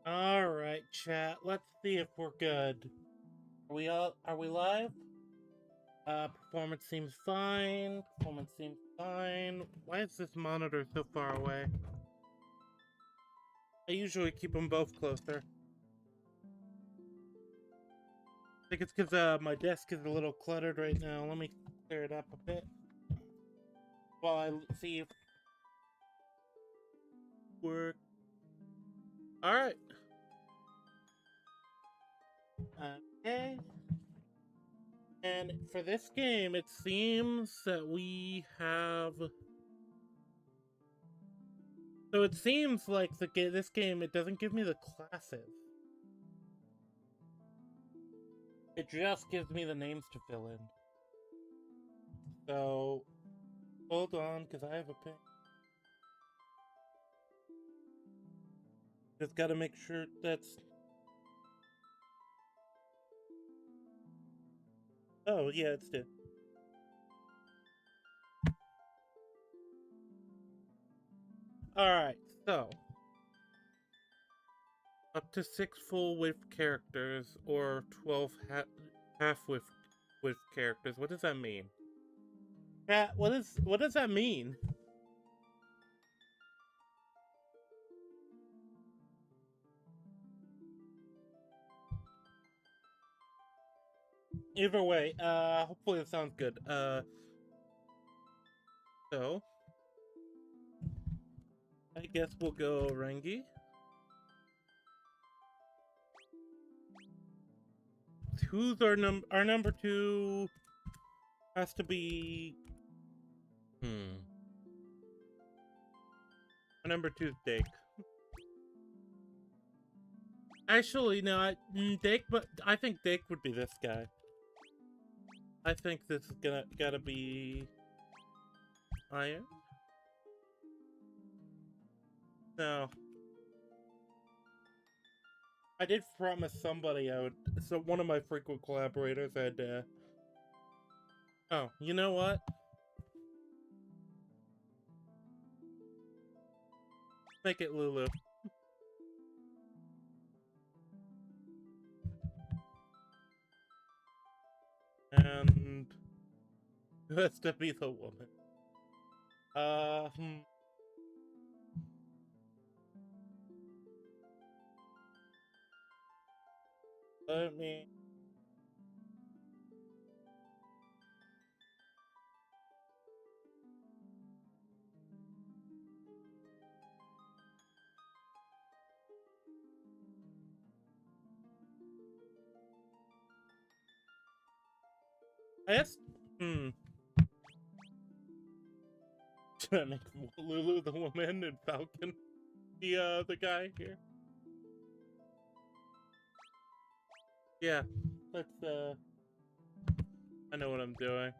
Alright, chat. Let's see if we're good. Are we live? Performance seems fine. Performance seems fine. Why is this monitor so far away? I usually keep them both closer. I think it's because my desk is a little cluttered right now. Let me clear it up a bit while I see if work. Alright. Okay. And for this game, it seems that we have. So it seems like this game, it doesn't give me the classes. It just gives me the names to fill in. So, hold on, because I have a ping. Just gotta make sure that's... Oh, yeah, it's did. Alright, so... Up to 6 full-width characters, or 12 half-width characters. What does that mean? Chat, what does that mean? Either way, hopefully it sounds good. So... I guess we'll go Rengi. Who's our number 2 has to be... Our number 2 is Dake. Actually, no, Dake, but I think Dake would be this guy. I think this is gotta be... Iron? No. I did promise somebody I would... So one of my frequent collaborators had, Oh, you know what? Make it Lulu. And... Who has to be the woman? Let me... I asked... Should I make Lulu the woman and Falcon the guy here? Yeah, let's, I know what I'm doing.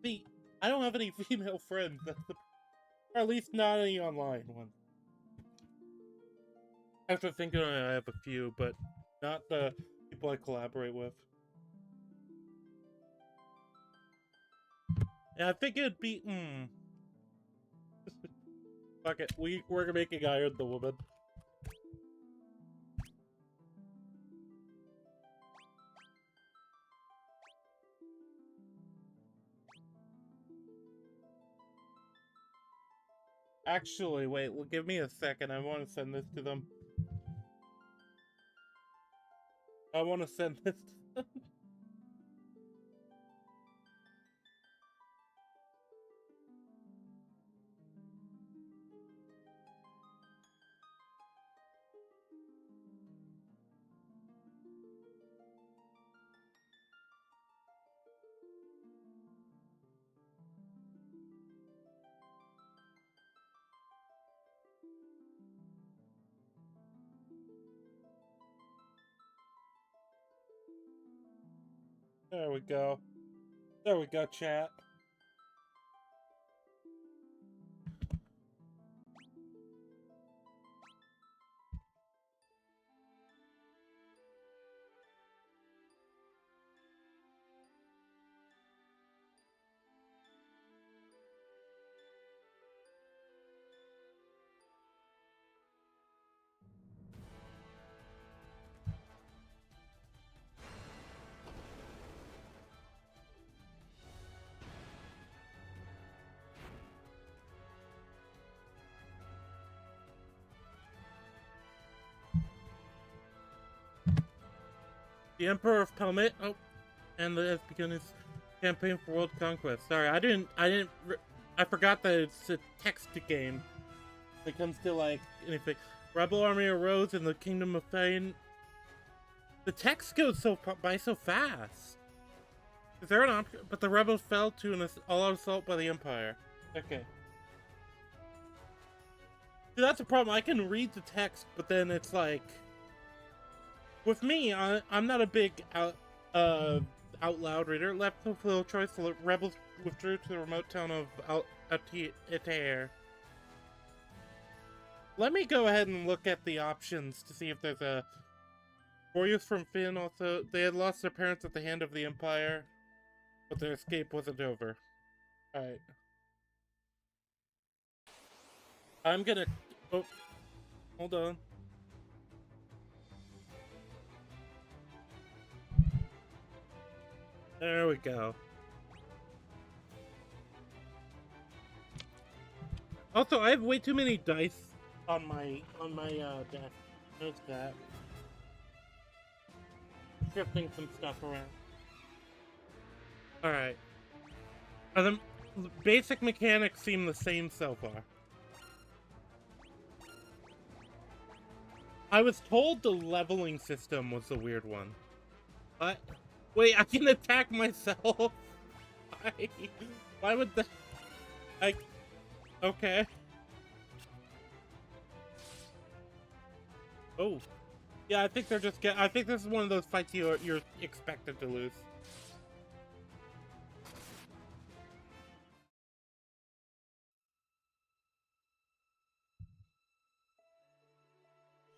See, I don't have any female friends, or at least not any online ones. After thinking on it, I have a few, but not the people I collaborate with. Yeah, I think it'd be, Fuck it, we're making Iron the woman. Actually, wait, well, give me a second. I want to send this to them. I want to send this to them. There we go. There we go, chat. The Emperor of Pelmet. Oh, and has begun his campaign for world conquest. Sorry, I forgot that it's a text game. It comes to like anything. Rebel army arose in the kingdom of Fane. The text goes by so fast. Is there an option? But the rebels fell to an all-out assault by the Empire. Okay. See, that's a problem. I can read the text, but then it's like, with me, I'm not a big out loud reader. Left with little choice, the rebels withdrew to the remote town of Atair. Let me go ahead and look at the options to see if there's a warriors from Finn. Also, they had lost their parents at the hand of the Empire, but their escape wasn't over. All right. I'm gonna. Oh, hold on. There we go. Also, I have way too many dice on my desk. Notice that. Shifting some stuff around. All right. The basic mechanics seem the same so far. I was told the leveling system was the weird one. What? Wait, I can attack myself? Why would that... Okay. Oh. Yeah, I think they're just I think this is one of those fights you're expected to lose.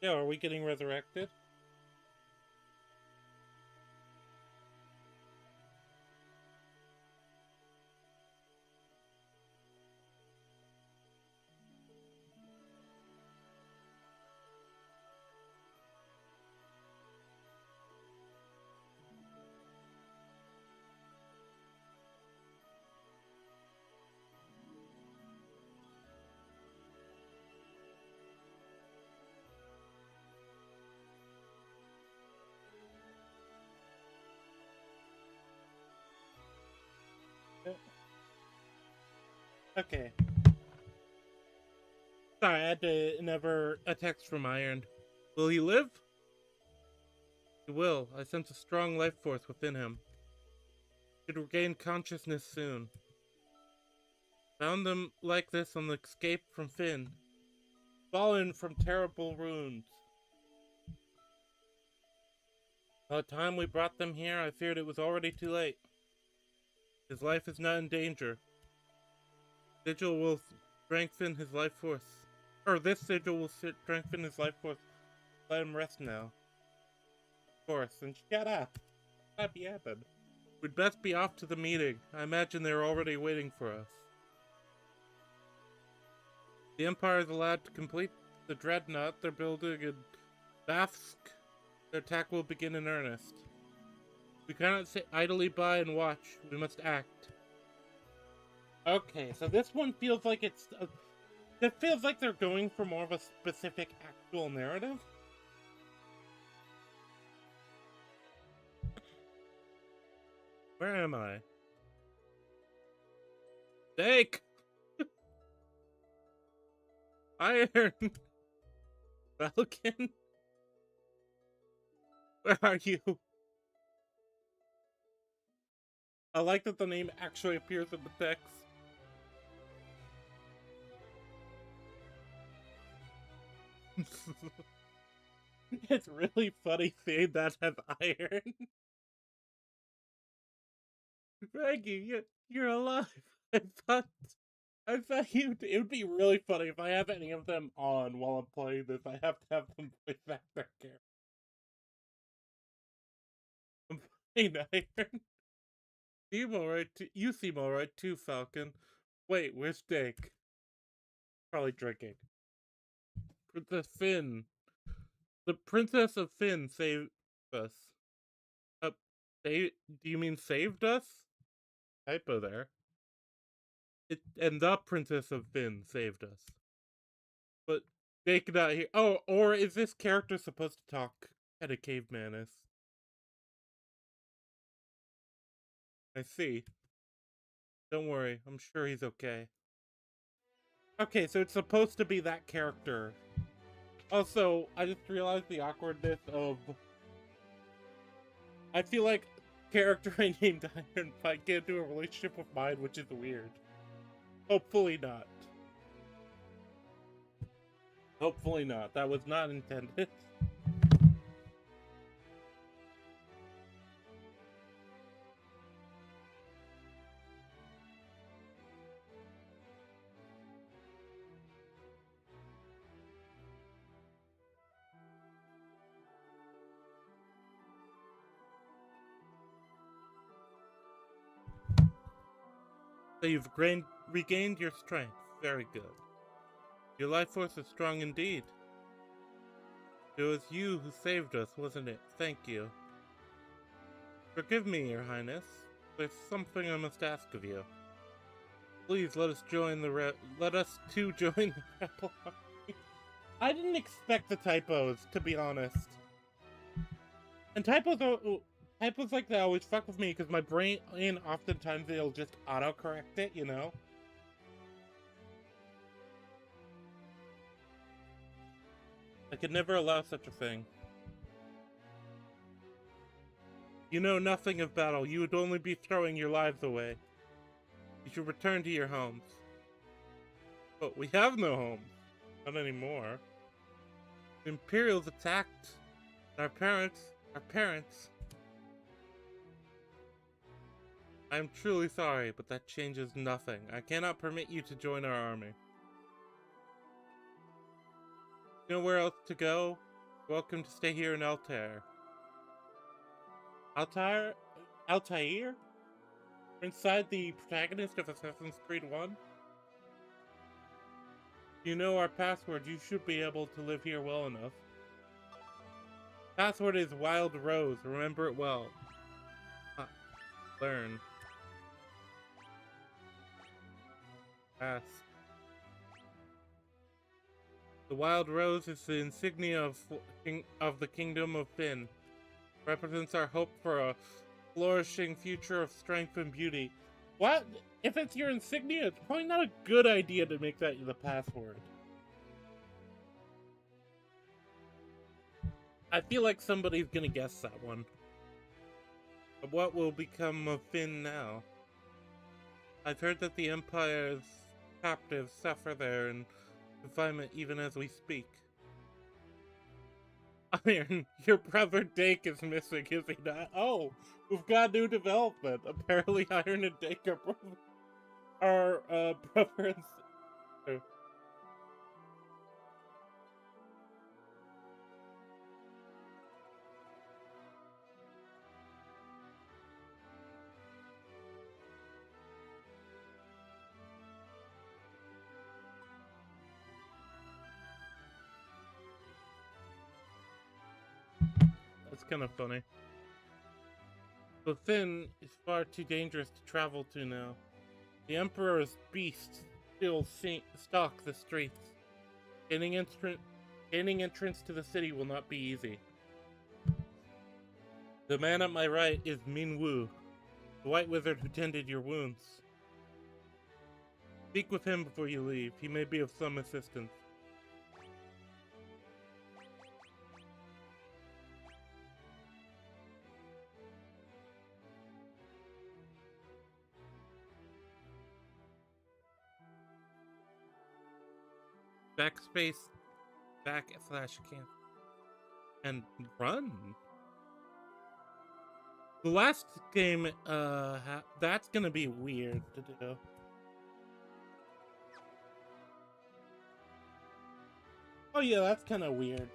Yeah, are we getting resurrected? Okay. Sorry, I had to never a text from Iron. Will he live? He will. I sense a strong life force within him. He should regain consciousness soon. Found them like this on the escape from Finn. Fallen from terrible ruins. By the time we brought them here, I feared it was already too late. His life is not in danger. Sigil will strengthen his life force. Or this sigil will strengthen his life force. Let him rest now. Of course, and shut up. Happy happened. We'd best be off to the meeting. I imagine they're already waiting for us. The Empire is allowed to complete the dreadnought they're building in Bafsk. Their attack will begin in earnest. We cannot sit idly by and watch. We must act. Okay, so this one feels like it feels like they're going for more of a specific actual narrative. Where am I? Steak! Iron! Falcon? Where are you? I like that the name actually appears in the text. It's really funny seeing that as Iron. Maggie, you're alive. I thought it would be really funny if I have any of them on while I'm playing this. I have to have them voice back their character. I'm playing Iron. Seem alright you seem alright too, Falcon. Wait, where's Steak? Probably drinking. Princess Finn. The Princess of Finn saved us. Do you mean saved us? Typo there. And the Princess of Finn saved us. But they could not hear. Oh, or is this character supposed to talk at a caveman-is? I see. Don't worry, I'm sure he's okay. Okay, so it's supposed to be that character. Also, I just realized the awkwardness of... I feel like character I named Iron might get into a relationship with mine, which is weird. Hopefully not. Hopefully not. That was not intended. So you've regained your strength. Very good. Your life force is strong indeed. It was you who saved us, wasn't it? Thank you. Forgive me, Your Highness. There's something I must ask of you. Please let us join the let us too join the rebel army. I didn't expect the typos, to be honest. And typos like that always fuck with me because my brain, oftentimes it'll just autocorrect it, you know? I could never allow such a thing. You know nothing of battle. You would only be throwing your lives away. You should return to your homes. But we have no homes. Not anymore. The Imperials attacked our parents. I am truly sorry, but that changes nothing. I cannot permit you to join our army. Nowhere else to go? Welcome to stay here in Altair. Altair? Inside the protagonist of Assassin's Creed 1? You know our password, you should be able to live here well enough. Password is Wild Rose, remember it well. Learn. Pass. The Wild Rose is the insignia of the Kingdom of Finn. Represents our hope for a flourishing future of strength and beauty. What? If it's your insignia, it's probably not a good idea to make that the password. I feel like somebody's gonna guess that one. But what will become of Finn now? I've heard that the Empire's captives suffer there in confinement even as we speak. Iron, your brother Dake is missing, is he not? Oh, we've got new development. Apparently Iron and Dake are brother and sister. That's kind of funny. But Finn is far too dangerous to travel to now. The Emperor's beasts still stalk the streets. Gaining entrance to the city will not be easy. The man at my right is Min Wu, the white wizard who tended your wounds. Speak with him before you leave. He may be of some assistance. Backspace, backslash can't. And run. The last game, that's gonna be weird to do. Oh yeah, that's kind of weird.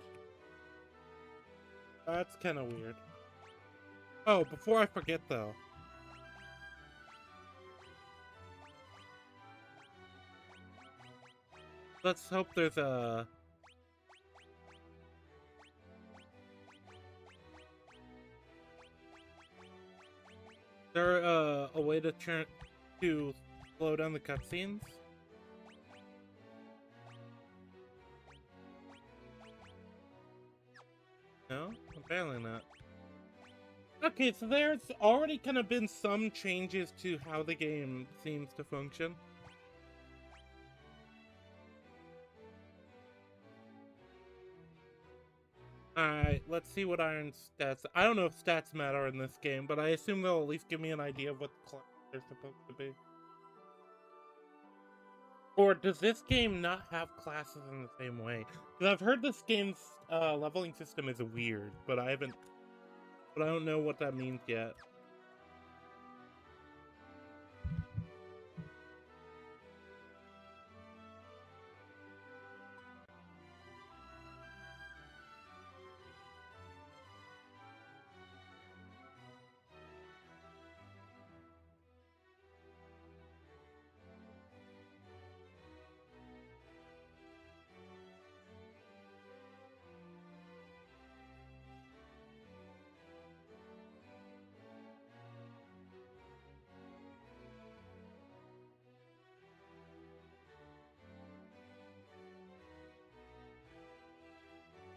That's kind of weird. Oh, before I forget though. Let's hope there's a... Is there a way to slow down the cutscenes? No? Apparently not. Okay, so there's already kind of been some changes to how the game seems to function. Alright, let's see what iron stats... I don't know if stats matter in this game, but I assume they'll at least give me an idea of what class they're supposed to be. Or does this game not have classes in the same way? Because I've heard this game's leveling system is weird, but I don't know what that means yet.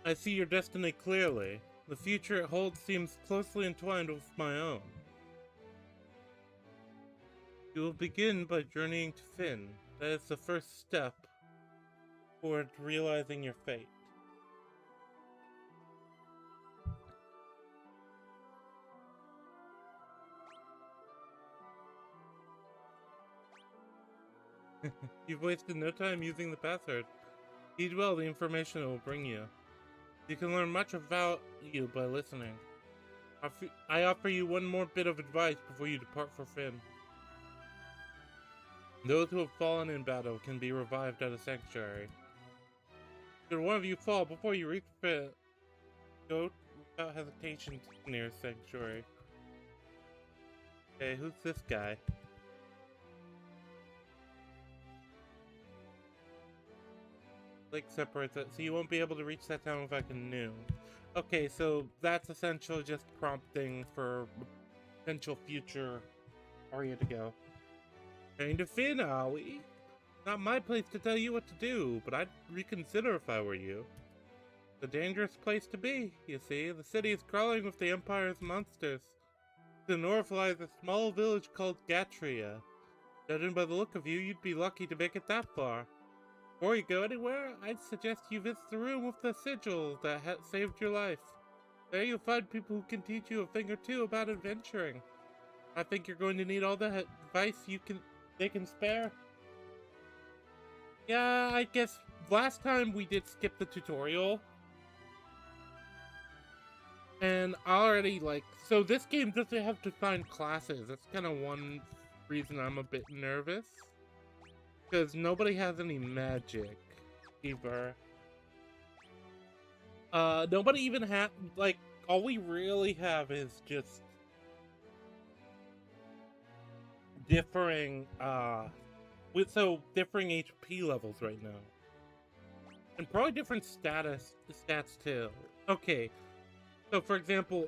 I see your destiny clearly. The future it holds seems closely entwined with my own. You will begin by journeying to Finn. That is the first step toward realizing your fate. You've wasted no time using the password. Heed well the information it will bring you. You can learn much about you by listening. I offer you one more bit of advice before you depart for Finn. Those who have fallen in battle can be revived at a sanctuary. Should one of you fall before you reach Finn, go without hesitation to the nearest sanctuary. Okay, who's this guy? Lake separates it, so you won't be able to reach that town without a canoe. Okay, so that's essentially just prompting for potential future Arya to go. Going to Finn, are we? Not my place to tell you what to do, but I'd reconsider if I were you. It's a dangerous place to be, you see. The city is crawling with the Empire's monsters. To the north lies a small village called Gatria. Judging by the look of you, you'd be lucky to make it that far. Before you go anywhere, I'd suggest you visit the room with the sigil that saved your life. There you'll find people who can teach you a thing or two about adventuring. I think you're going to need all the advice they can spare. Yeah, I guess last time we did skip the tutorial. And I already so this game doesn't have defined classes. That's kind of one reason I'm a bit nervous. Because nobody has any magic, either. Nobody even all we really have is just differing, differing HP levels right now. And probably different stats too. Okay, so for example,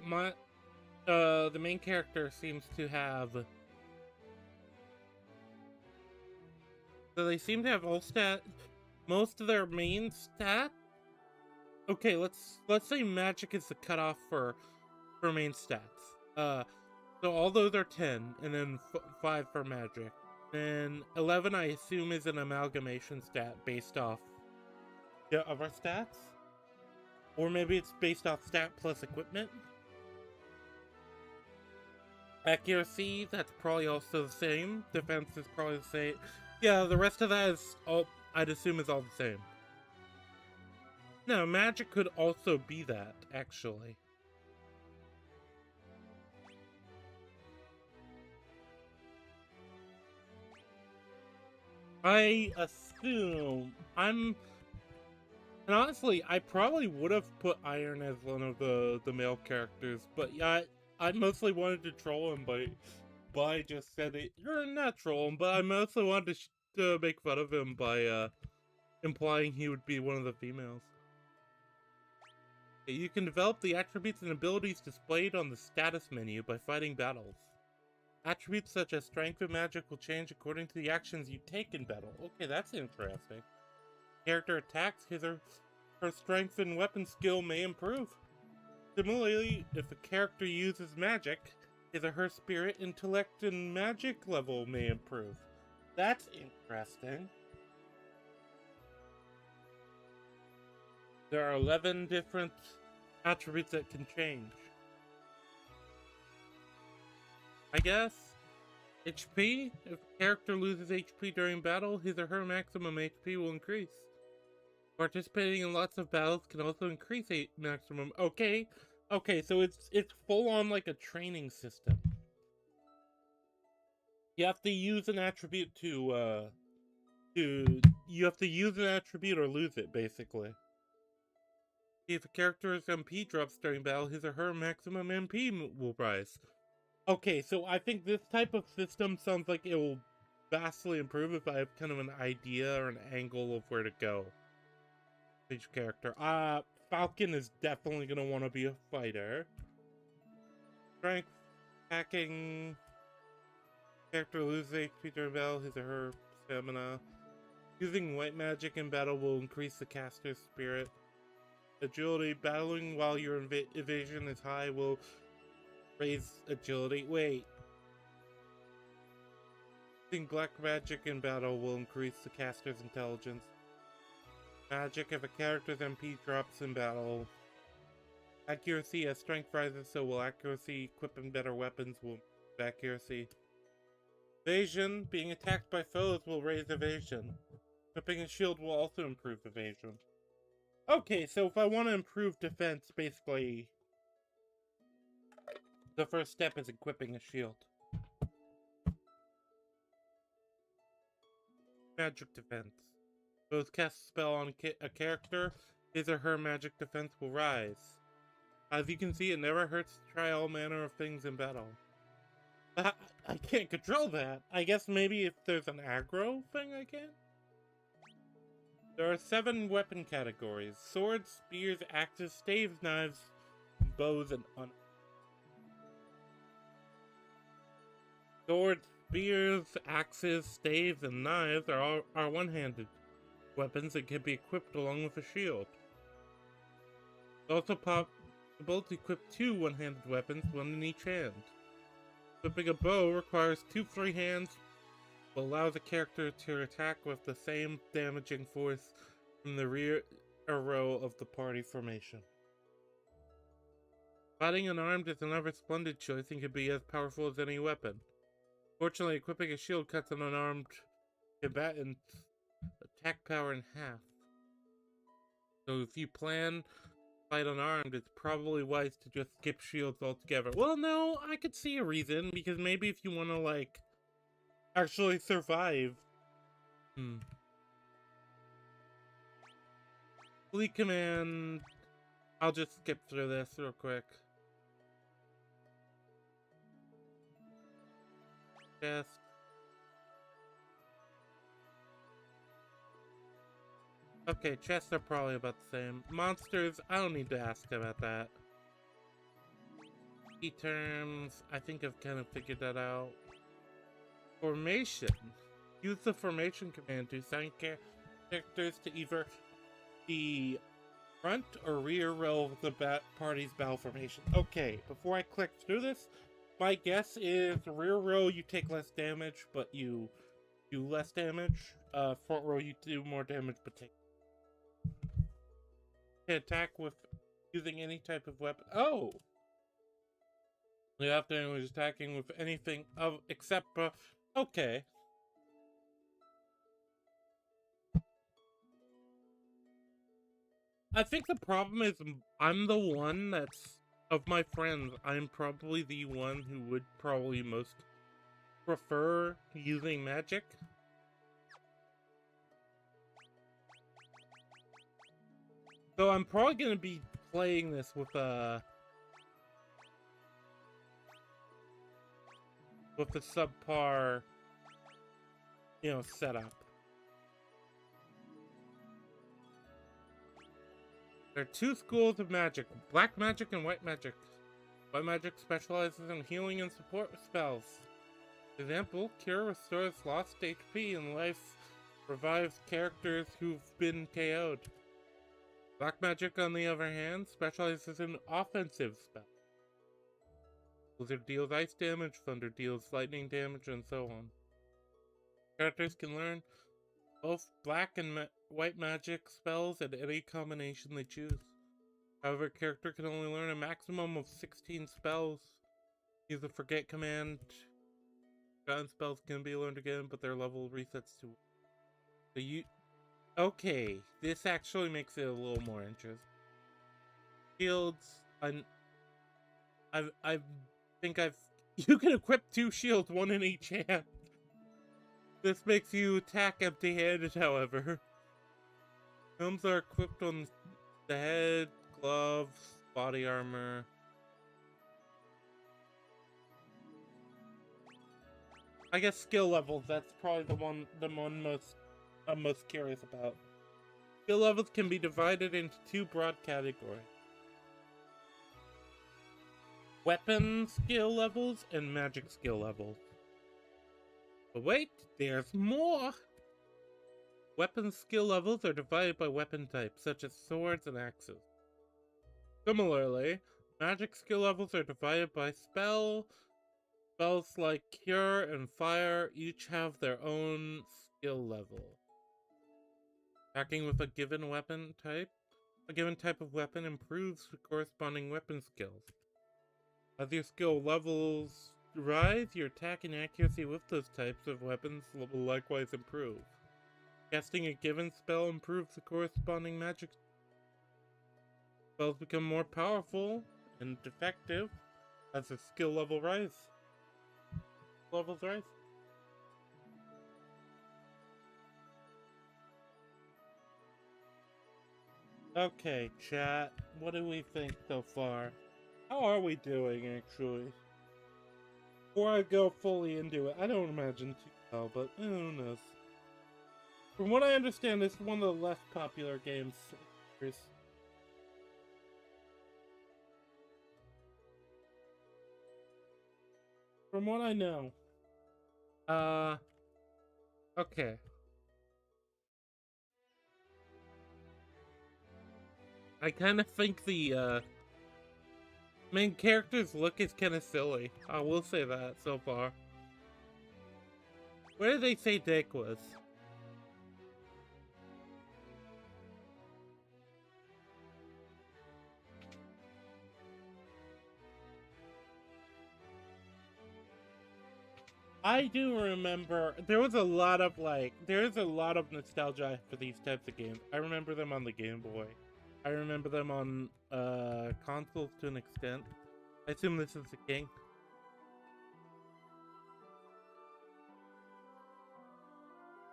the main character seems to have... So they seem to have most of their main stat. Okay, let's say magic is the cutoff for main stats. So all those are 10, and then 5 for magic. And 11, I assume, is an amalgamation stat based off the other stats, or maybe it's based off stat plus equipment. Accuracy, that's probably also the same. Defense is probably the same. Yeah, the rest of that is all, I'd assume, is all the same. No, magic could also be that, actually. I assume and honestly, I probably would have put Iron as one of the male characters, but yeah, I mostly wanted to troll him by just said it. You're not trolling, but I mostly wanted to make fun of him by implying he would be one of the females. You can develop the attributes and abilities displayed on the status menu by fighting battles. Attributes such as strength and magic will change according to the actions you take in battle. Okay, that's interesting. Character attacks, his or her strength and weapon skill may improve. Similarly, if a character uses magic, his or her spirit, intellect, and magic level may improve. That's interesting. There are 11 different attributes that can change. I guess HP. If a character loses HP during battle, his or her maximum HP will increase. Participating in lots of battles can also increase a maximum. Okay, so it's full on like a training system. You have to use an attribute to you have to use an attribute or lose it, basically. If a character's MP drops during battle, his or her maximum MP will rise. Okay, so I think this type of system sounds like it will vastly improve if I have kind of an idea or an angle of where to go. Each character. Falcon is definitely gonna want to be a fighter. Strength, hacking. Character loses HP during battle, his or her stamina. Using white magic in battle will increase the caster's spirit. Agility, battling while your evasion is high will raise agility. Wait. Using black magic in battle will increase the caster's intelligence. Magic, if a character's MP drops in battle. Accuracy, as strength rises, so will accuracy. Equipping better weapons will improve accuracy. Evasion, being attacked by foes will raise evasion. Equipping a shield will also improve evasion. Okay, so if I want to improve defense, basically, the first step is equipping a shield. Magic defense. Those cast a spell on a character, his or her magic defense will rise. As you can see, it never hurts to try all manner of things in battle. I can't control that. I guess maybe if there's an aggro thing I can? There are 7 weapon categories. Swords, spears, axes, staves, knives, bows, and Swords, spears, axes, staves, and knives are one-handed weapons that can be equipped along with a shield. It's also possible to equip 2 one-handed weapons, one in each hand. Equipping a bow requires 2 free hands, but allows a character to attack with the same damaging force from the rear row of the party formation. Fighting unarmed is another splendid choice and can be as powerful as any weapon. Fortunately, equipping a shield cuts an unarmed combatant's attack power in half. So if you plan fight unarmed, it's probably wise to just skip shields altogether. Well, no, I could see a reason, because maybe if you want to, like, actually survive. Fleet command. I'll just skip through this real quick. Chest. Okay, chests are probably about the same. Monsters, I don't need to ask about that. Key terms, I think I've kind of figured that out. Formation. Use the formation command to assign characters to either the front or rear row of the party's battle formation. Okay, before I click through this, my guess is the rear row you take less damage, but you do less damage. Front row you do more damage, but take. Attack with using any type of weapon. Oh! The after was attacking with anything except okay. I think the problem is I'm the one that's of my friends, I'm probably the one who would probably most prefer using magic. So I'm probably going to be playing this with a subpar, setup. There are 2 schools of magic, black magic and white magic. White magic specializes in healing and support spells. Example, Cure restores lost HP and life revives characters who've been KO'd. Black magic, on the other hand, specializes in offensive spells. Blizzard deals ice damage, thunder deals lightning damage, and so on. Characters can learn both black and white magic spells at any combination they choose. However, a character can only learn a maximum of 16 spells. Use the forget command. Forgotten spells can be learned again, but their level resets to... So you... Okay, this actually makes it a little more interesting. Shields... I think I've... You can equip 2 shields, 1 in each hand. This makes you attack empty-handed, however. Helms are equipped on the head, gloves, body armor. I guess skill levels, that's probably the one I'm most curious about. Skill levels can be divided into 2 broad categories. Weapon skill levels and magic skill levels. But wait, there's more! Weapon skill levels are divided by weapon types, such as swords and axes. Similarly, magic skill levels are divided by spell. Spells like Cure and Fire each have their own skill level. Attacking with a given weapon type. A given type of weapon improves the corresponding weapon skills. As your skill levels rise, your attack and accuracy with those types of weapons will likewise improve. Casting a given spell improves the corresponding magic. Spells become more powerful and effective as the skill level rise. Levels rise. Okay, chat. What do we think so far? How are we doing, actually? Before I go fully into it, I don't imagine too well, but who knows? From what I understand, this is one of the less popular games. From what I know. Okay. I kind of think the, main character's look is kind of silly. I will say that so far. Where did they say Dick was? I do remember there was a lot of nostalgia for these types of games. I remember them on the Game Boy. I remember them on consoles to an extent. I assume this is the king.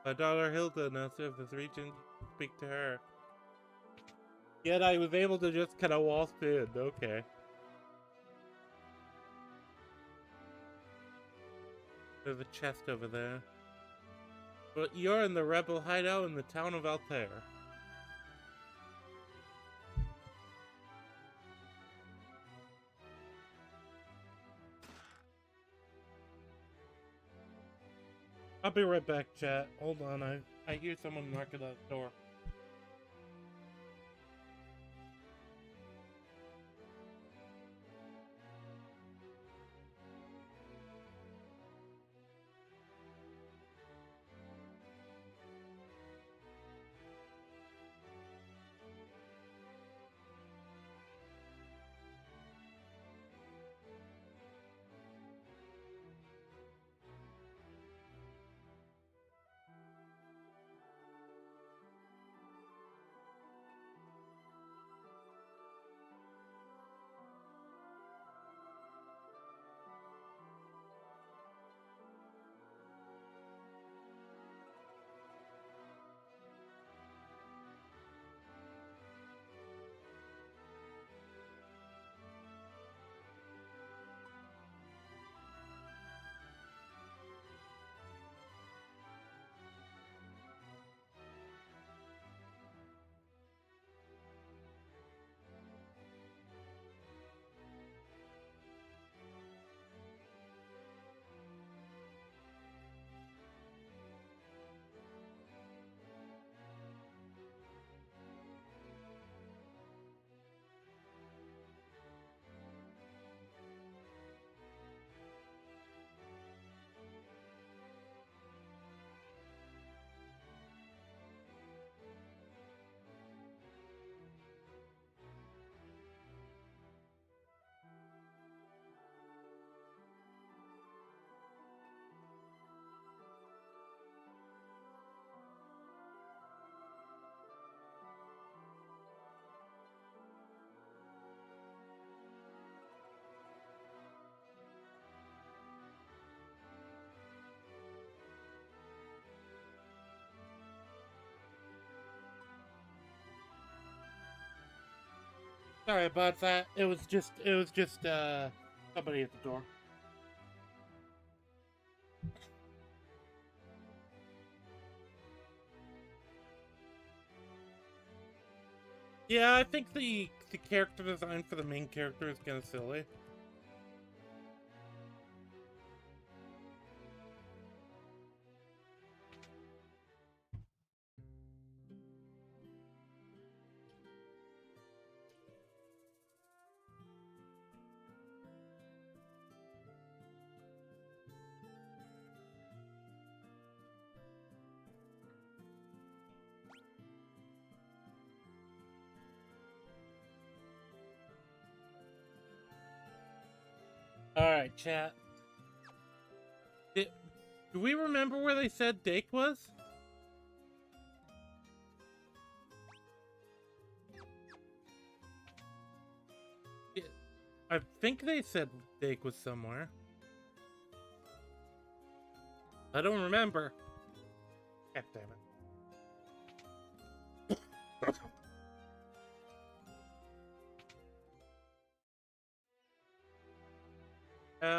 My daughter Hilda now serves this region. Speak to her. Yet I was able to just kind of waltz in. Okay. There's a chest over there. But you're in the rebel hideout in the town of Altair. I'll be right back, chat. Hold on, I hear someone knocking at the door. Sorry about that. It was just somebody at the door. Yeah, I think the character design for the main character is kind of silly. Alright, chat. Do we remember where they said Dake was? I think they said Dake was somewhere. I don't remember. God damn it.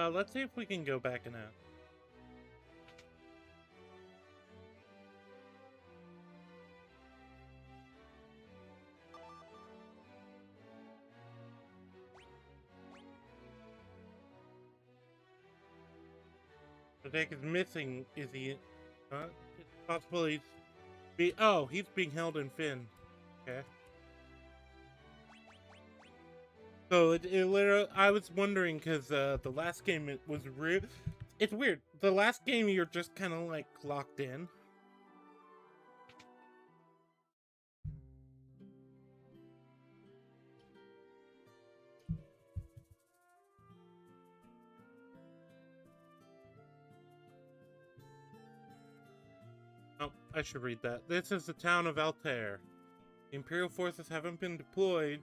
Let's see if we can go back and out. The Dake is missing. Is he? It's possible he's he's being held in Finn. Okay. So it literally, I was wondering because the last game it was real. It's weird. The last game you're just kind of like locked in. Oh, I should read that. This is the town of Altair. The Imperial forces haven't been deployed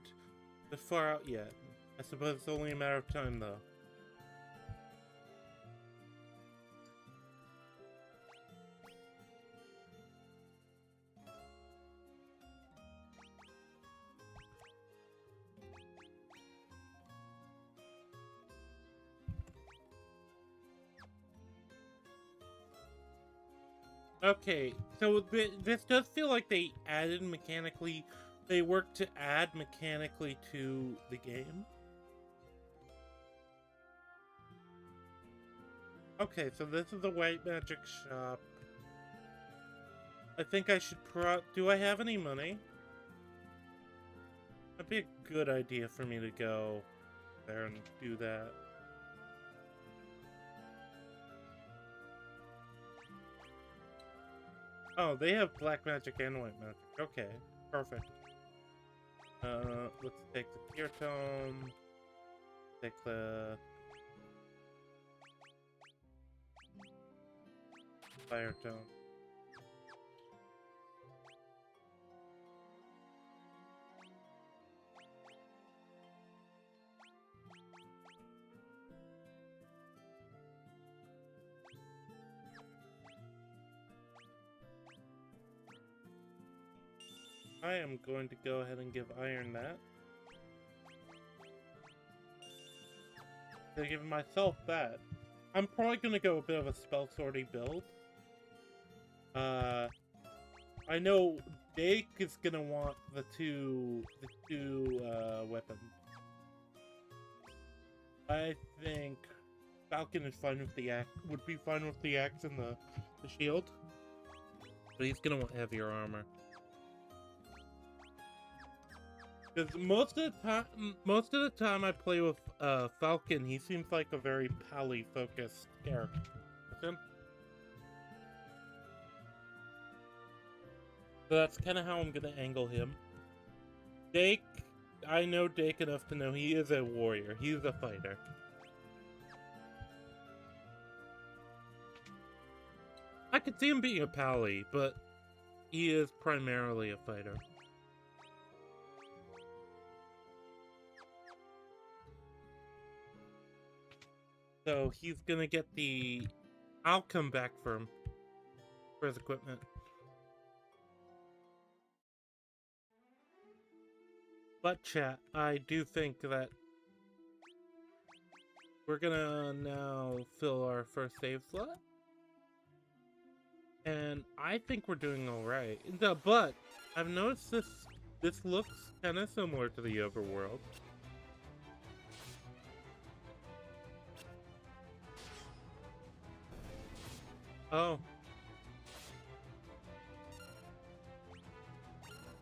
this far out yet. I suppose it's only a matter of time, though. Okay, so this does feel like they added mechanically. They worked to add mechanically to the game. Okay, so this is the white magic shop. I think I should do I have any money? That'd be a good idea for me to go there and do that. Oh, they have black magic and white magic. Okay, perfect. Let's take the Pure Tome. Take the Fire Tome. I am going to go ahead and give Iron that. To give myself that. I'm probably gonna go a bit of a spell sorting build. I know Dake is gonna want the two weapons. I think Falcon is fine with the axe. Would be fine with the axe and the shield, but he's gonna want heavier armor. Because most of the time I play with Falcon, he seems like a very pally-focused character. So that's kind of how I'm gonna angle him. Dake, I know Dake enough to know he is a warrior. He's a fighter. I could see him being a pally, but he is primarily a fighter. So he's gonna get the... I'll come back for him. For his equipment. But chat, I do think that we're gonna now fill our first save slot. And I think we're doing alright. But I've noticed this looks kind of similar to the overworld. Oh.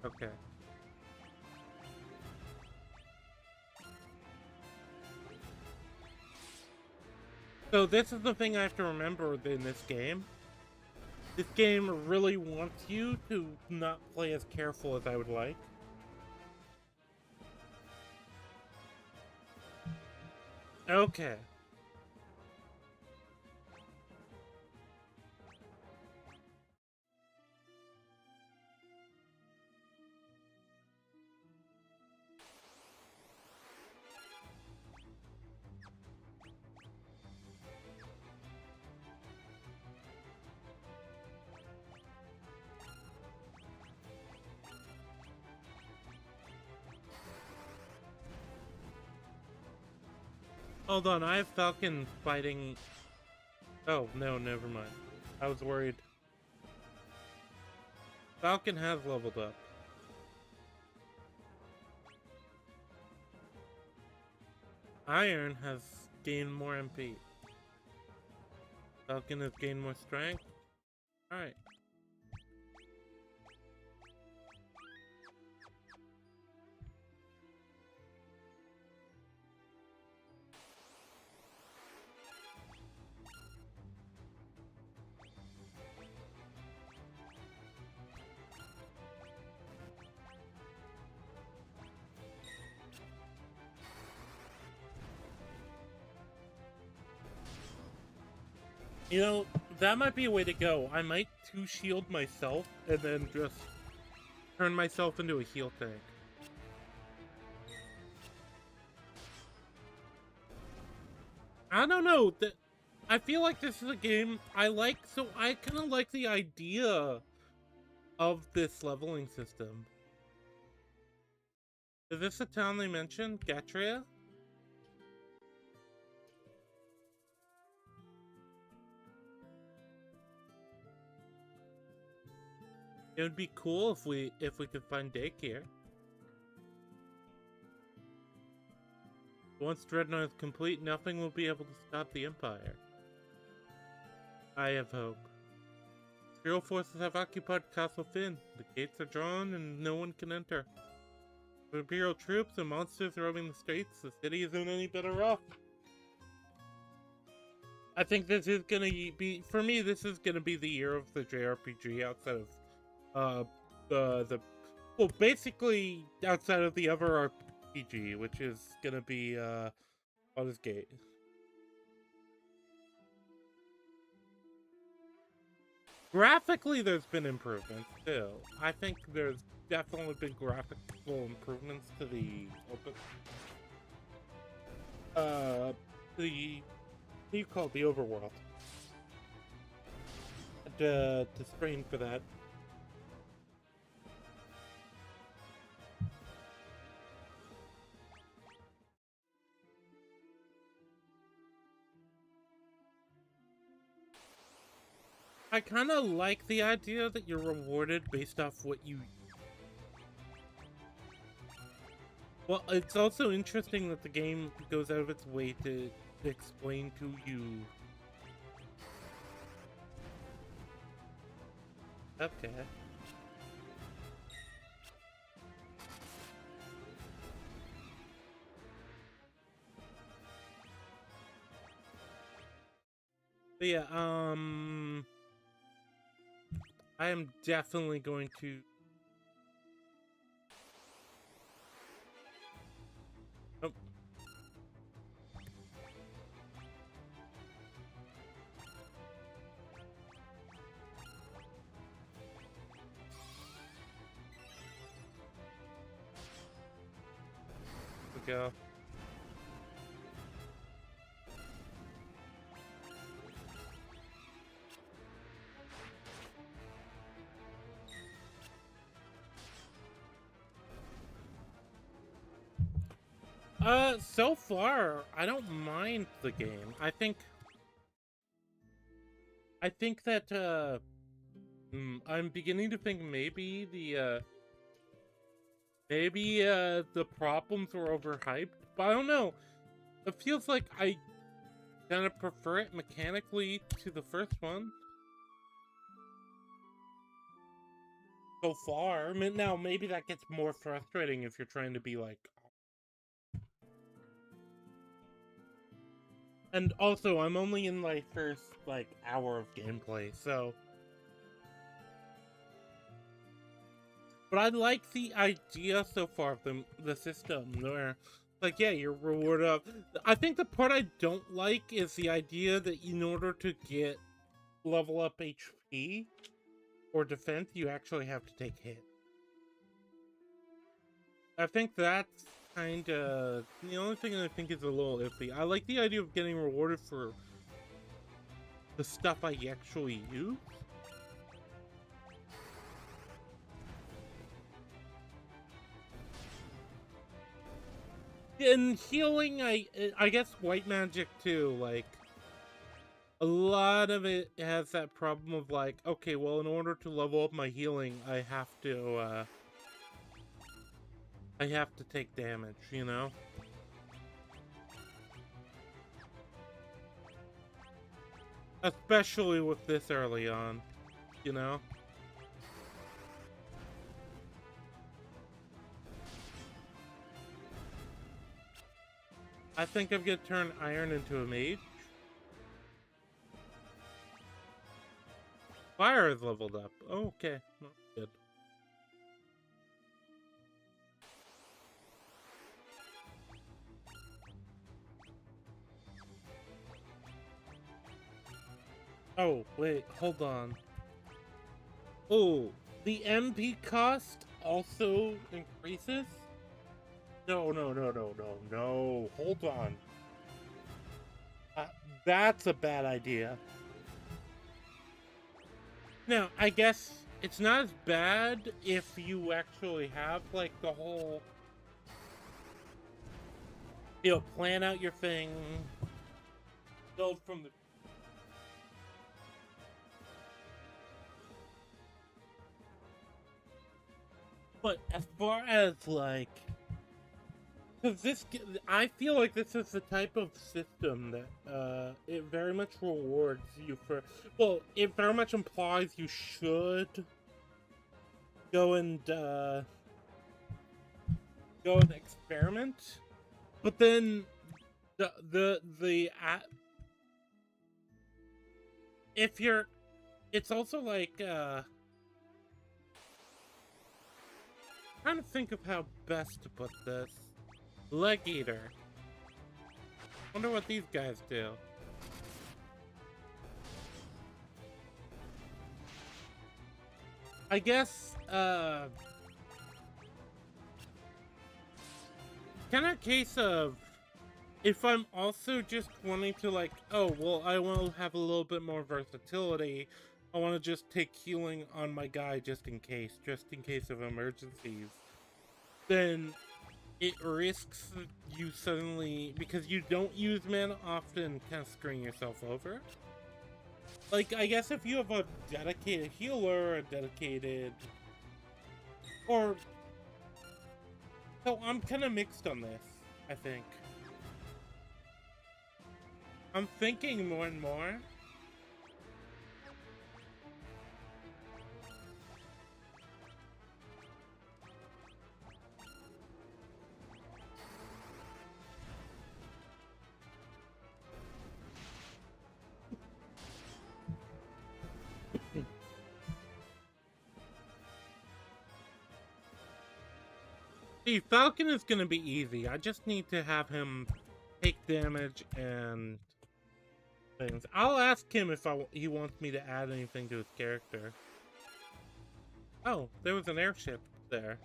Okay. So this is the thing I have to remember in this game. This game really wants you to not play as careful as I would like. Okay. Hold on, I have Falcon fighting... Oh, no, never mind. I was worried. Falcon has leveled up. Iron has gained more MP. Falcon has gained more strength. Alright. You know, that might be a way to go. I might 2-shield myself and then just turn myself into a heal tank. I don't know. I feel like this is a game I like, so I kind of like the idea of this leveling system. Is this a town they mentioned? Gatria? It would be cool if we could find daycare. Once Dreadnought is complete, nothing will be able to stop the Empire. I have hope. Imperial forces have occupied Castle Finn. The gates are drawn and no one can enter. With Imperial troops and monsters roaming the streets, the city isn't any better off. I think this is gonna be, for me, this is gonna be the year of the JRPG outside of well, basically outside of the other RPG, which is gonna be Baldur's Gate. Graphically, there's been improvements too. I think there's definitely been graphical improvements to the open. What do you call it? The overworld. To strain for that. I kind of like the idea that you're rewarded based off what you... Well, it's also interesting that the game goes out of its way to explain to you... Okay. But yeah, I am definitely going to... Oh. Go. So far, I don't mind the game. I think that, I'm beginning to think maybe the problems were overhyped, but I don't know. It feels like I kind of prefer it mechanically to the first one. So far. I mean, now, maybe that gets more frustrating if you're trying to be like... And also, I'm only in my first, like, hour of gameplay, so... But I like the idea so far of the system, where, like, yeah, you're rewarded up. I think the part I don't like is the idea that in order to get level up HP or defense, you actually have to take hit. I think that's kind of the only thing I think is a little iffy. I like the idea of getting rewarded for the stuff I actually use. In healing, I guess white magic too, like, a lot of it has that problem of like, okay, well, in order to level up my healing, I have to take damage, you know? Especially with this early on, you know? I think I'm gonna turn Iron into a mage. Fire is leveled up. Oh, okay. Well, good. Oh, wait, hold on. Oh, the MP cost also increases? No, no, no, no, no, no. Hold on. Uh, that's a bad idea. Now, I guess it's not as bad if you actually have, like, the whole... You know, plan out your thing, build from the... But as far as, like... Because I feel like this is the type of system that, it very much rewards you for... Well, it very much implies you should go and experiment. But then, if you're... It's also like, trying to think of how best to put this. Leg Eater. Wonder what these guys do. I guess, kind of case of, if I'm also just wanting to, like, oh, well, I want to have a little bit more versatility, I want to just take healing on my guy just in case of emergencies, then it risks you suddenly, because you don't use mana often, kind of screwing yourself over. Like, I guess if you have a dedicated healer, or... So I'm kind of mixed on this, I think. I'm thinking more and more. See, Falcon is gonna be easy. I just need to have him take damage and things. I'll ask him if he wants me to add anything to his character. Oh, there was an airship there.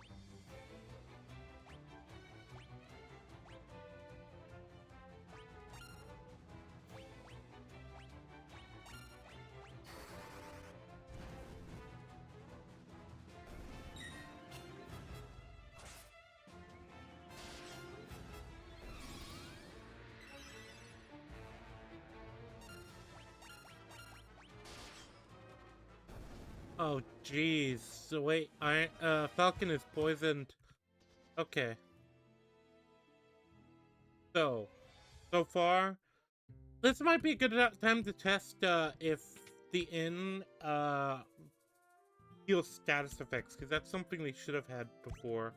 Oh, jeez. So wait, Falcon is poisoned. Okay. So far, this might be a good time to test, if the inn, heals status effects, because that's something they should have had before.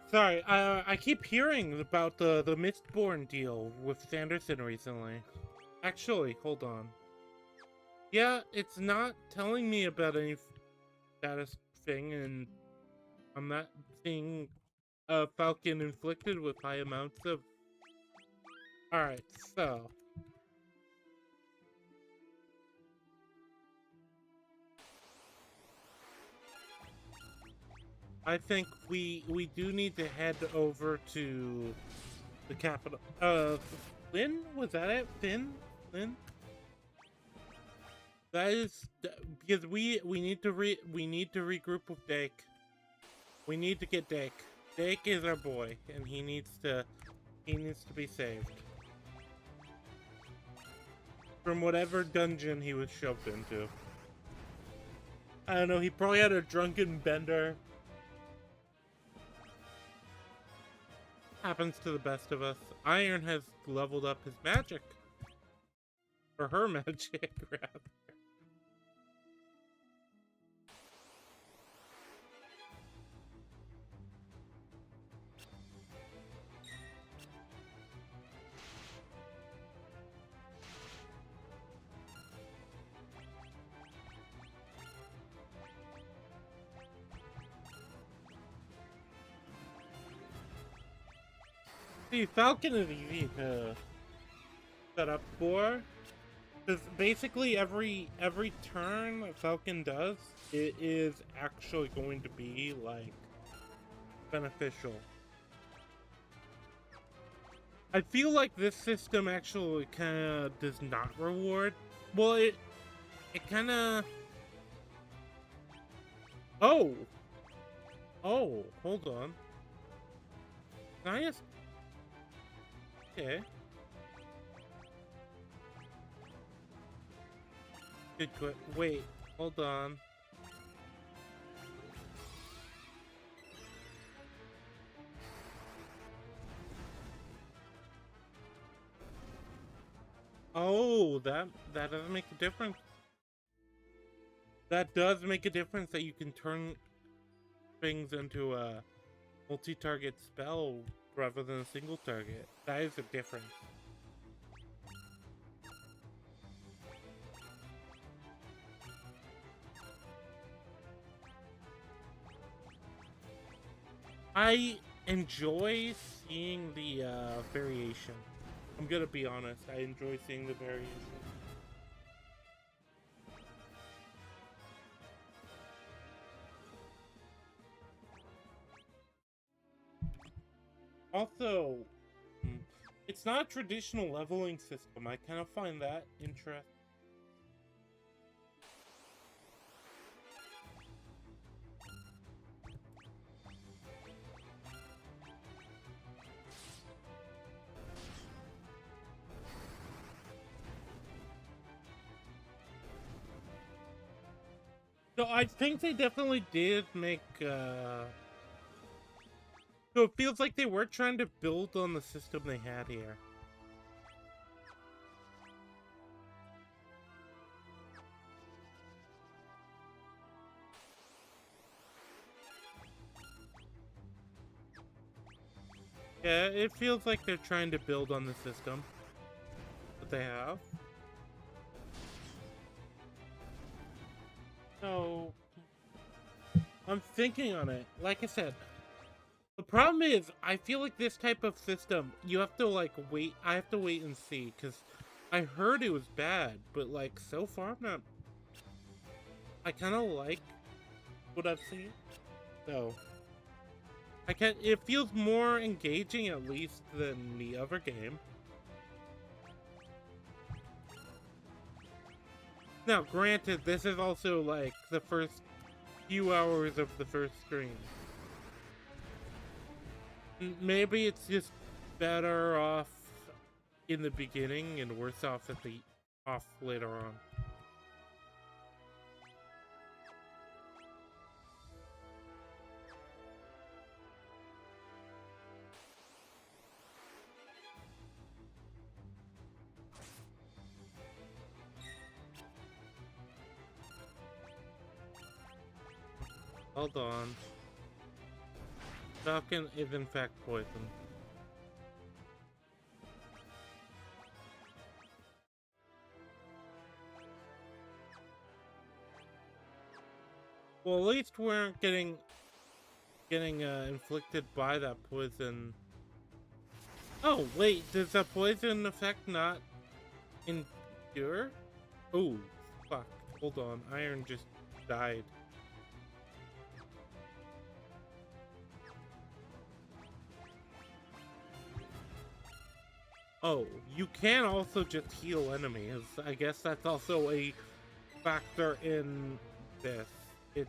Sorry, I keep hearing about the Mistborn deal with Sanderson recently. Actually, hold on. Yeah, it's not telling me about any status thing, and I'm not seeing a Falcon inflicted with high amounts of... Alright, so... I think we do need to head over to the capital. Lynn? Was that it? Lynn? That is because we need to regroup with Dake. We need to get Dake. Dake is our boy, and he needs to be saved from whatever dungeon he was shoved into. I don't know. He probably had a drunken bender. Happens to the best of us. Iron has leveled up his magic. Or her magic, rather. See, Falcon is easy to set up for. Because basically every turn Falcon does, it is actually going to be, like, beneficial. I feel like this system actually kind of does not reward. Well, it kind of... Oh! Oh, hold on. Can I just... Okay. Good. Wait, hold on. Oh, that doesn't make a difference. That does make a difference that you can turn things into a multi-target spell rather than a single target. That is a difference. I enjoy seeing the variation. I'm gonna be honest, I enjoy seeing the variation. Also, it's not a traditional leveling system. I kind of find that interesting. So I think they definitely did make So it feels like they were trying to build on the system they had here. Yeah, it feels like they're trying to build on the system that they have. So, I'm thinking on it. Like I said, the problem is, I feel like this type of system, you have to, like, wait. I have to wait and see, because I heard it was bad, but, like, so far, I'm not. I kind of like what I've seen. So, it feels more engaging, at least, than the other game. Now, granted, this is also, like, the first few hours of the first stream. Maybe it's just better off in the beginning and worse off later on. Hold on. Falcon is in fact poison. Well, at least we aren't getting inflicted by that poison. Oh wait, does that poison effect not endure? Oh fuck! Hold on, Iron just died. Oh, you can also just heal enemies. I guess that's also a factor in this. It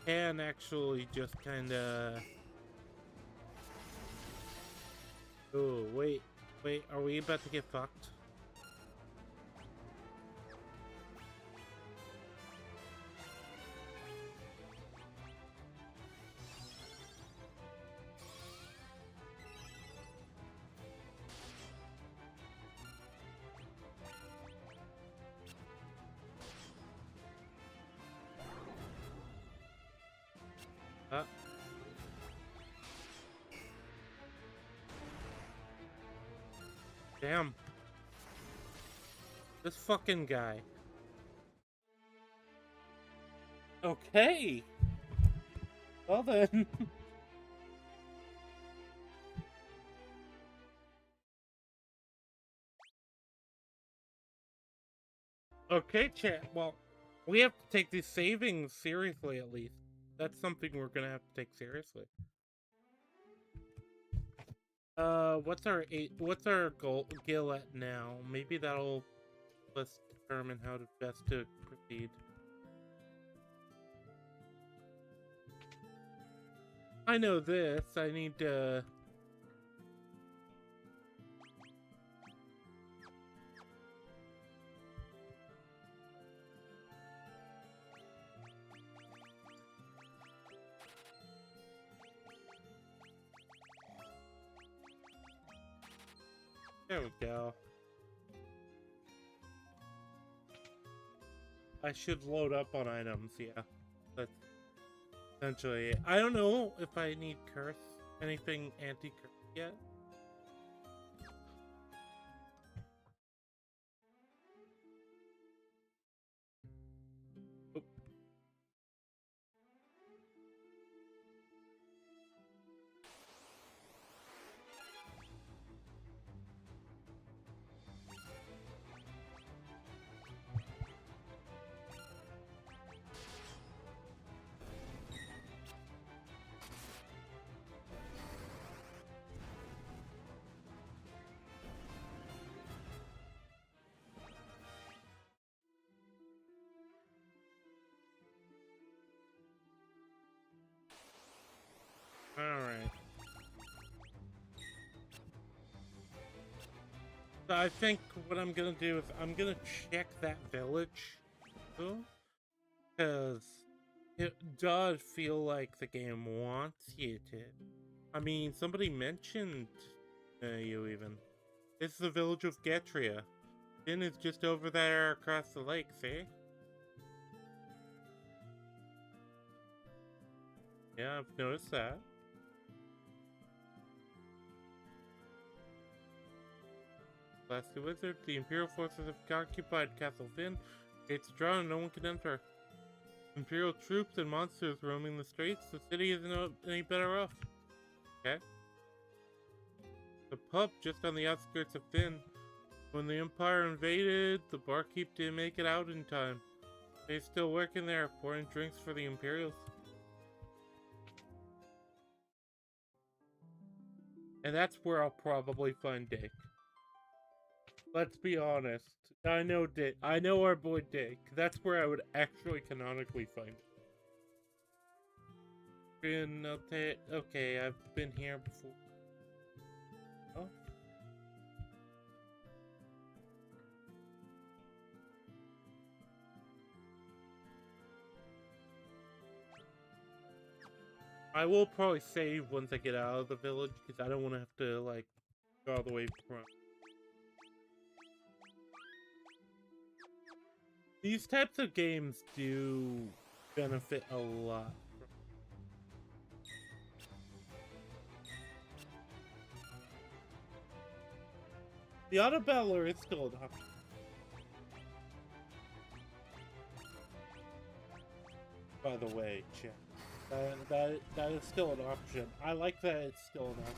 can actually just kinda... Oh, wait, are we about to get fucked? Damn. This fucking guy. Okay. Well then. Okay, chat. Well, we have to take these savings seriously, at least. That's something we're gonna have to take seriously. What's our goal gil at now? Maybe that'll let's determine how to best to proceed. I know this. I need to... There we go. I should load up on items, yeah. That's essentially it. I don't know if I need curse, anything anti-curse yet. Oop. Alright. So I think what I'm gonna do is I'm gonna check that village too, because it does feel like the game wants you to. I mean, somebody mentioned you even. This is the village of Getria. Finn is just over there across the lake, see? Yeah, I've noticed that. Last the wizard, the Imperial forces have occupied Castle Finn. Gates drawn, no one can enter. Imperial troops and monsters roaming the streets. The city isn't any better off. Okay. The pub just on the outskirts of Finn. When the Empire invaded, the barkeep didn't make it out in time. They're still working there, pouring drinks for the Imperials. And that's where I'll probably find Dick. Let's be honest. I know Dick. I know our boy Dick. That's where I would actually canonically find it. Okay, I've been here before. Oh. I will probably save once I get out of the village, because I don't want to have to, like, go all the way from... These types of games do benefit a lot. The auto battler is still an option. By the way, chat. That is still an option. I like that it's still an option.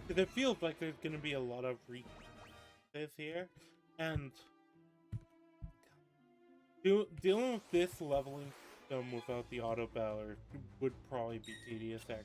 Because it feels like there's going to be a lot of this here. And dealing with this leveling system without the auto battler would probably be tedious, actually.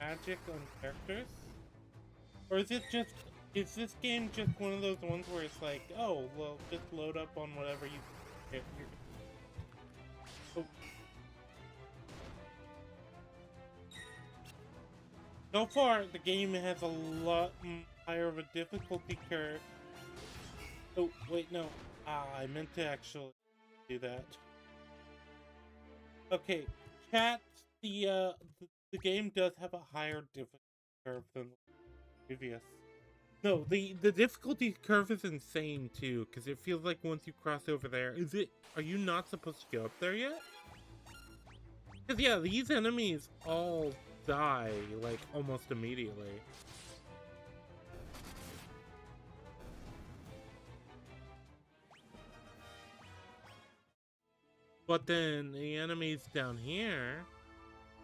Magic on characters? Or is this game just one of those ones where it's like, oh, well, just load up on whatever you get here. Oh. So far, the game has a lot higher of a difficulty curve. Oh, wait, no. I meant to actually do that. Okay, chat, the game does have a higher difficulty curve than the previous. No, the difficulty curve is insane too, because it feels like once you cross over there, are you not supposed to go up there yet? Because yeah, these enemies all die, like, almost immediately. But then the enemies down here...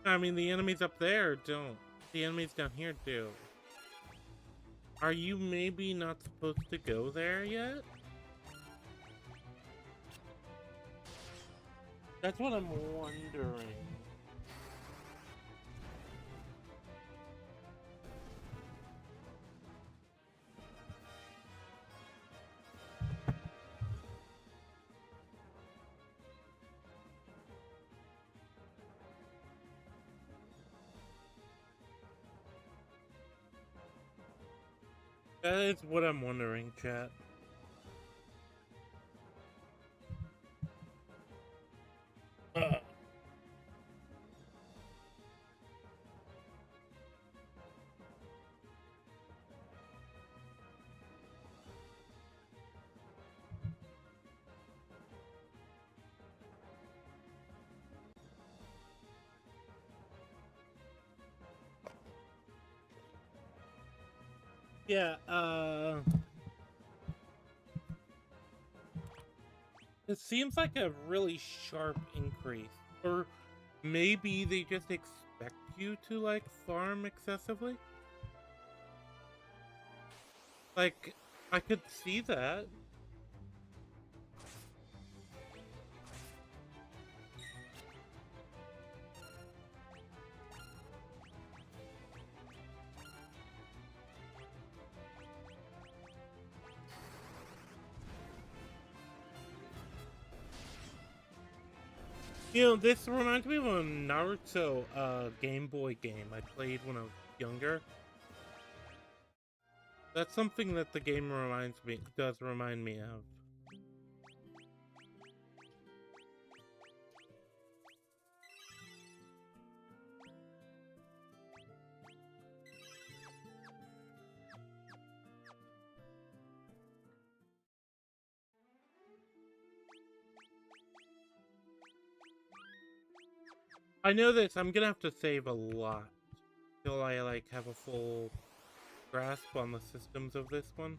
I mean, the enemies up there don't. The enemies down here do. Are you maybe not supposed to go there yet? That's what I'm wondering. That is what I'm wondering, chat. Yeah, it seems like a really sharp increase. Or maybe they just expect you to, like, farm excessively? Like, I could see that. You know, this reminds me of a Naruto Game Boy game I played when I was younger. That's something that the game does remind me of. I know this, I'm gonna have to save a lot till I like have a full grasp on the systems of this one.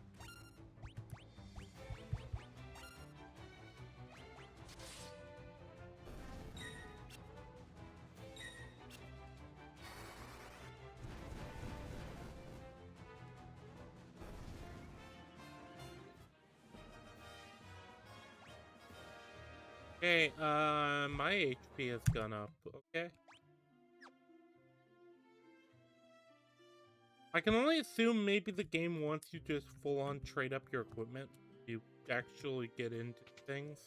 Okay, my HP has gone up, okay? I can only assume maybe the game wants you to just full-on trade up your equipment. You actually get into things.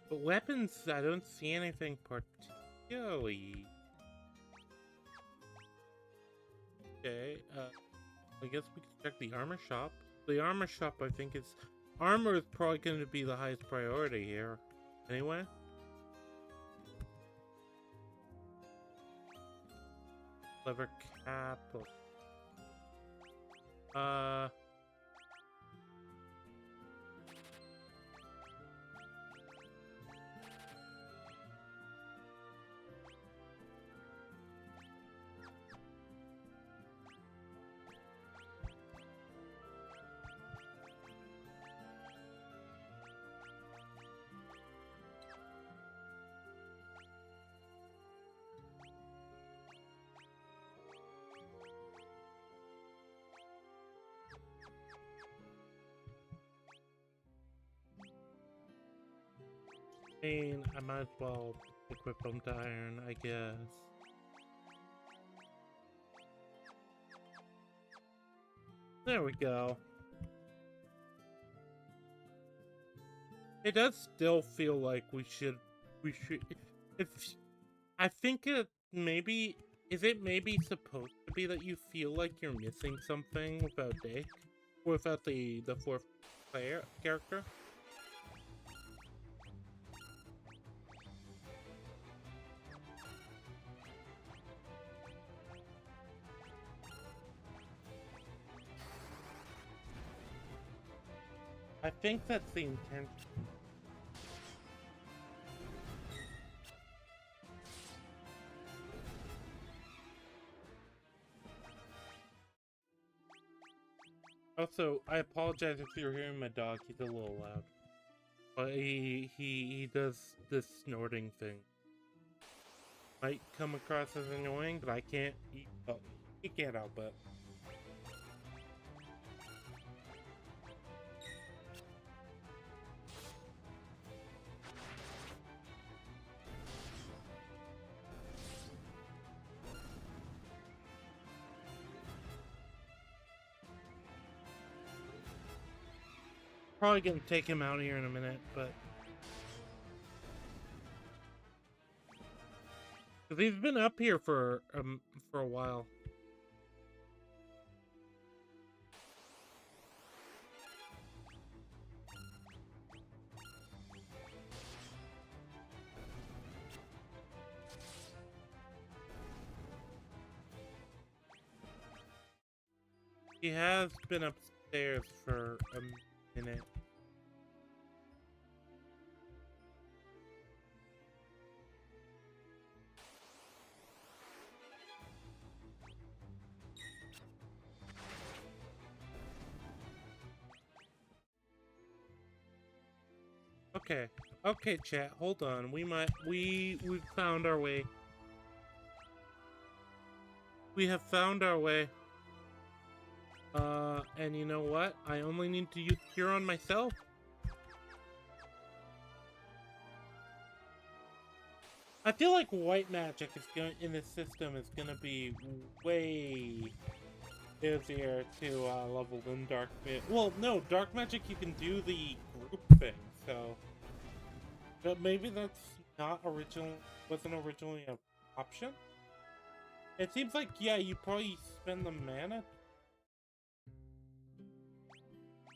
But weapons, I don't see anything particularly. Okay, I guess we can check the armor shop. The armor shop, I think armor is probably going to be the highest priority here. Anyway. Leather cap. I mean, I might as well equip them to iron, I guess. There we go. It does still feel like we should, I think it maybe, is it maybe supposed to be that you feel like you're missing something without Dick? Or without the fourth player character? I think that's the intention. Also, I apologize if you're hearing my dog. He's a little loud, but he does this snorting thing. Might come across as annoying, but I can't. He can't help it. Probably gonna take him out here in a minute, but because he's been up here for a while. He has been upstairs for a minute. Okay. Okay, chat, hold on. We've found our way. We have found our way. And you know what? I only need to use cure on myself. I feel like white magic is going in this system is gonna be way easier to level than dark magic. Well, no, dark magic you can do the group thing, so. But maybe that's not wasn't originally an option. It seems like, yeah, you probably spend the mana.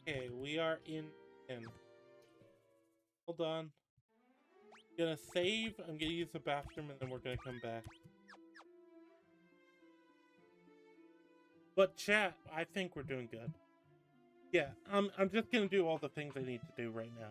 Okay, we are in. Hold on. Gonna save, I'm gonna use the bathroom, and then we're gonna come back. But chat, I think we're doing good. Yeah, I'm just gonna do all the things I need to do right now.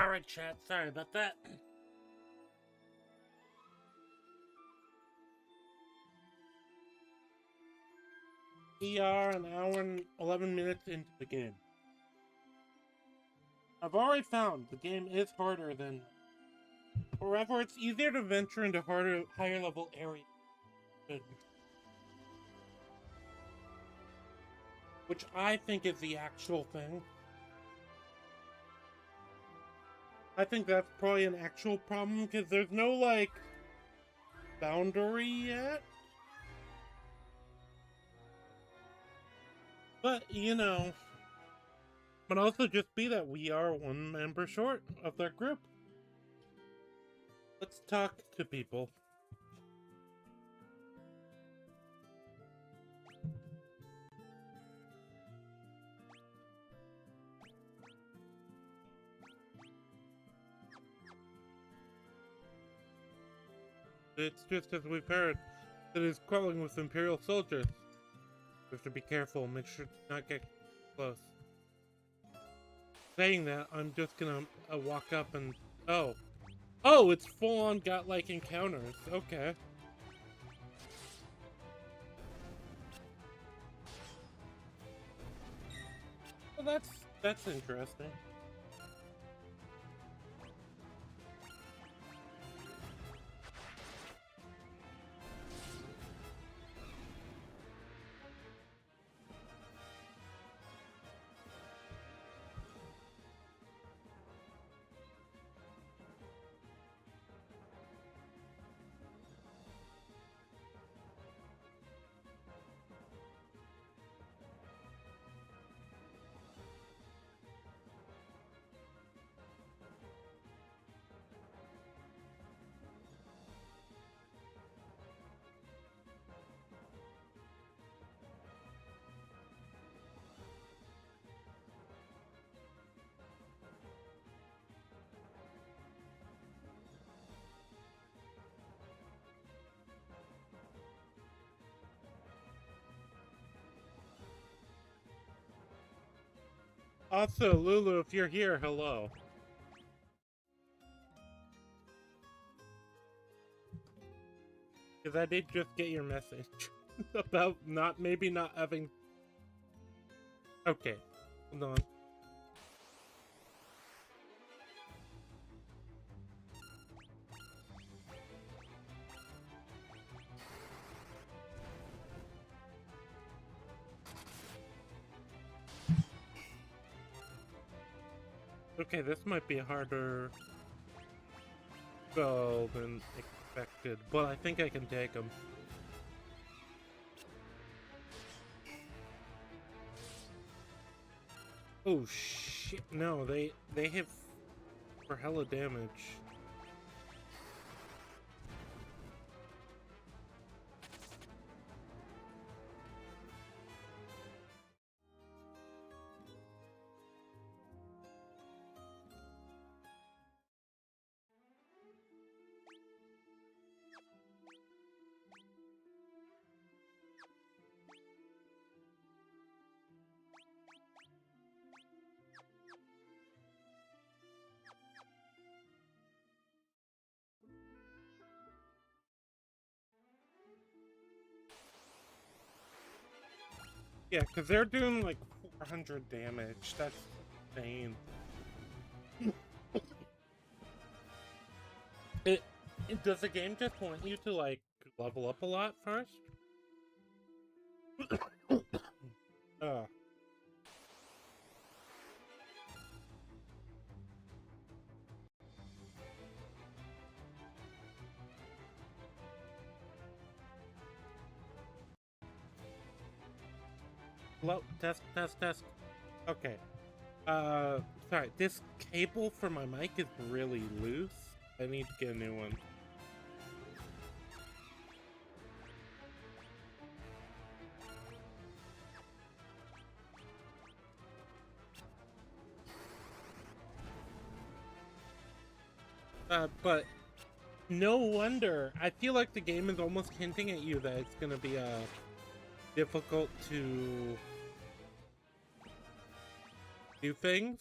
Alright, chat, sorry about that. We are an hour and 11 minutes into the game. I've already found the game is harder than... However, it's easier to venture into higher level areas. Which I think is the actual thing. I think that's probably an actual problem, because there's no, like, boundary yet. But, you know, but also just be that we are one member short of their group. Let's talk to people. It's just as we've heard, it is crawling with Imperial soldiers. We have to be careful, make sure to not get close. Saying that, I'm just gonna walk up and... Oh! Oh, it's full-on got-like encounters. Okay. Well, that's interesting. Also, Lulu, if you're here, hello. Because I did just get your message about maybe not having... Okay, hold on. Okay, this might be a harder go than expected, but I think I can take him. Oh shit, no, they hit for hella damage. Yeah, because they're doing like 400 damage. That's insane. Does the game just want you to like level up a lot first? Hello, test. Okay. Sorry, this cable for my mic is really loose. I need to get a new one. But no wonder. I feel like the game is almost hinting at you that it's gonna be difficult to do things.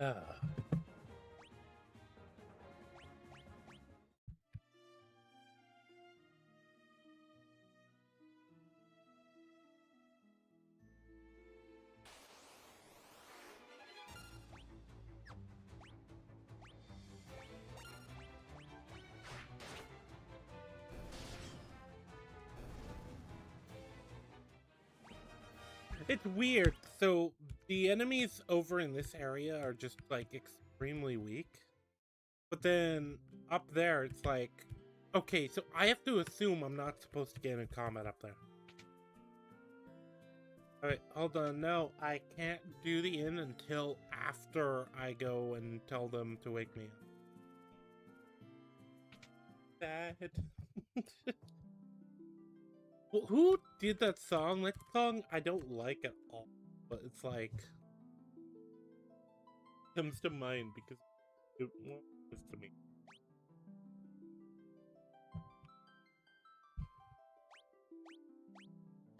Ah. It's weird. So the enemies over in this area are just like extremely weak. But then up there, it's like, okay, so I have to assume I'm not supposed to get in combat up there. Alright, hold on. No, I can't do the inn until after I go and tell them to wake me up. Sad. Well, who did that song? That song I don't like at all. But it's like, comes to mind because it was to me.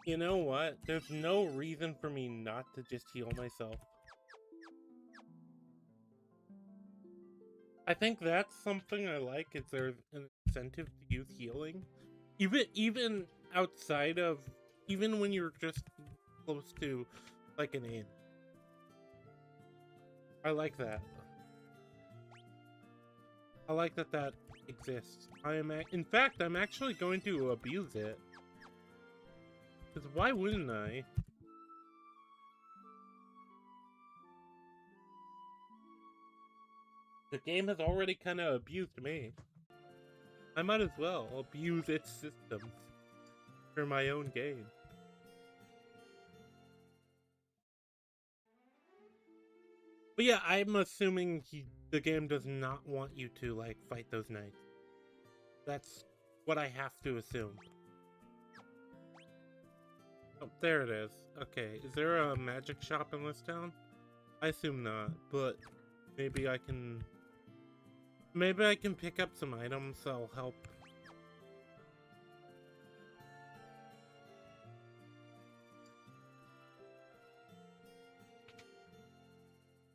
You know what? There's no reason for me not to just heal myself. I think that's something I like, is there's an incentive to use healing. Even outside of, even when you're just close to like an inn. I like that. I like that that exists. In fact, I'm actually going to abuse it. Because why wouldn't I? The game has already kind of abused me. I might as well abuse its systems for my own gain. But yeah, I'm assuming the game does not want you to, like, fight those knights. That's what I have to assume. Oh, there it is. Okay, is there a magic shop in this town? I assume not, but maybe I can... Maybe I can pick up some items that'll help.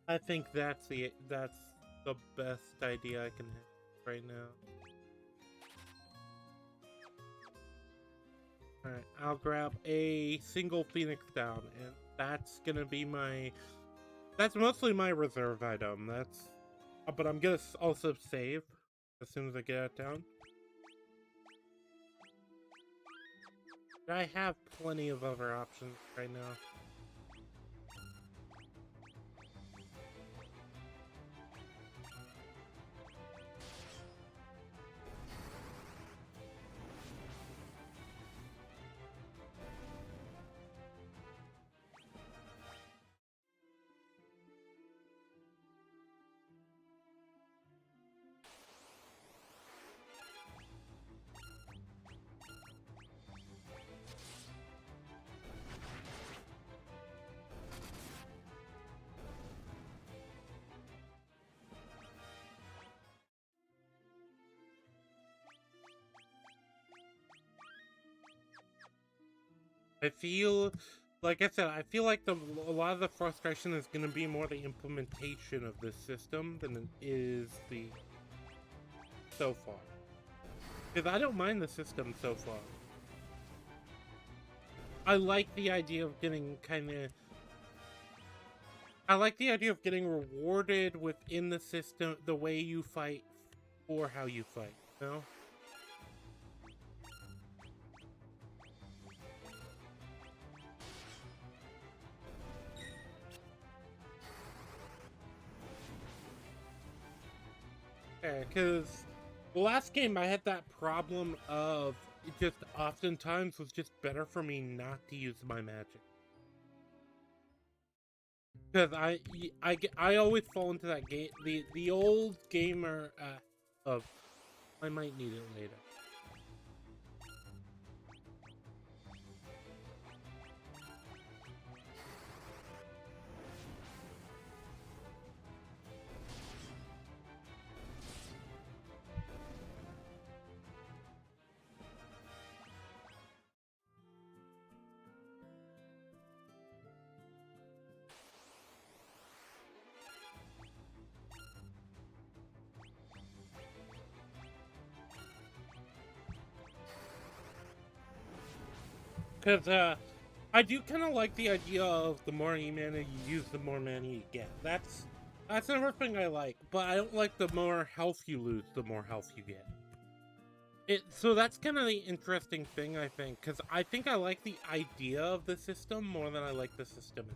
I think that's the best idea I can have right now. Alright, I'll grab a single Phoenix down, and that's gonna be my... That's mostly my reserve item. That's... But I'm gonna also save as soon as I get out of town. I have plenty of other options right now. I feel, like I said, I feel like a lot of the frustration is going to be more the implementation of this system than it is the so far. Because I don't mind the system so far. I like the idea of getting I like the idea of getting rewarded within the system, the way you fight or how you fight, you know? Yeah, because the last game I had that problem of it just oftentimes was just better for me not to use my magic. Because I always fall into that game, the old gamer of I might need it later. Because, I do kind of like the idea of the more mana you use, the more mana you get. That's another thing I like, but I don't like the more health you lose, the more health you get. So that's kind of the interesting thing, I think, because I think I like the idea of the system more than I like the system.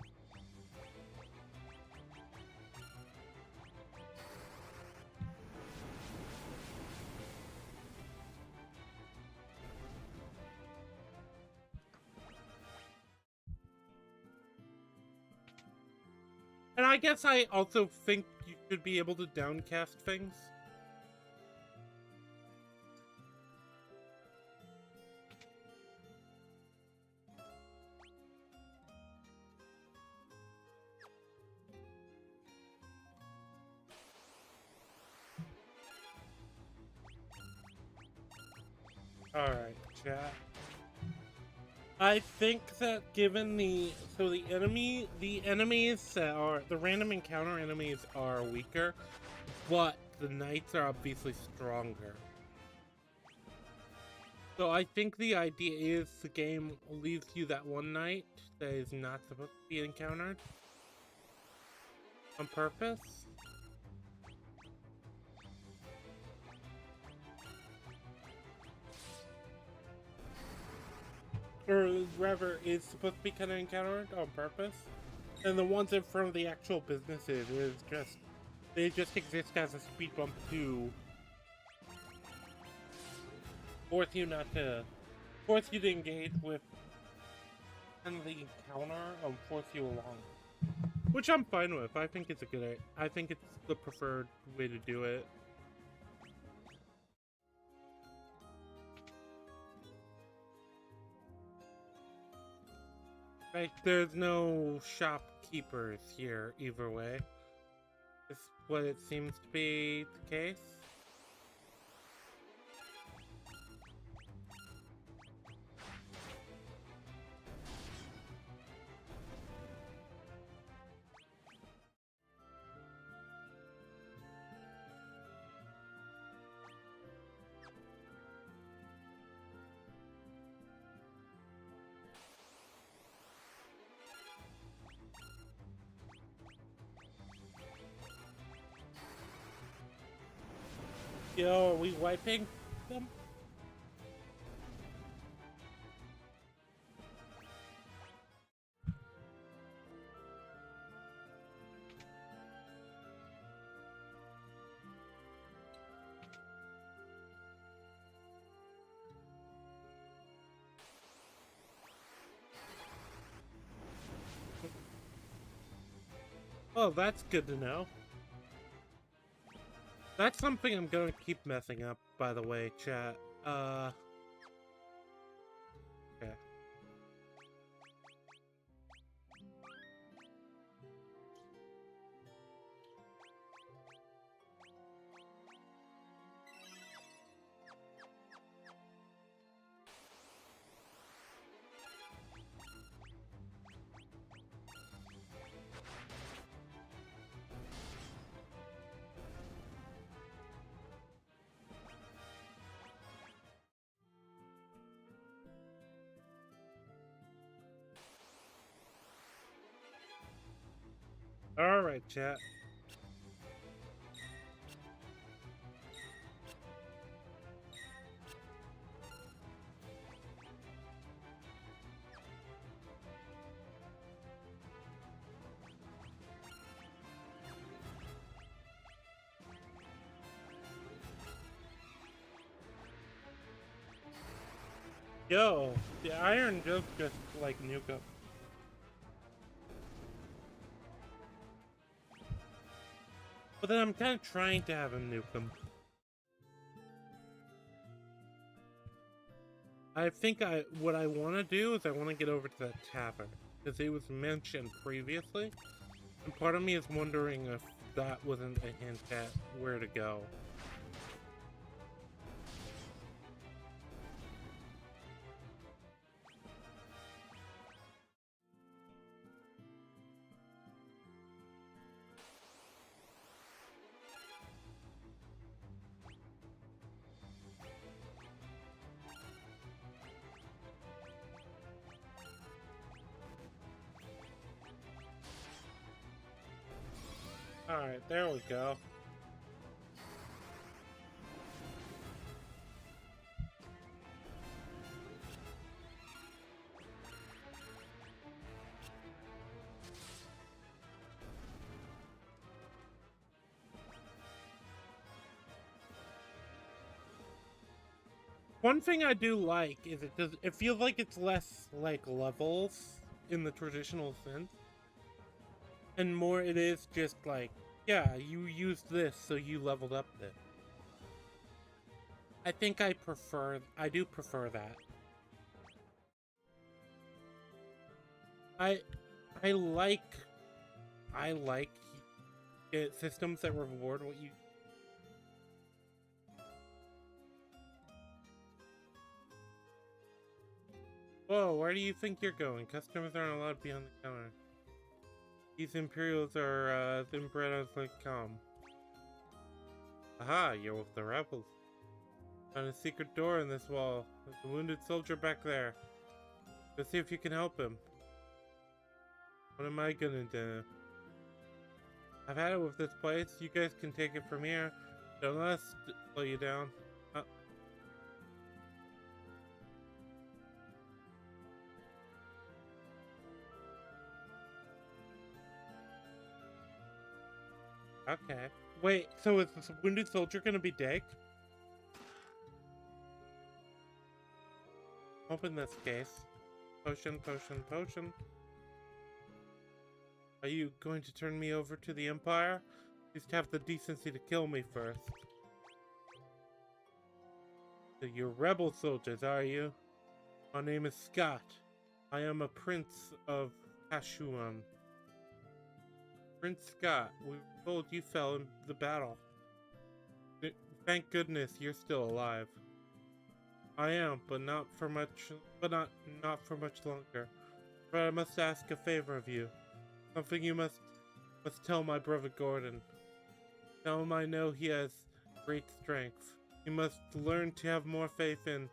And I guess I also think you should be able to downcast things. Alright, chat. I think that given the enemies are the random encounter enemies are weaker, but the knights are obviously stronger. So I think the idea is the game leaves you that one knight that is not supposed to be encountered on purpose. Or rather, is supposed to be kind of encountered on purpose. And the ones in front of the actual businesses they just exist as a speed bump to force you to engage with and the encounter and force you along. Which I'm fine with. I think it's I think it's the preferred way to do it. Like, there's no shopkeepers here either way. It's what it seems to be the case. Yo, are we wiping them? Oh, that's good to know. That's something I'm gonna keep messing up, by the way, chat. Okay. Alright, chat. Yo, the iron just like nuke up. But then I'm kind of trying to have him nuke them. I think what I want to do is I want to get over to that tavern, because it was mentioned previously, and part of me is wondering if that wasn't a hint at where to go. Alright, there we go. One thing I do like is it feels like it's less like levels in the traditional sense, and more it is just like, yeah, you used this, so you leveled up this. I think I do prefer that. I I like I like systems that reward what you. Whoa, where do you think you're going? Customers aren't allowed beyond the counter. These Imperials are inbred as they come. Aha, you're with the rebels. Found a secret door in this wall. There's a wounded soldier back there. Go see if you can help him. What am I gonna do? I've had it with this place. You guys can take it from here. Don't let us slow you down. Okay. Wait, so is this wounded soldier gonna be dead? Open this case. Potion, potion, potion. Are you going to turn me over to the Empire? Please have the decency to kill me first. So you're rebel soldiers, are you? My name is Scott. I am a prince of Kashuan. Prince Scott, we were told you fell in the battle. Thank goodness you're still alive. I am, but not for much longer. But I must ask a favor of you. Something you must tell my brother Gordon. Tell him I know he has great strength. He must learn to have more faith in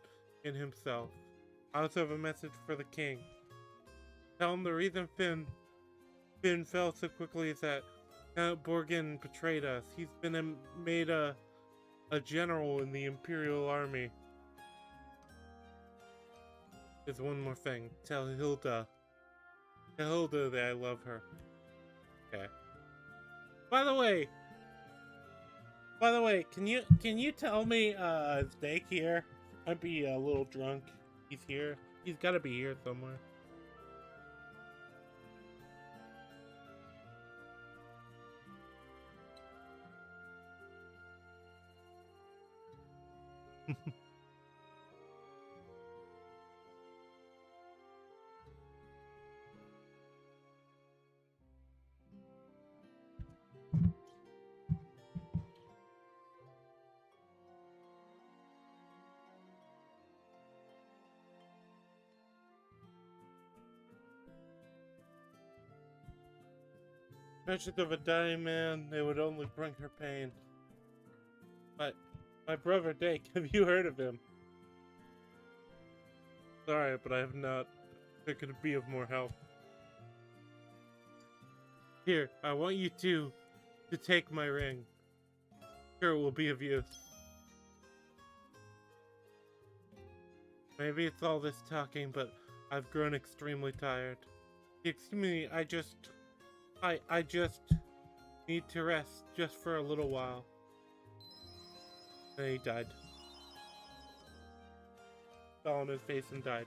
himself. I also have a message for the king. Tell him the reason Finn fell so quickly is that Count Borgin betrayed us. He's been made a general in the Imperial Army. There's one more thing. Tell Hilda that I love her. Okay. By the way, can you tell me is Dake here? I'd be a little drunk. He's here. He's gotta be here somewhere. Mentions of a dying man, they would only bring her pain. But my brother Dake, have you heard of him? Sorry, but I have not. There could be of more help. Here, I want you to take my ring. Sure, it will be of use. Maybe it's all this talking, but I've grown extremely tired. Excuse me, I just need to rest just for a little while. And he died. Fell on his face and died.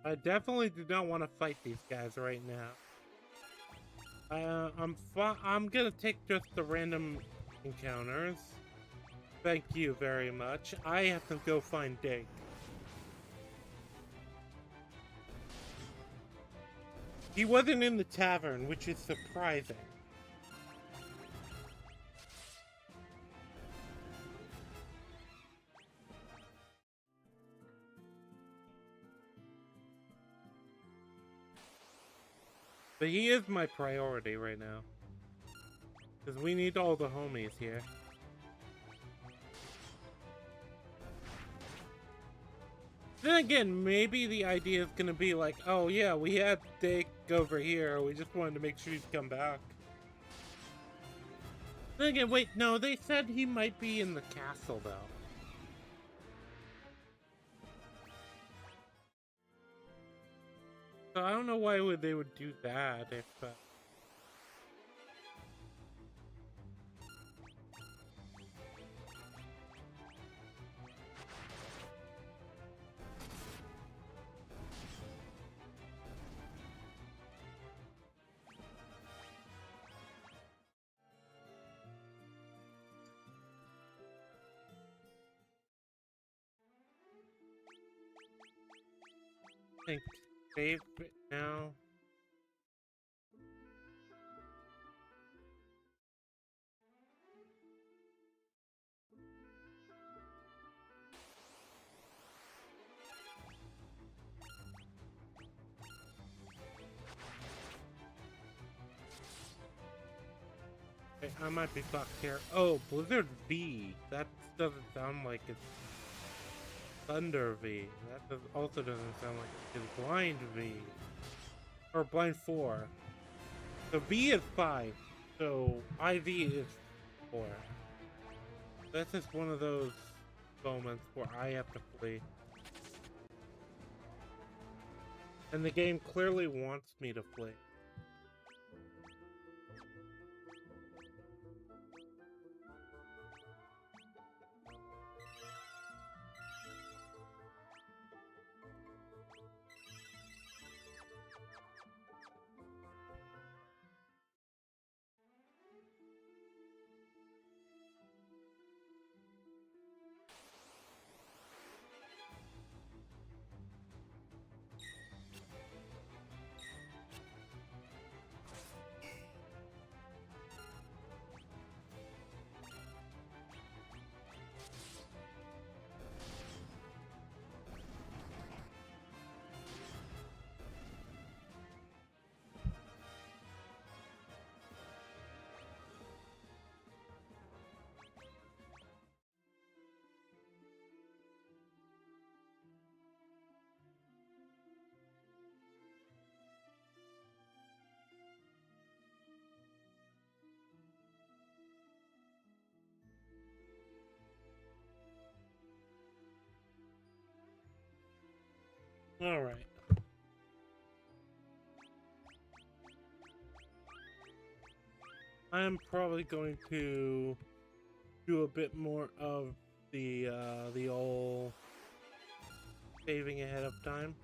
I definitely do not want to fight these guys right now. I'm gonna take just the random encounters. Thank you very much. I have to go find Dig. He wasn't in the tavern, which is surprising. But he is my priority right now. Because we need all the homies here. Then again, maybe the idea is gonna be like, oh yeah, we had Dick over here, we just wanted to make sure he'd come back. Then again, wait, no, they said he might be in the castle though. So I don't know why they would do that if... I think save it now. I might be fucked here. Oh, Blizzard V. That doesn't sound like it's Thunder V. That also doesn't sound like it's Blind V. Or Blind 4. So V is 5. So IV is 4. That's just one of those moments where I have to flee. And the game clearly wants me to flee. Alright. I'm probably going to do a bit more of the old saving ahead of time.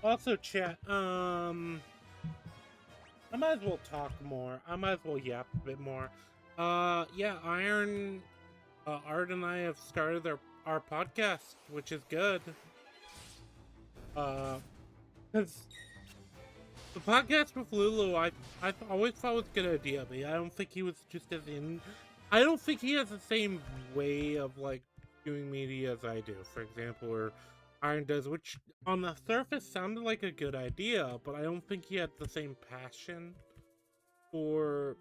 Also, chat, I might as well talk more. I might as well yap a bit more. Yeah, Art and I have started our podcast, which is good. Because the podcast with Lulu, I always thought was a good idea, but I don't think he was just as in... I don't think he has the same way of, like, doing media as I do, for example, or Iron does, which on the surface sounded like a good idea, but I don't think he had the same passion for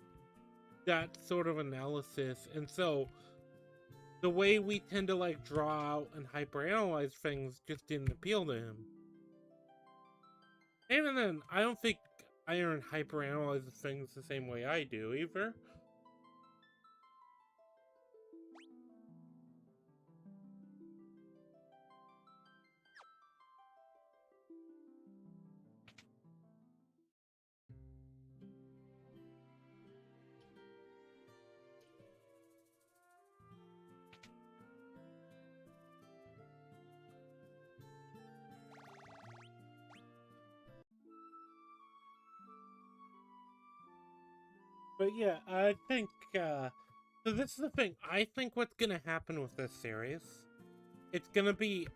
that sort of analysis. And so the way we tend to like draw out and hyperanalyze things just didn't appeal to him. Even then, I don't think Iron hyperanalyzes things the same way I do either. But yeah, I think, so this is the thing. I think what's gonna happen with this series, it's gonna be,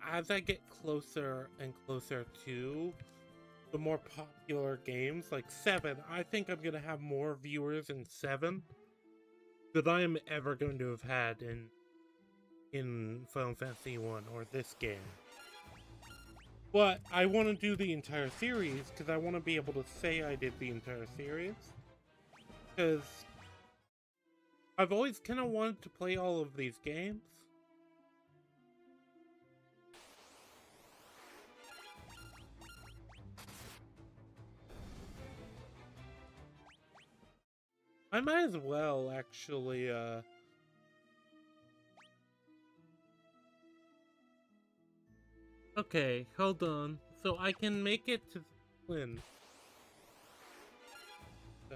as I get closer and closer to the more popular games, like 7, I think I'm gonna have more viewers in 7 than I am ever going to have had in Final Fantasy 1 or this game. But I want to do the entire series because I want to be able to say I did the entire series. Because I've always kind of wanted to play all of these games. I might as well, actually, okay, hold on. So I can make it to Flynn. So.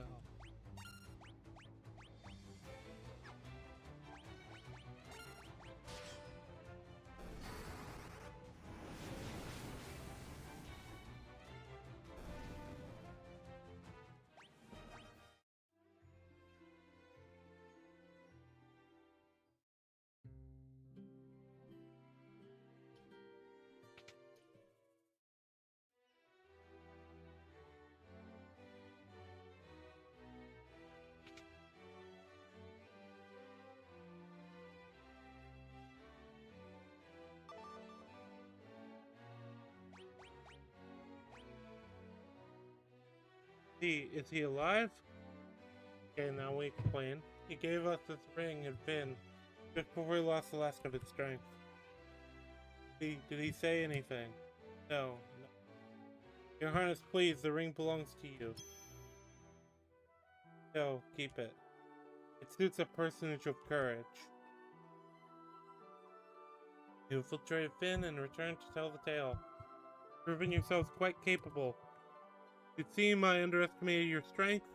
Is he alive? Okay, now we explain. He gave us this ring and pin just before he lost the last of its strength. Did he say anything? No. Your Highness, please, the ring belongs to you. No, keep it. It suits a personage of courage. You infiltrated Finn and returned to tell the tale, proving yourselves quite capable. It seemed I underestimated your strength.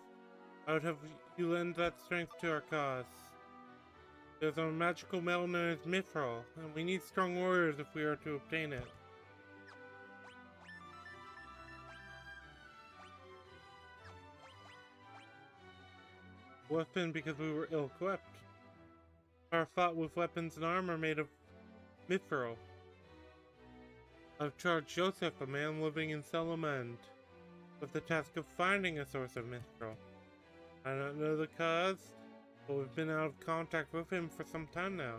I would have you lend that strength to our cause. There's a magical metal known as mithril, and we need strong warriors if we are to obtain it. Weapon because we were ill-equipped. Our fought with weapons and armor made of mithril. I've charged Joseph, a man living in Salamand, with the task of finding a source of mithril. I don't know the cause, but we've been out of contact with him for some time now.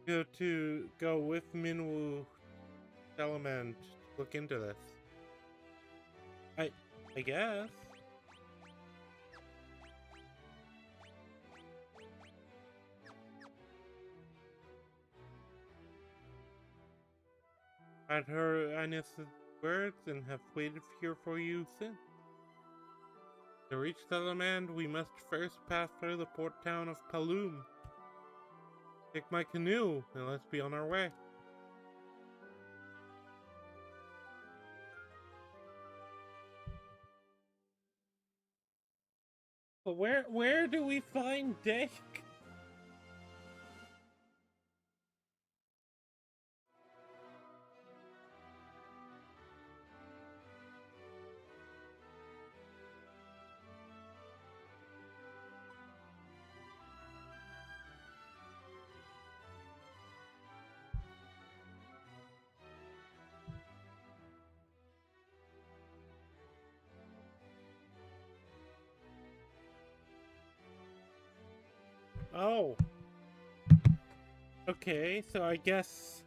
Go with Minwu Salamand to look into this. I guess. I'd heard Agnes' words and have waited here for you since. To reach Salamand, we must first pass through the port town of Paloom. Take my canoe, and let's be on our way. But where do we find Dick? Oh. Okay, so I guess...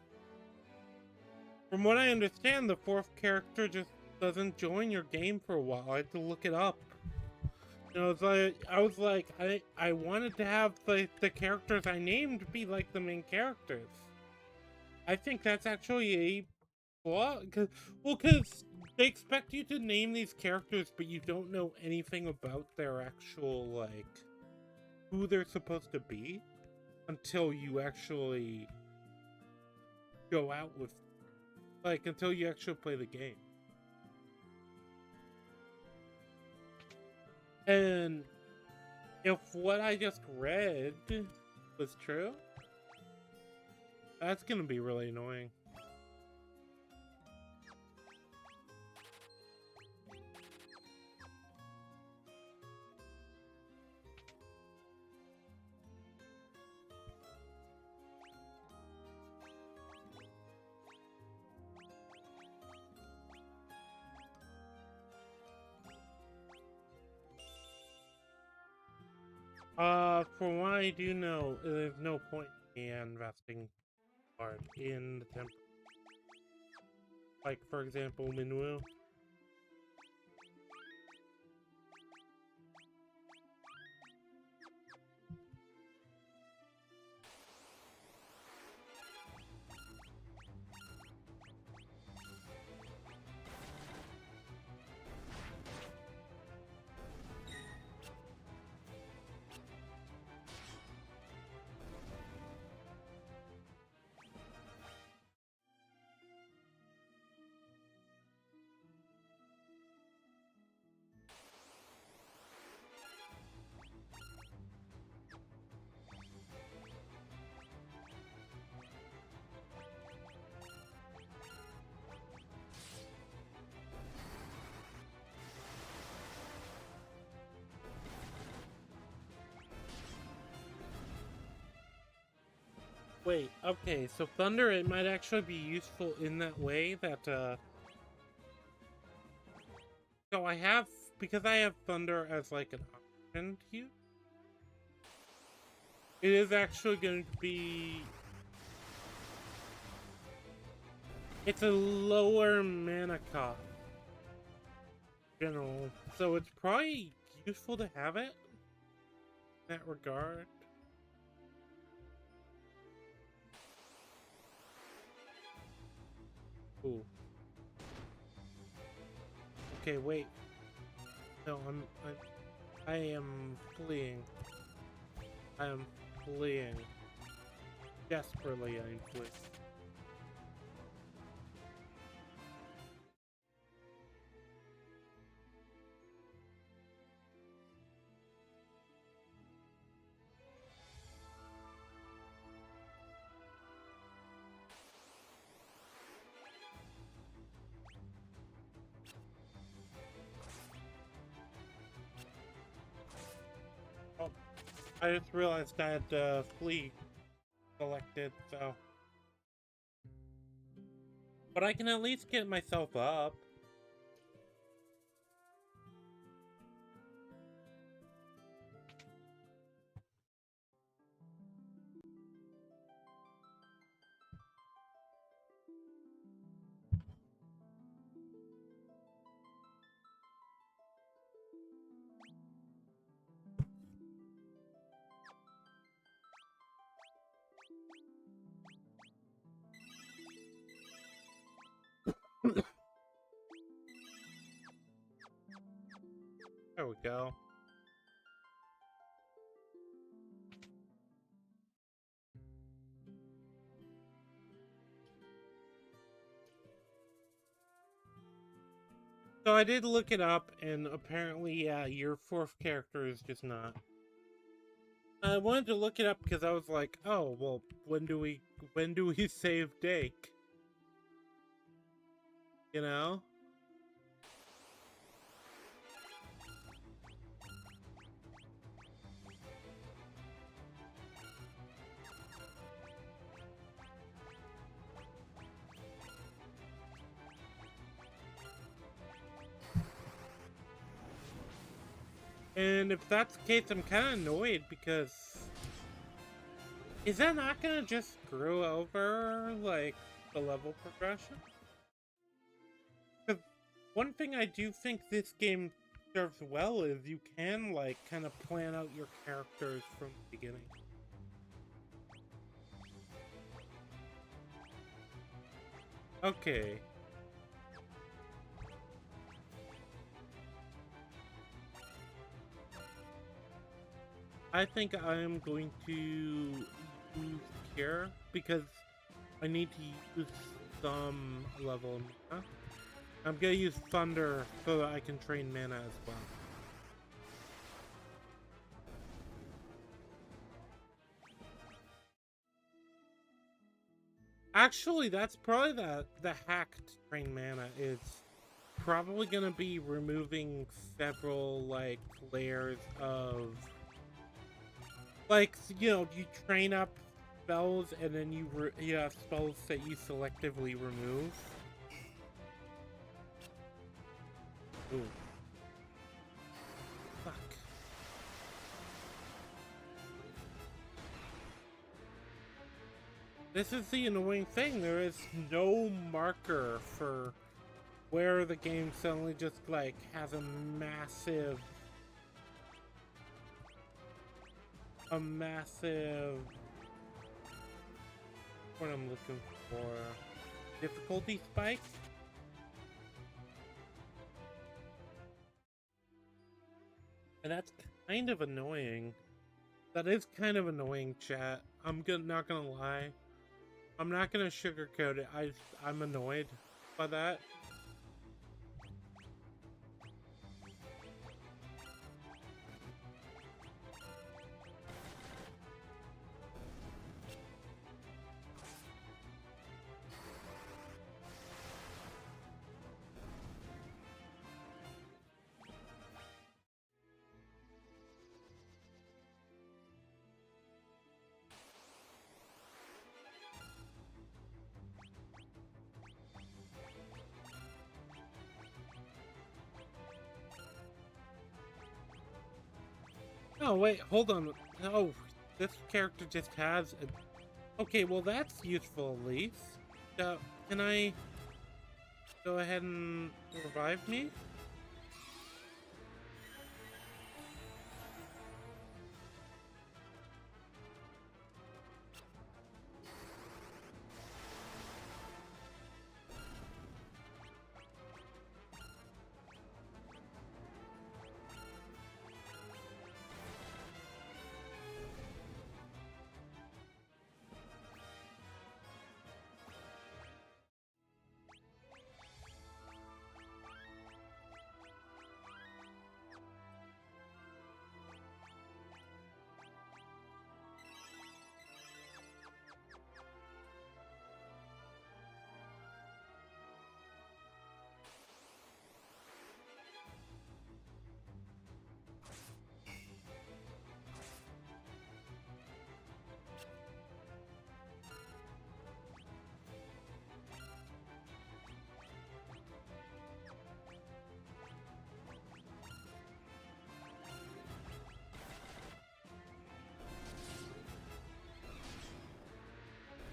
From what I understand, the 4th character just doesn't join your game for a while. I had to look it up. You know, I wanted to have the characters I named be like the main characters. I think that's actually a flaw, because they expect you to name these characters, but you don't know anything about their actual, like, who they're supposed to be until you actually go out with, like, until you actually play the game. And if what I just read was true, that's gonna be really annoying. From what I do know, there's no point in investing hard in the temple. Like, for example, Minwu. Wait, okay, so Thunder, it might actually be useful in that way that, so I have, because I have Thunder as, like, an option to use, it is actually going to be, it's a lower mana cost, in general, so it's probably useful to have it, in that regard. Ooh. Okay, wait. No, I am fleeing. I am fleeing. Desperately, I'm fleeing. Oh, I just realized I had flee selected, so. But I can at least get myself up. There we go. So I did look it up, and apparently, yeah, your fourth character is just not. I wanted to look it up because I was like, oh, well, when do we save Dake? You know? And if that's the case, I'm kind of annoyed because is that not gonna just screw over, like, the level progression? Because one thing I do think this game serves well is you can, like, kind of plan out your characters from the beginning. Okay. I think I'm going to use Cure because I need to use some level of mana. I'm gonna use Thunder so that I can train mana as well. Actually, that's probably the hack to train mana is probably gonna be removing several, like, layers of, like, you know, you train up spells and then you have spells that you selectively remove. Ooh. Fuck. This is the annoying thing. There is no marker for where the game suddenly just, like, has a massive what I'm looking for, difficulty spike. And that's kind of annoying. That is kind of annoying, chat. Not gonna lie. I'm not gonna sugarcoat it. I'm annoyed by that. Oh, wait, hold on. Oh, this character just has a... Okay, well, that's useful, at least. Can I go ahead and revive me?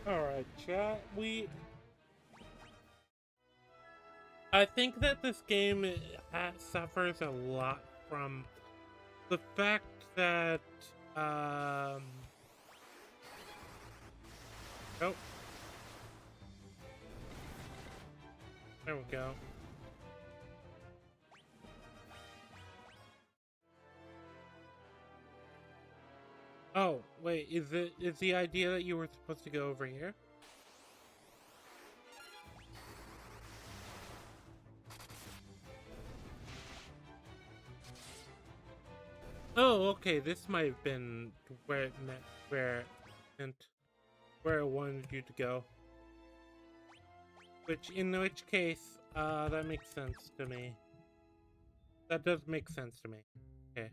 Alright, chat, I think that this game suffers a lot from the fact that, Oh. There we go. Oh, wait, is the idea that you were supposed to go over here? Oh, okay, this might have been where it meant, where I wanted you to go. In which case, that makes sense to me. That does make sense to me. Okay.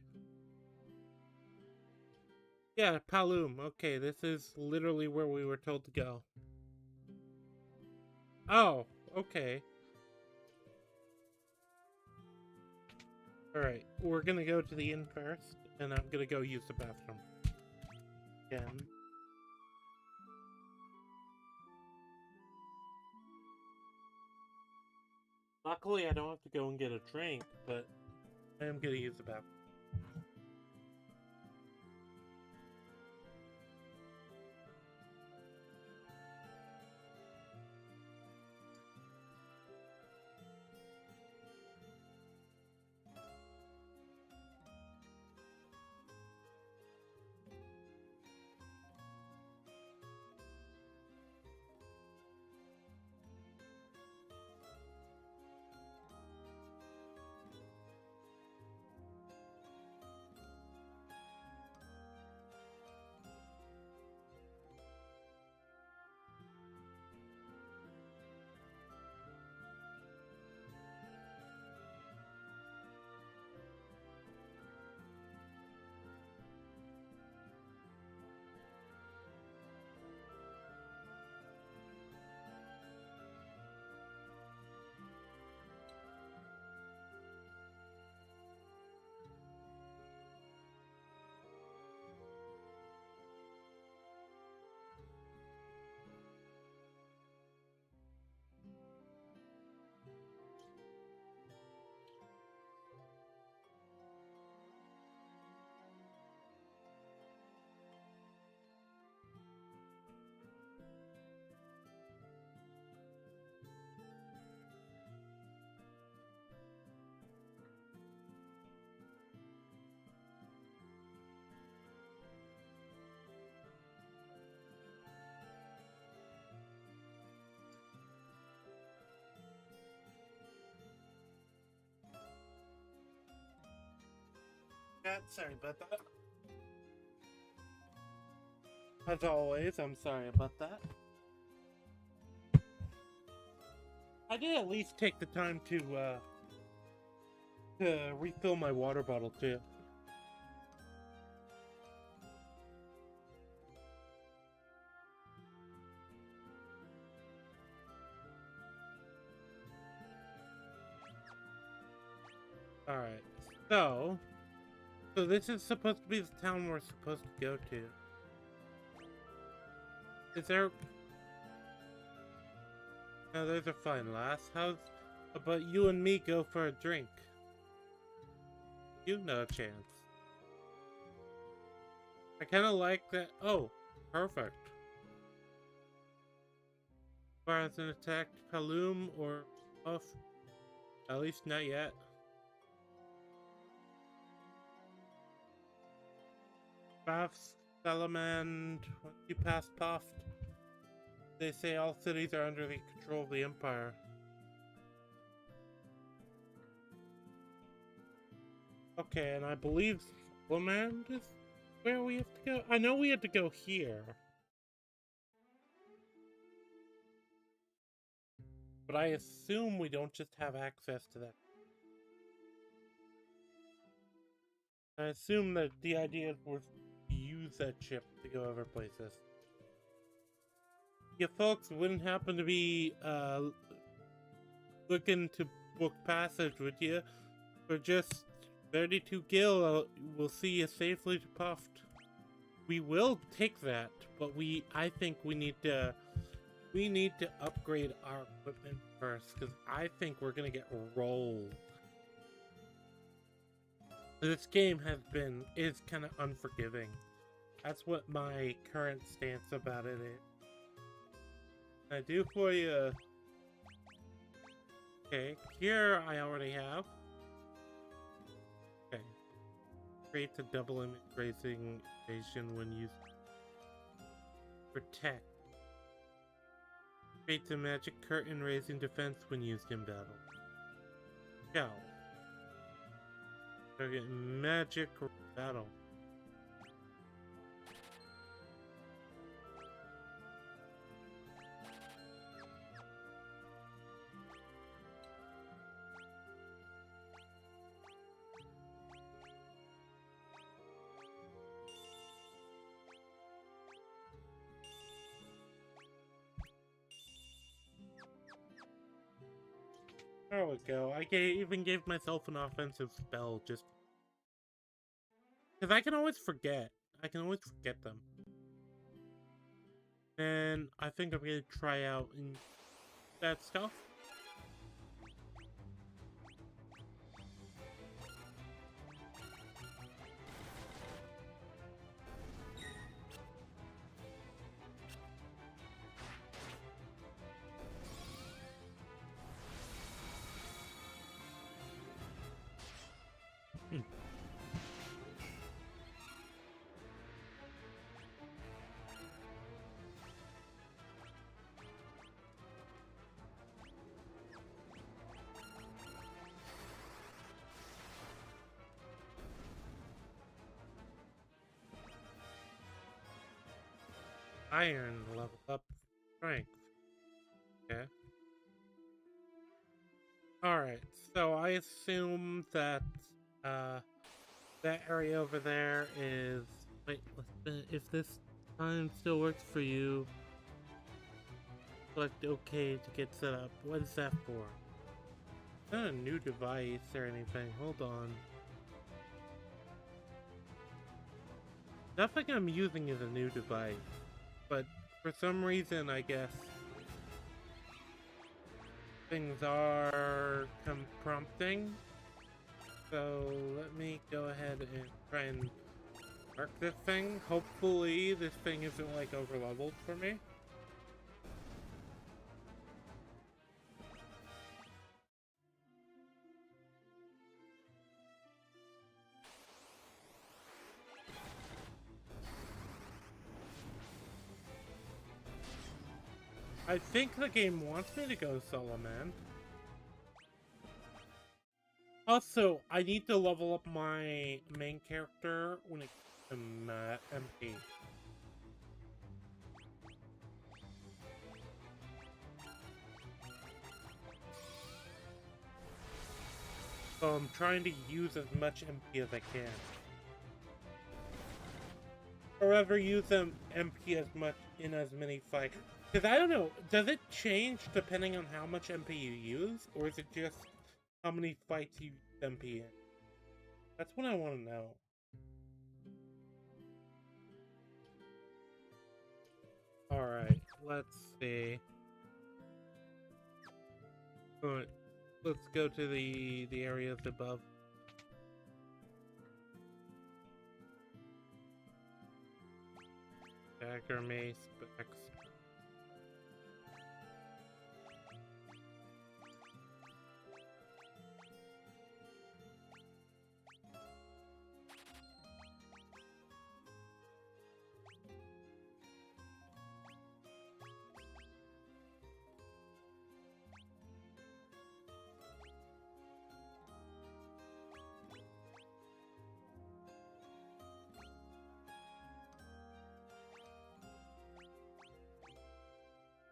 Yeah, Paloom. Okay, this is literally where we were told to go. Oh, okay. Alright, we're gonna go to the inn first, and I'm gonna go use the bathroom. Again. Luckily, I don't have to go and get a drink, but I am gonna use the bathroom. Yeah, sorry about that. As always, I'm sorry about that. I did at least take the time to refill my water bottle too. Alright, so this is supposed to be the town we're supposed to go to. Is there... No, there's a fine lass. How's about you and me go for a drink? You no chance. I kinda like that. Oh, perfect. As far as an attacked Kaloum or Puff, at least not yet. Puffs, Salamand, once you pass Puffed, they say all cities are under the control of the Empire. Okay, and I believe Salamand is where we have to go. I know we had to go here. But I assume we don't just have access to that. I assume that the idea was to use that ship to go other places. You folks wouldn't happen to be looking to book passage, would you? For just 32 gil, we'll see you safely to Puffed. We will take that, but I think we need to upgrade our equipment first, because I think we're gonna get rolled. This game is kind of unforgiving. That's what my current stance about it is. I do for you. Okay, here I already have. Okay. Creates a double image raising evasion when used. Protect. Creates a magic curtain raising defense when used in battle. Go. Target magic battle. There we go. I even gave myself an offensive spell just because I can always forget. I can always forget them. And I think I'm gonna try out that stuff. Iron level up strength. Okay. Alright, so I assume that uh that area over there is wait, if this time still works for you, select OK to get set up. What is that for? Not a new device or anything. Hold on. Nothing I'm using is a new device, but for some reason, I guess things are prompting. So let me go ahead and try and mark this thing. Hopefully, this thing isn't like over leveled for me. I think the game wants me to go solo, man. Also, I need to level up my main character when it comes to MP. So I'm trying to use as much MP as I can. Or rather, use MP as much in as many fights. Because I don't know, does it change depending on how much MP you use? Or is it just how many fights you use MP in? That's what I want to know. Alright, let's see. Alright, let's go to the areas above. Dagger, mace, axe.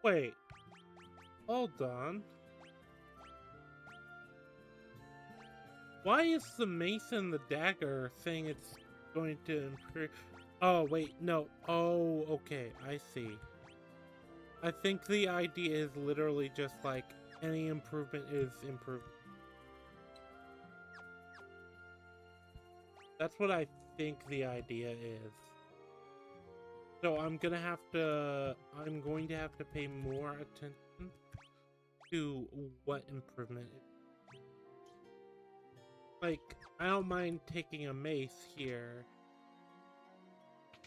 Wait, hold on. Why is the mace and the dagger saying it's going to improve? Oh, wait, no. Oh, okay, I see. I think the idea is literally just like any improvement is improvement. That's what I think the idea is. So I'm going to have to pay more attention to what improvement is. Like, I don't mind taking a mace here.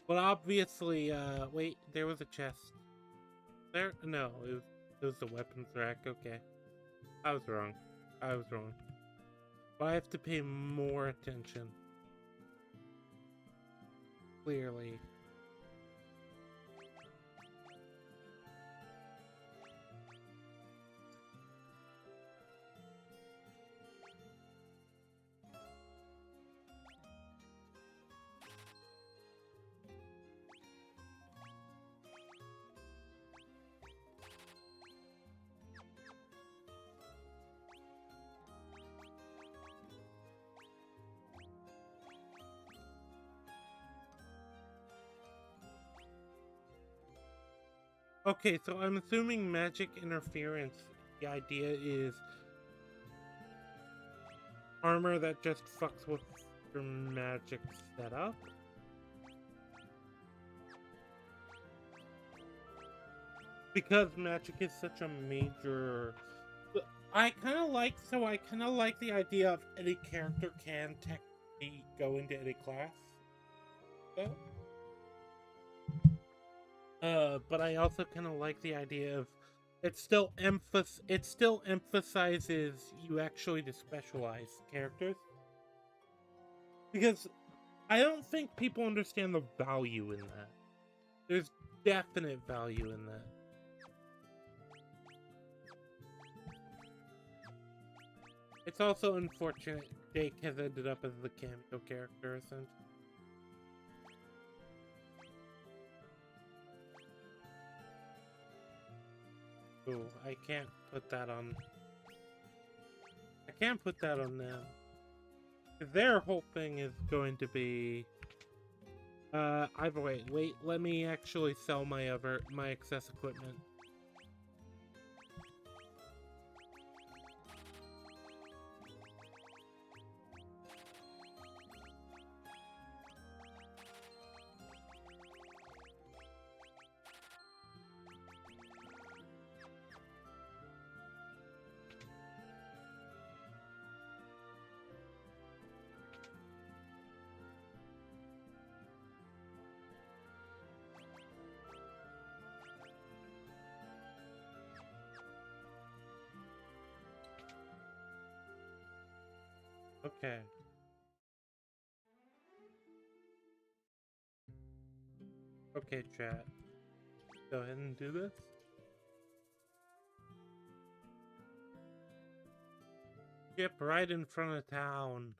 But obviously, wait, there was a chest. There? No, it was the weapons rack, okay. I was wrong. But I have to pay more attention. Clearly. Okay, so I'm assuming magic interference, the idea is armor that just fucks with your magic setup. Because magic is such a major... I kind of like the idea of any character can technically go into any class. But I also kind of like the idea of it still emphasizes you actually to specialize characters. Because I don't think people understand the value in that. There's definite value in that. It's also unfortunate Jake has ended up as the cameo character, essentially. Ooh, I can't put that on... I can't put that on them. Their whole thing is going to be... wait, let me actually sell my excess equipment. Okay. Okay, chat. Go ahead and do this. Ship right in front of town.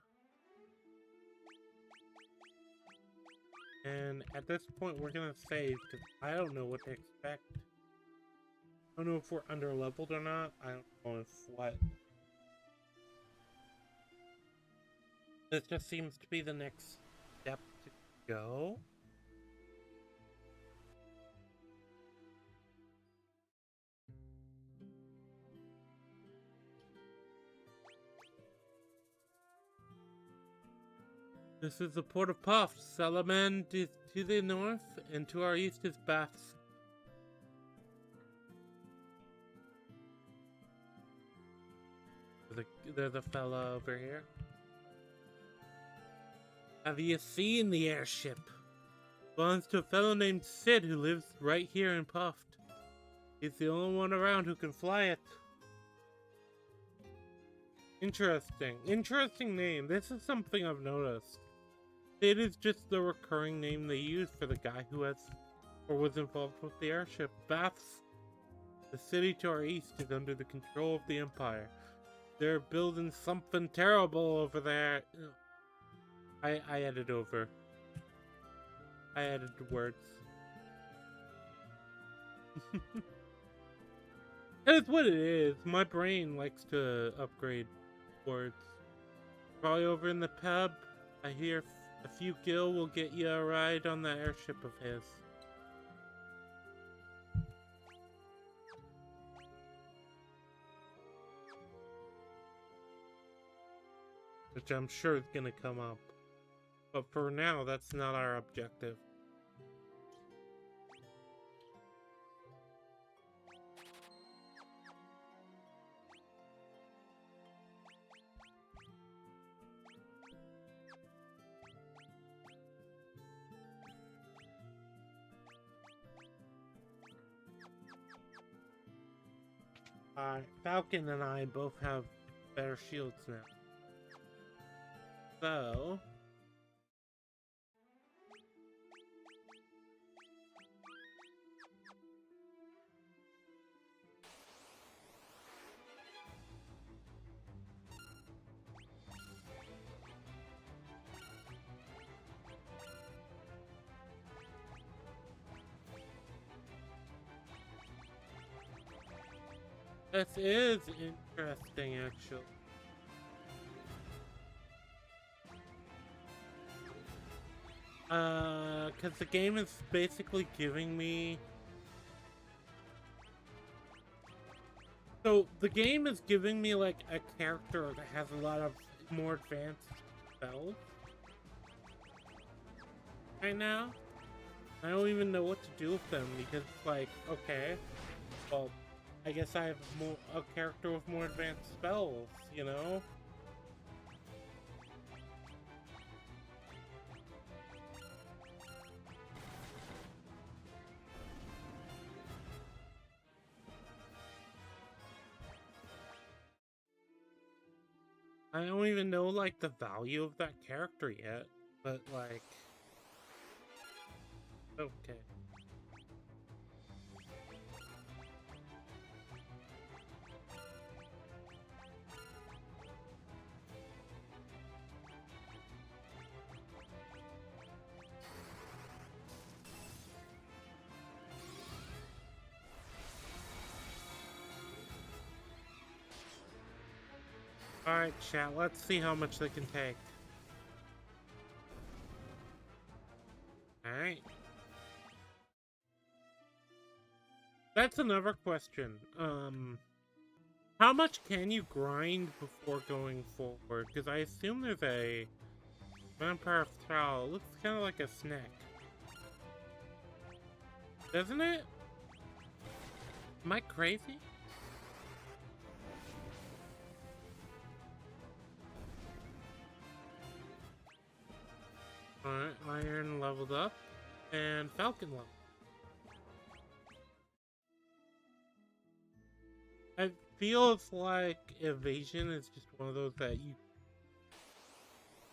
And at this point, we're gonna save, because I don't know what to expect. I don't know if we're under-leveled or not. I don't know if what... This just seems to be the next step to go. This is the port of Puff. Salaman to the north, and to our east is Baths. There's a fella over here. Have you seen the airship? Belongs to a fellow named Sid who lives right here in Puffed. He's the only one around who can fly it. Interesting. Interesting name. This is something I've noticed. Sid is just the recurring name they use for the guy who has or was involved with the airship. Baths. The city to our east is under the control of the Empire. They're building something terrible over there. I added over. I added words. That's what it is. My brain likes to upgrade words. Probably over in the pub. I hear a few gil will get you a ride on that airship of his. Which I'm sure is gonna come up. But for now, that's not our objective. Falcon and I both have better shields now. So... This is interesting, actually. Because the game is basically giving me... So, the game is giving me, like, a character that has a lot of more advanced spells. Right now. I don't even know what to do with them, because, like, okay, well... I guess I have a character with more advanced spells, you know? I don't even know, like, the value of that character yet, but, like... Okay. Alright, chat, let's see how much they can take. Alright. That's another question. How much can you grind before going forward? Because I assume there's a Vampire of Thrall. It looks kind of like a snack. Doesn't it? Am I crazy? Alright, Iron leveled up, and Falcon leveled. It feels like Evasion is just one of those that you...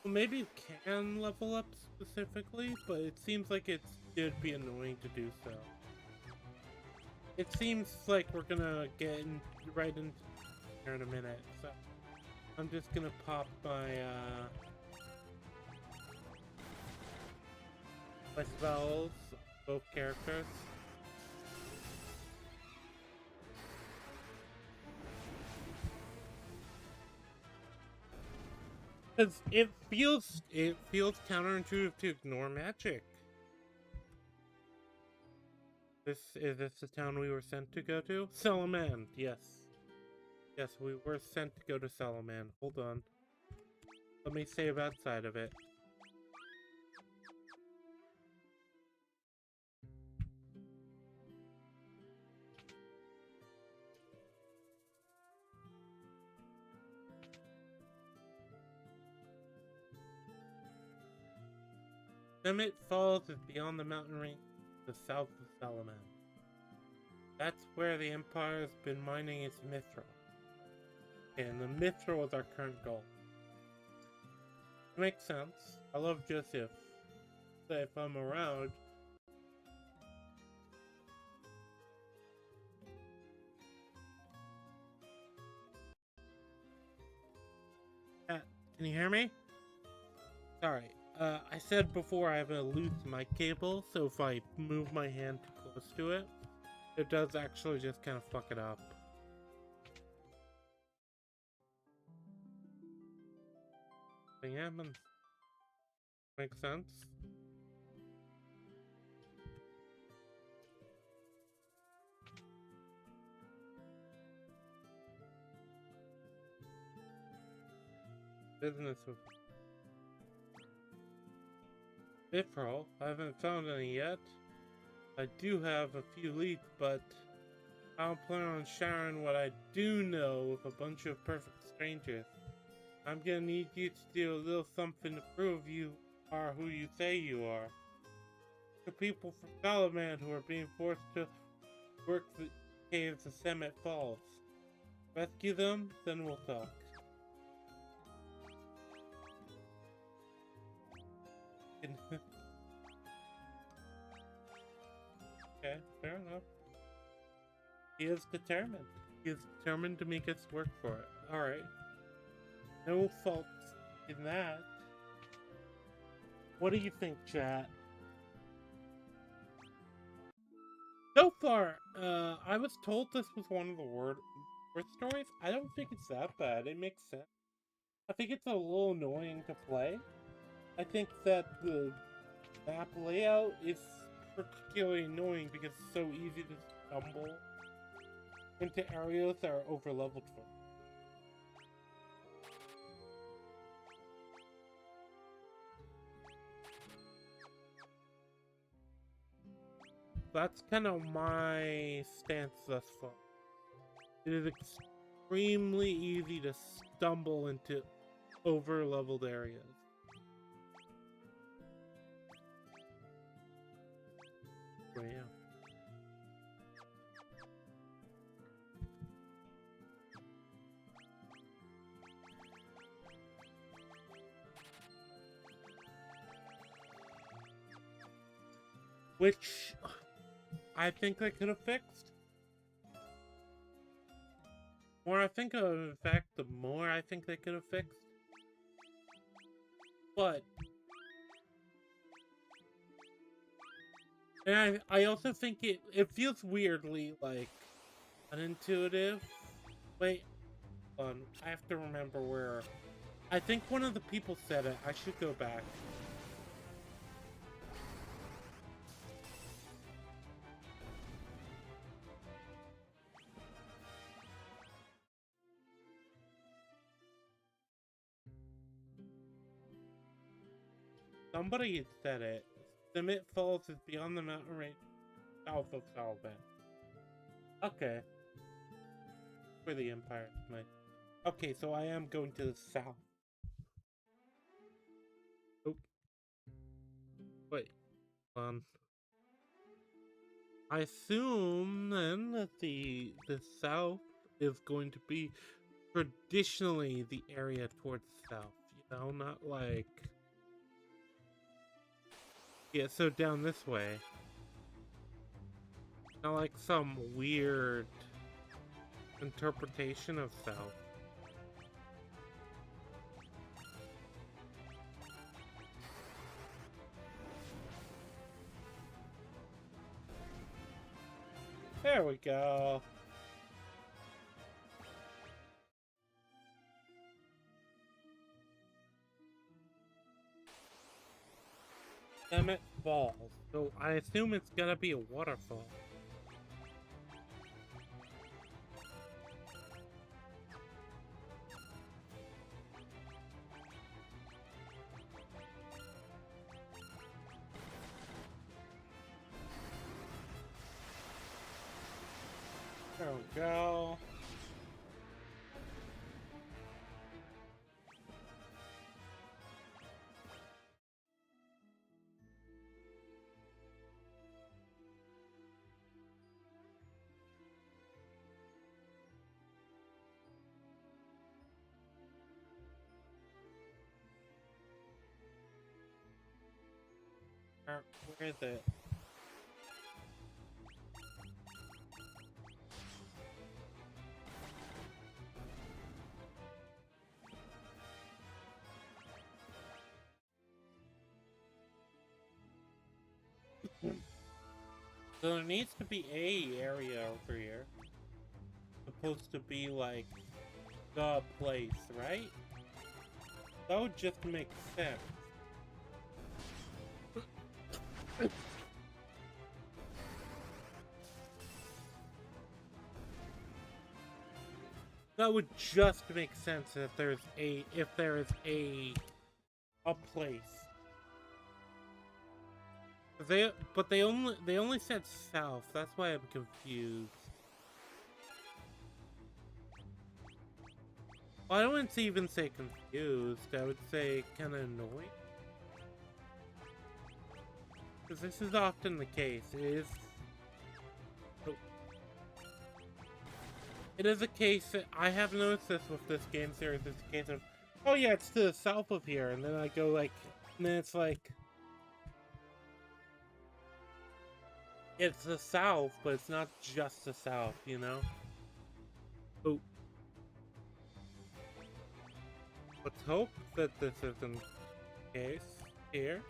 Well, maybe you can level up specifically, but it seems like it should be annoying to do so. It seems like we're gonna get right into here in a minute, so I'm just gonna pop my spells, both characters. Because it feels counterintuitive to ignore magic. Is this the town we were sent to go to? Salamand, yes. Yes, we were sent to go to Salamand. Hold on. Let me save outside of it. Summit Falls is beyond the mountain range to the south of Salamand. That's where the Empire has been mining its mithril. And the mithril is our current goal. It makes sense. I love Joseph. So if I'm around... Can you hear me? Sorry. I said before I have a loose mic cable, so if I move my hand too close to it, it does actually just kind of fuck it up. Thing happens. Makes sense? Business with Mithril. I haven't found any yet. I do have a few leads, but I don't plan on sharing what I do know with a bunch of perfect strangers. I'm gonna need you to do a little something to prove you are who you say you are. The people from Salamand who are being forced to work the caves of Summit Falls. Rescue them, then we'll talk. Okay, fair enough. He is determined. He is determined to make us work for it. Alright. No fault in that. What do you think, chat? So far, I was told this was one of the worst stories. I don't think it's that bad. It makes sense. I think it's a little annoying to play. I think that the map layout is particularly annoying because it's so easy to stumble into areas that are overleveled for. That's kind of my stance thus far. It is extremely easy to stumble into over-leveled areas. So, yeah. which I think they could have fixed. More I think of, in fact, the more I think they could have fixed. But and I also think it feels weirdly like unintuitive. Wait, hold on. I have to remember where. I think one of the people said it. I should go back. Somebody had said it. Summit Falls is beyond the mountain range south of Salvan. Okay. For the Empire tonight. Okay, so I am going to the south. Oh. Wait. I assume then that the south is going to be traditionally the area towards the south. You know, not like... Yeah, so down this way. Not like some weird interpretation of south. There we go. Summit Falls. So I assume it's gonna be a waterfall. There we go. Where is it? So there needs to be a area over here. Supposed to be like the place, right? That would just make sense. That would just make sense if there is a place. They only said south. That's why I'm confused. Well, I wouldn't even say confused. I would say kind of annoyed. Because this is often the case. It is a case that I have noticed this with this game series. It's a case of, oh yeah, it's to the south of here, and then I go like, and then it's like, it's the south, but it's not just the south, you know? Oh. Let's hope that this isn't the case here.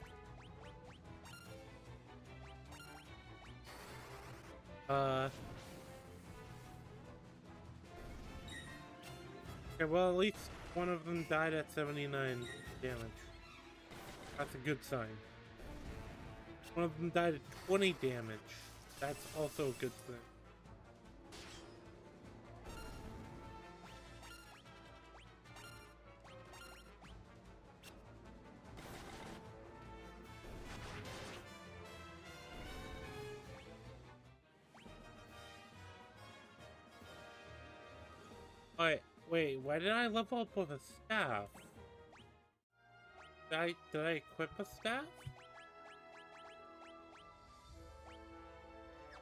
Okay, well, at least one of them died at 79 damage. That's a good sign. One of them died at 20 damage. That's also a good thing. Alright, wait, why did I level up with a staff? Did I equip a staff?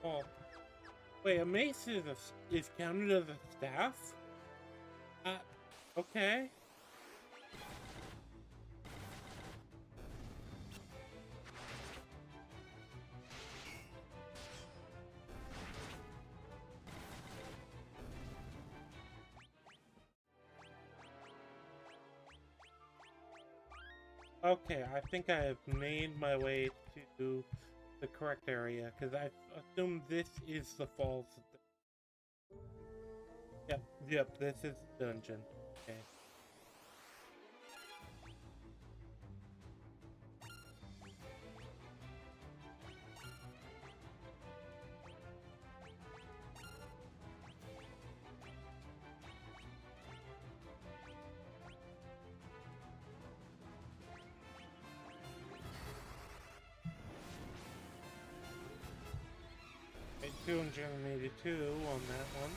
Oh. Wait, a mace is counted as a staff? Okay. Okay, I think I have made my way to the correct area, because I assume this is the falls. Yep, this is the dungeon. Okay. Okay, 282 on that one.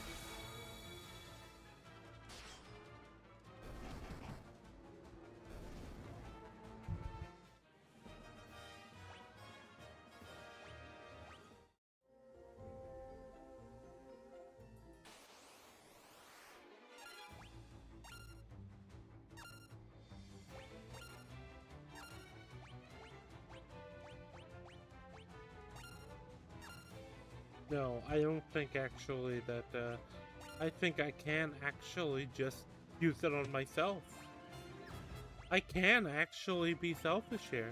No, I don't think actually that, I think I can actually just use it on myself. I can actually be selfish here.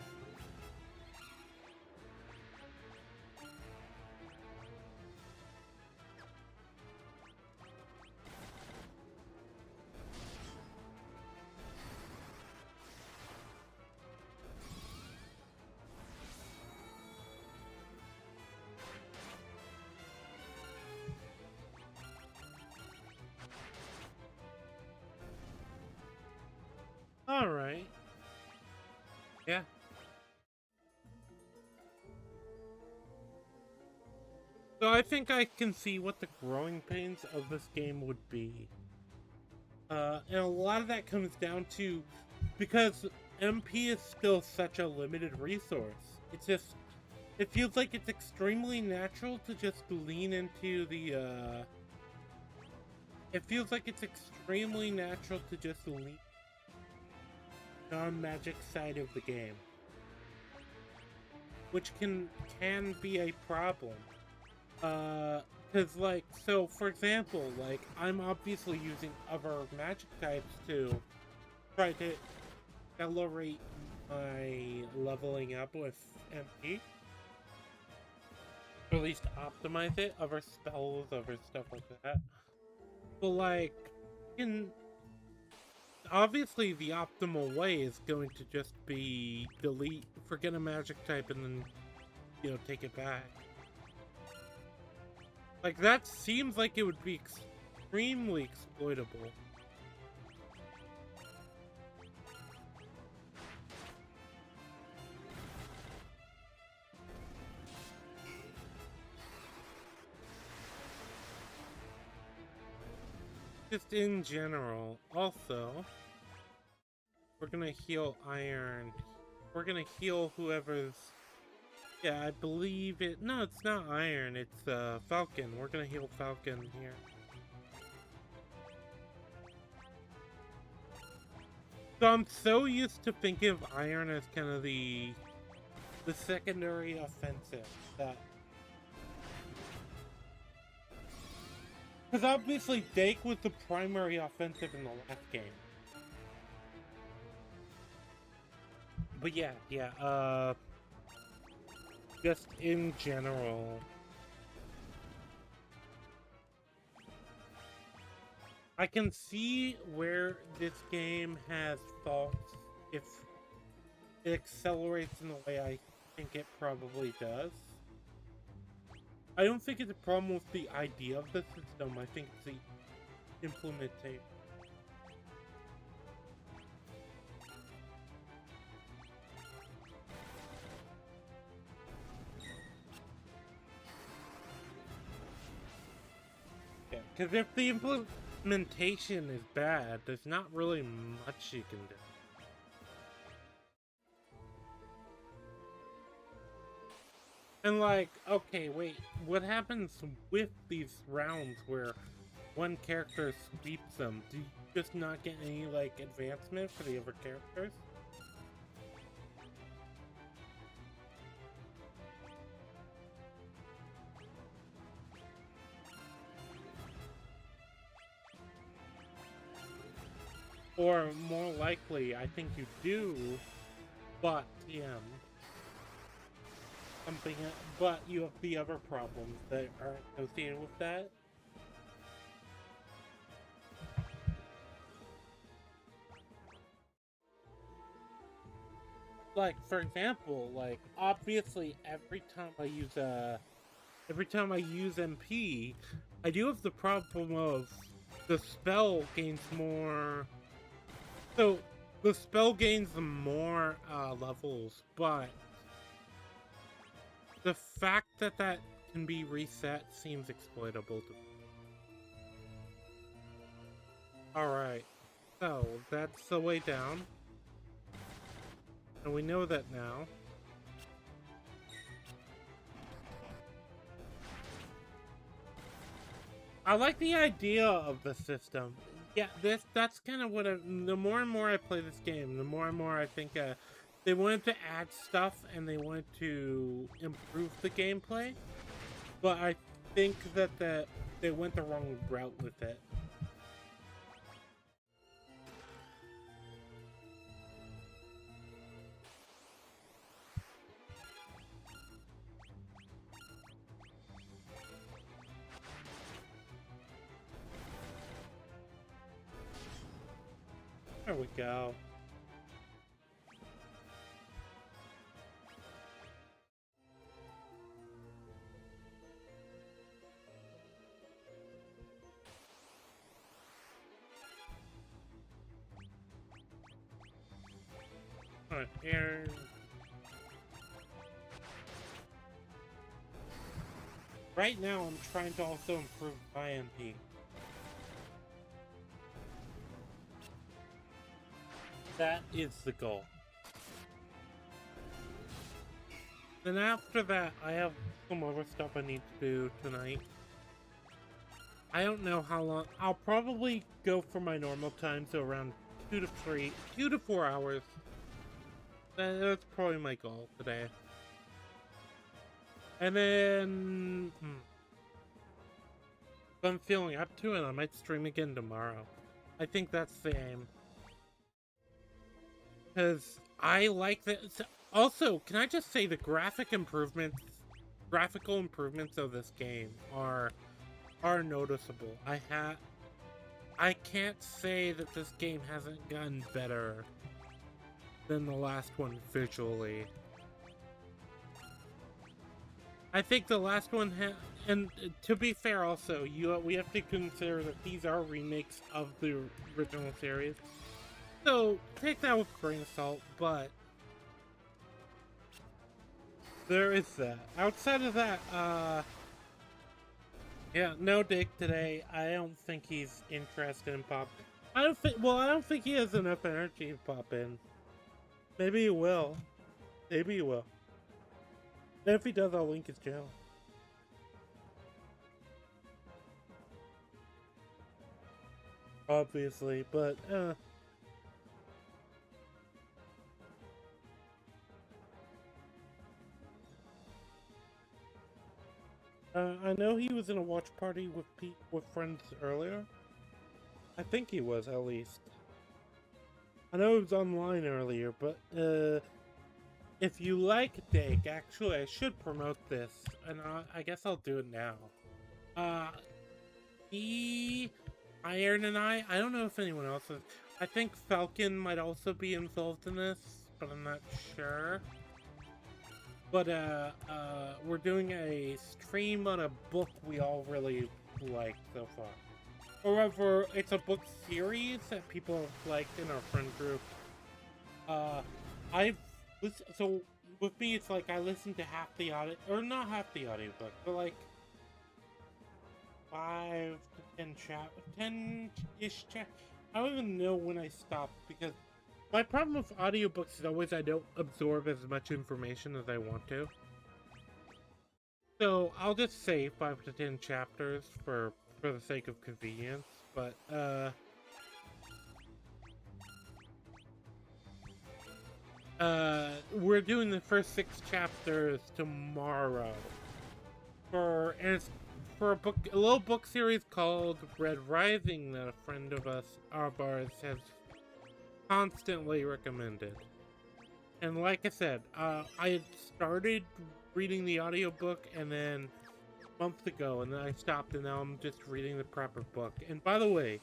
Alright. Yeah. So I think I can see what the growing pains of this game would be. And a lot of that comes down to because MP is still such a limited resource. It's just, it feels like it's extremely natural to just lean into the, it feels like it's extremely natural to just lean non-magic side of the game. Which can be a problem. Cause like, so for example, like, I'm obviously using other magic types to try to accelerate my leveling up with MP. Or at least optimize it, other spells, other stuff like that. But like, obviously the optimal way is going to just be delete, forget a magic type, and then, you know, take it back. Like, that seems like it would be extremely exploitable. Just in general. Also, we're gonna heal Iron. We're gonna heal whoever's... Yeah, I believe it... No, it's not Iron, it's Falcon. We're gonna heal Falcon here. So I'm so used to thinking of Iron as kind of the secondary offensive that... Because obviously Dake was the primary offensive in the last game. But yeah, just in general, I can see where this game has faults if it accelerates in the way I think it probably does. I don't think it's a problem with the idea of the system, I think it's the implementation. Yeah, because if the implementation is bad, there's not really much you can do. And like, okay, wait, what happens with these rounds where one character sweeps them? Do you just not get any, like, advancement for the other characters? Or more likely, I think you do, But, yeah, something, but you have the other problems that are associated with that. Like, for example, like, obviously every time I use MP, I do have the problem of the spell gains more. So the spell gains more levels, but the fact that that can be reset seems exploitable to me. Alright, so that's the way down. And we know that now. I like the idea of the system. Yeah, that's kind of what the more and more I play this game, the more and more I think they wanted to add stuff and they wanted to improve the gameplay. But I think that they went the wrong route with it. There we go. Alright, here. Right now, I'm trying to also improve my MP. That is the goal. Then after that, I have some other stuff I need to do tonight. I don't know how long. I'll probably go for my normal time, so around 2 to 4 hours. That's probably my goal today. And then... if I'm feeling up to it, I might stream again tomorrow. I think that's the aim. Because I like that. Also, can I just say the graphical improvements of this game are noticeable. I can't say that this game hasn't gotten better than the last one visually. I think the last one and to be fair also, we have to consider that these are remakes of the original series. So, take that with a grain of salt, but there is that. Outside of that, yeah, no Dick today. I don't think he's interested in pop. I don't think he has enough energy to pop in. Maybe he will. Maybe he will. And if he does, I'll link his channel. Obviously, but, I know he was in a watch party with friends earlier. I think he was, at least. I know he was online earlier, but, if you like Dake, actually, I should promote this, and I guess I'll do it now. Iron and I don't know if anyone else is. I think Falcon might also be involved in this, but I'm not sure. But, we're doing a stream on a book we all really liked so far. However, it's a book series that people have liked in our friend group. So, with me, it's like I listened to half the audio, or not half the audiobook, but like 5 to 10-ish chapters. I don't even know when I stopped, because my problem with audiobooks is always I don't absorb as much information as I want to. So, I'll just say 5 to 10 chapters for the sake of convenience, but, we're doing the first 6 chapters tomorrow. It's for a little book series called Red Rising that a friend of ours has constantly recommended. And like I said, I had started reading the audiobook and then months ago, and then I stopped, and now I'm just reading the proper book. And by the way,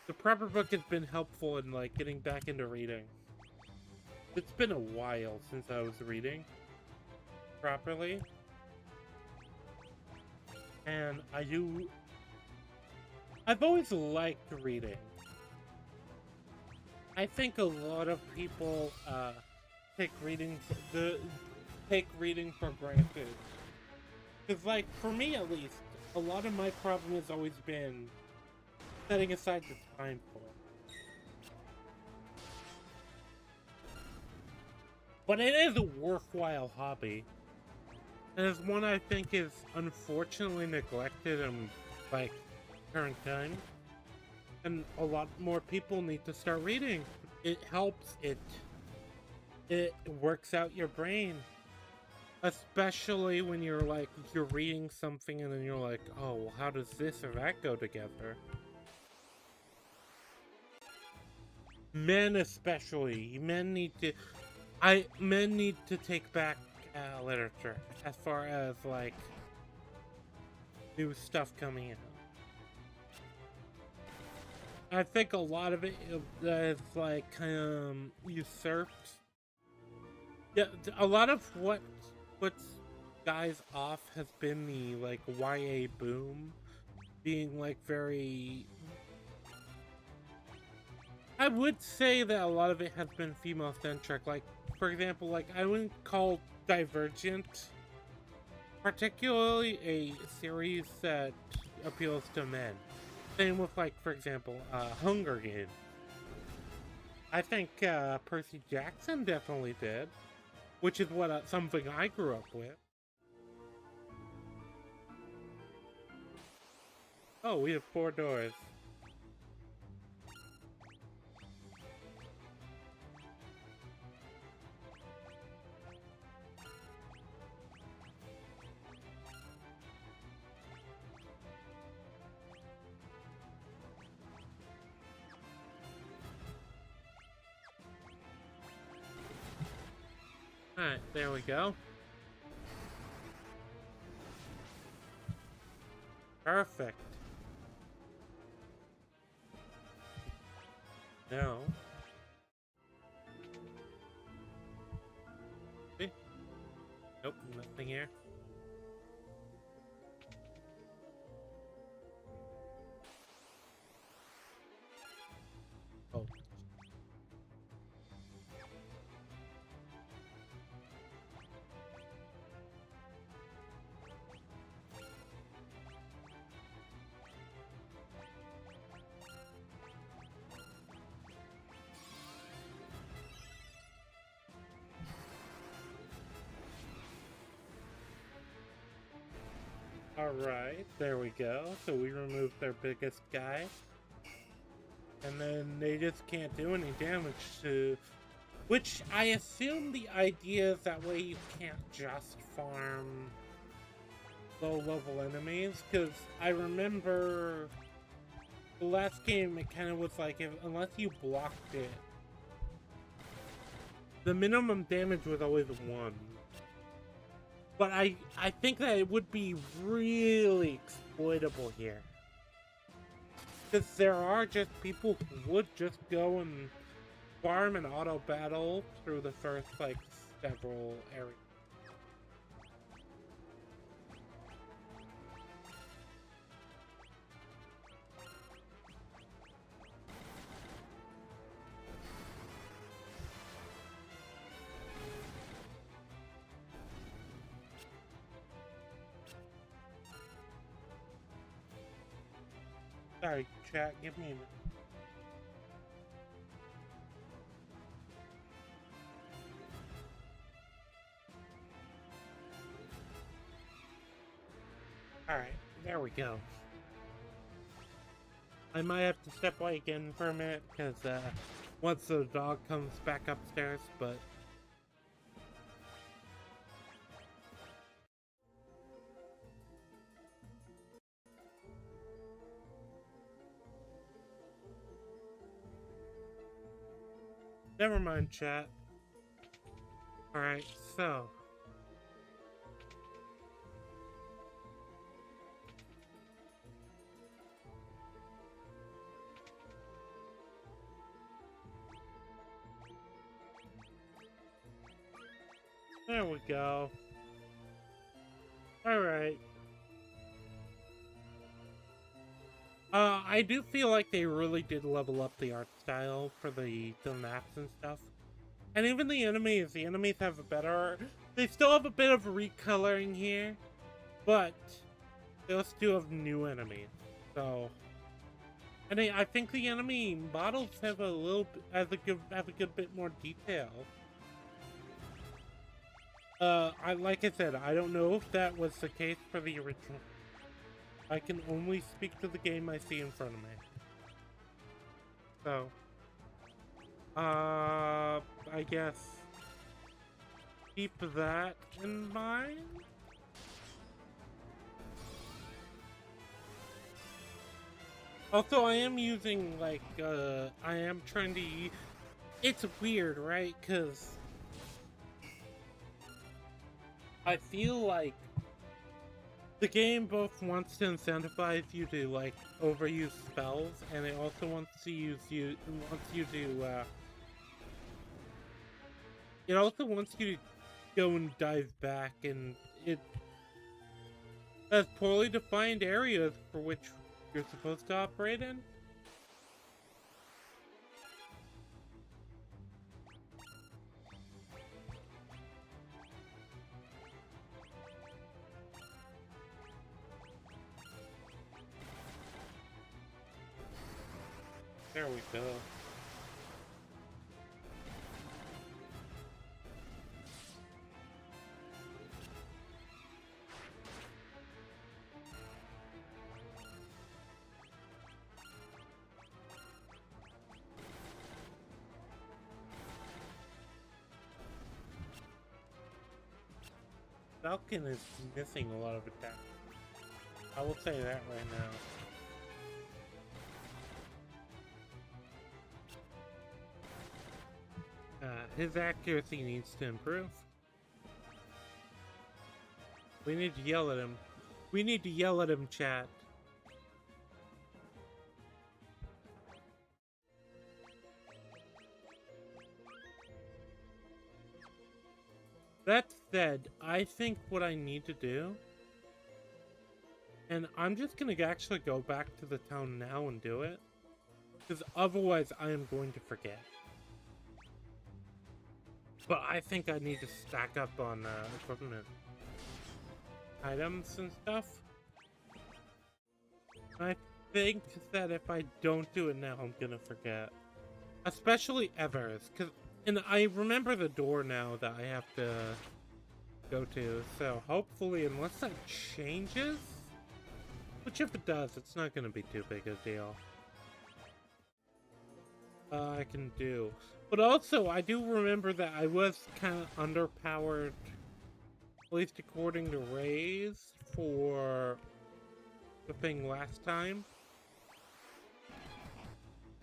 the proper book has been helpful in like getting back into reading. It's been a while since I was reading properly, and I've always liked reading. I think a lot of people take reading for granted. Because, like, for me at least, a lot of my problem has always been setting aside the time for it. But it is a worthwhile hobby. And it's one I think is unfortunately neglected in, like, current time. And a lot more people need to start reading. It helps, it works out your brain. Especially when you're reading something and then you're like, oh, well, how does this or that go together? Men especially. Men need to take back literature as far as, like, new stuff coming out. I think a lot of it is, like, kind of usurped. Yeah, a lot of what puts guys off has been the, like, YA boom being, like, very... I would say that a lot of it has been female-centric. Like, for example, like, I wouldn't call Divergent particularly a series that appeals to men. Same with, like, for example, Hunger Games. I think Percy Jackson definitely did, which is what something I grew up with. Oh, we have 4 doors. Alright, there we go. Perfect. No. See? Nope, nothing here. Oh. Alright, there we go. So we removed their biggest guy. And then they just can't do any damage to... Which I assume the idea is that way you can't just farm low-level enemies. Because I remember the last game, it kind of was like, unless you blocked it, the minimum damage was always 1. But I think that it would be really exploitable here. Because there are just people who would just go and farm and auto battle through the first, like, several areas. Sorry, chat, give me a minute. Alright, there we go. I might have to step away again for a minute, because once the dog comes back upstairs, but... Never mind, chat. Alright, so. There we go. Alright. I do feel like they really did level up the art style for the maps and stuff. And even the enemies have a better... They still have a bit of recoloring here, but they also do have new enemies. So... And I think the enemy models have a little... have a good bit more detail. Like I said, I don't know if that was the case for the original. I can only speak to the game I see in front of me. So, I guess keep that in mind. Also, I am using, like, I am trying to... It's weird, right? Because I feel like the game both wants to incentivize you to, like, overuse spells, and it also wants to it also wants you to go and dive back, and it has poorly defined areas for which you're supposed to operate in. There we go. Falcon is missing a lot of attack. I will say that right now. His accuracy needs to improve. We need to yell at him. We need to yell at him, chat. That said, I think what I need to do, and I'm just gonna actually go back to the town now and do it, because otherwise I am going to forget. But I think I need to stack up on equipment items and stuff. I think that if I don't do it now, I'm gonna forget. Especially Evers, and I remember the door now that I have to go to, so hopefully, unless that changes, which if it does, it's not gonna be too big a deal. I can do. But also, I do remember that I was kind of underpowered, at least according to Ray's, for the thing last time.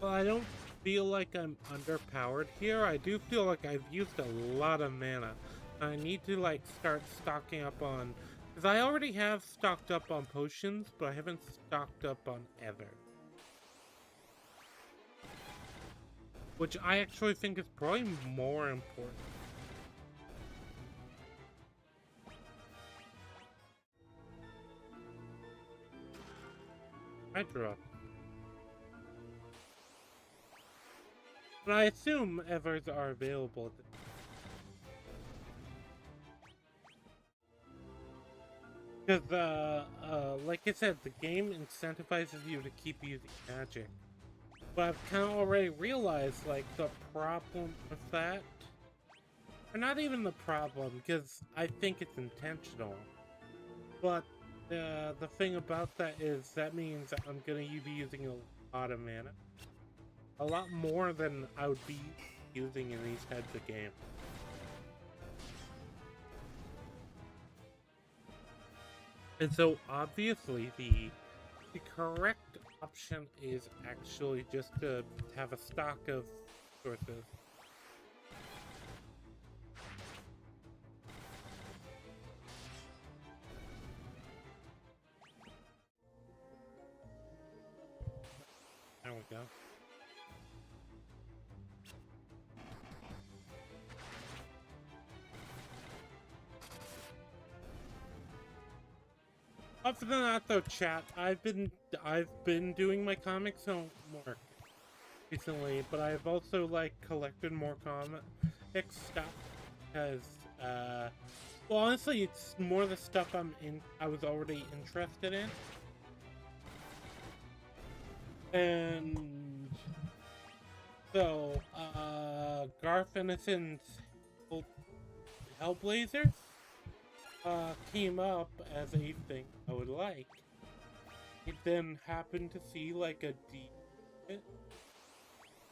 Well, I don't feel like I'm underpowered here. I do feel like I've used a lot of mana. I need to, like, start stocking up on... Because I already have stocked up on potions, but I haven't stocked up on Ever. Which I actually think is probably more important. Hydra. But I assume Evers are available. Because, like I said, the game incentivizes you to keep using magic. But I've kind of already realized, like, the problem with that. Or not even the problem, because I think it's intentional. But the thing about that is that means that I'm going to be using a lot of mana. A lot more than I would be using in these types of games. And so, obviously, the correct option is actually just to have a stock of sources. There we go. Other than that, though, chat, I've been doing my comics homework recently, but I've also like collected more comic stuff because, well, honestly, it's more the stuff I was already interested in, and so Garth Ennison's Hellblazer came up as a thing I would like. It then happened to see like a D,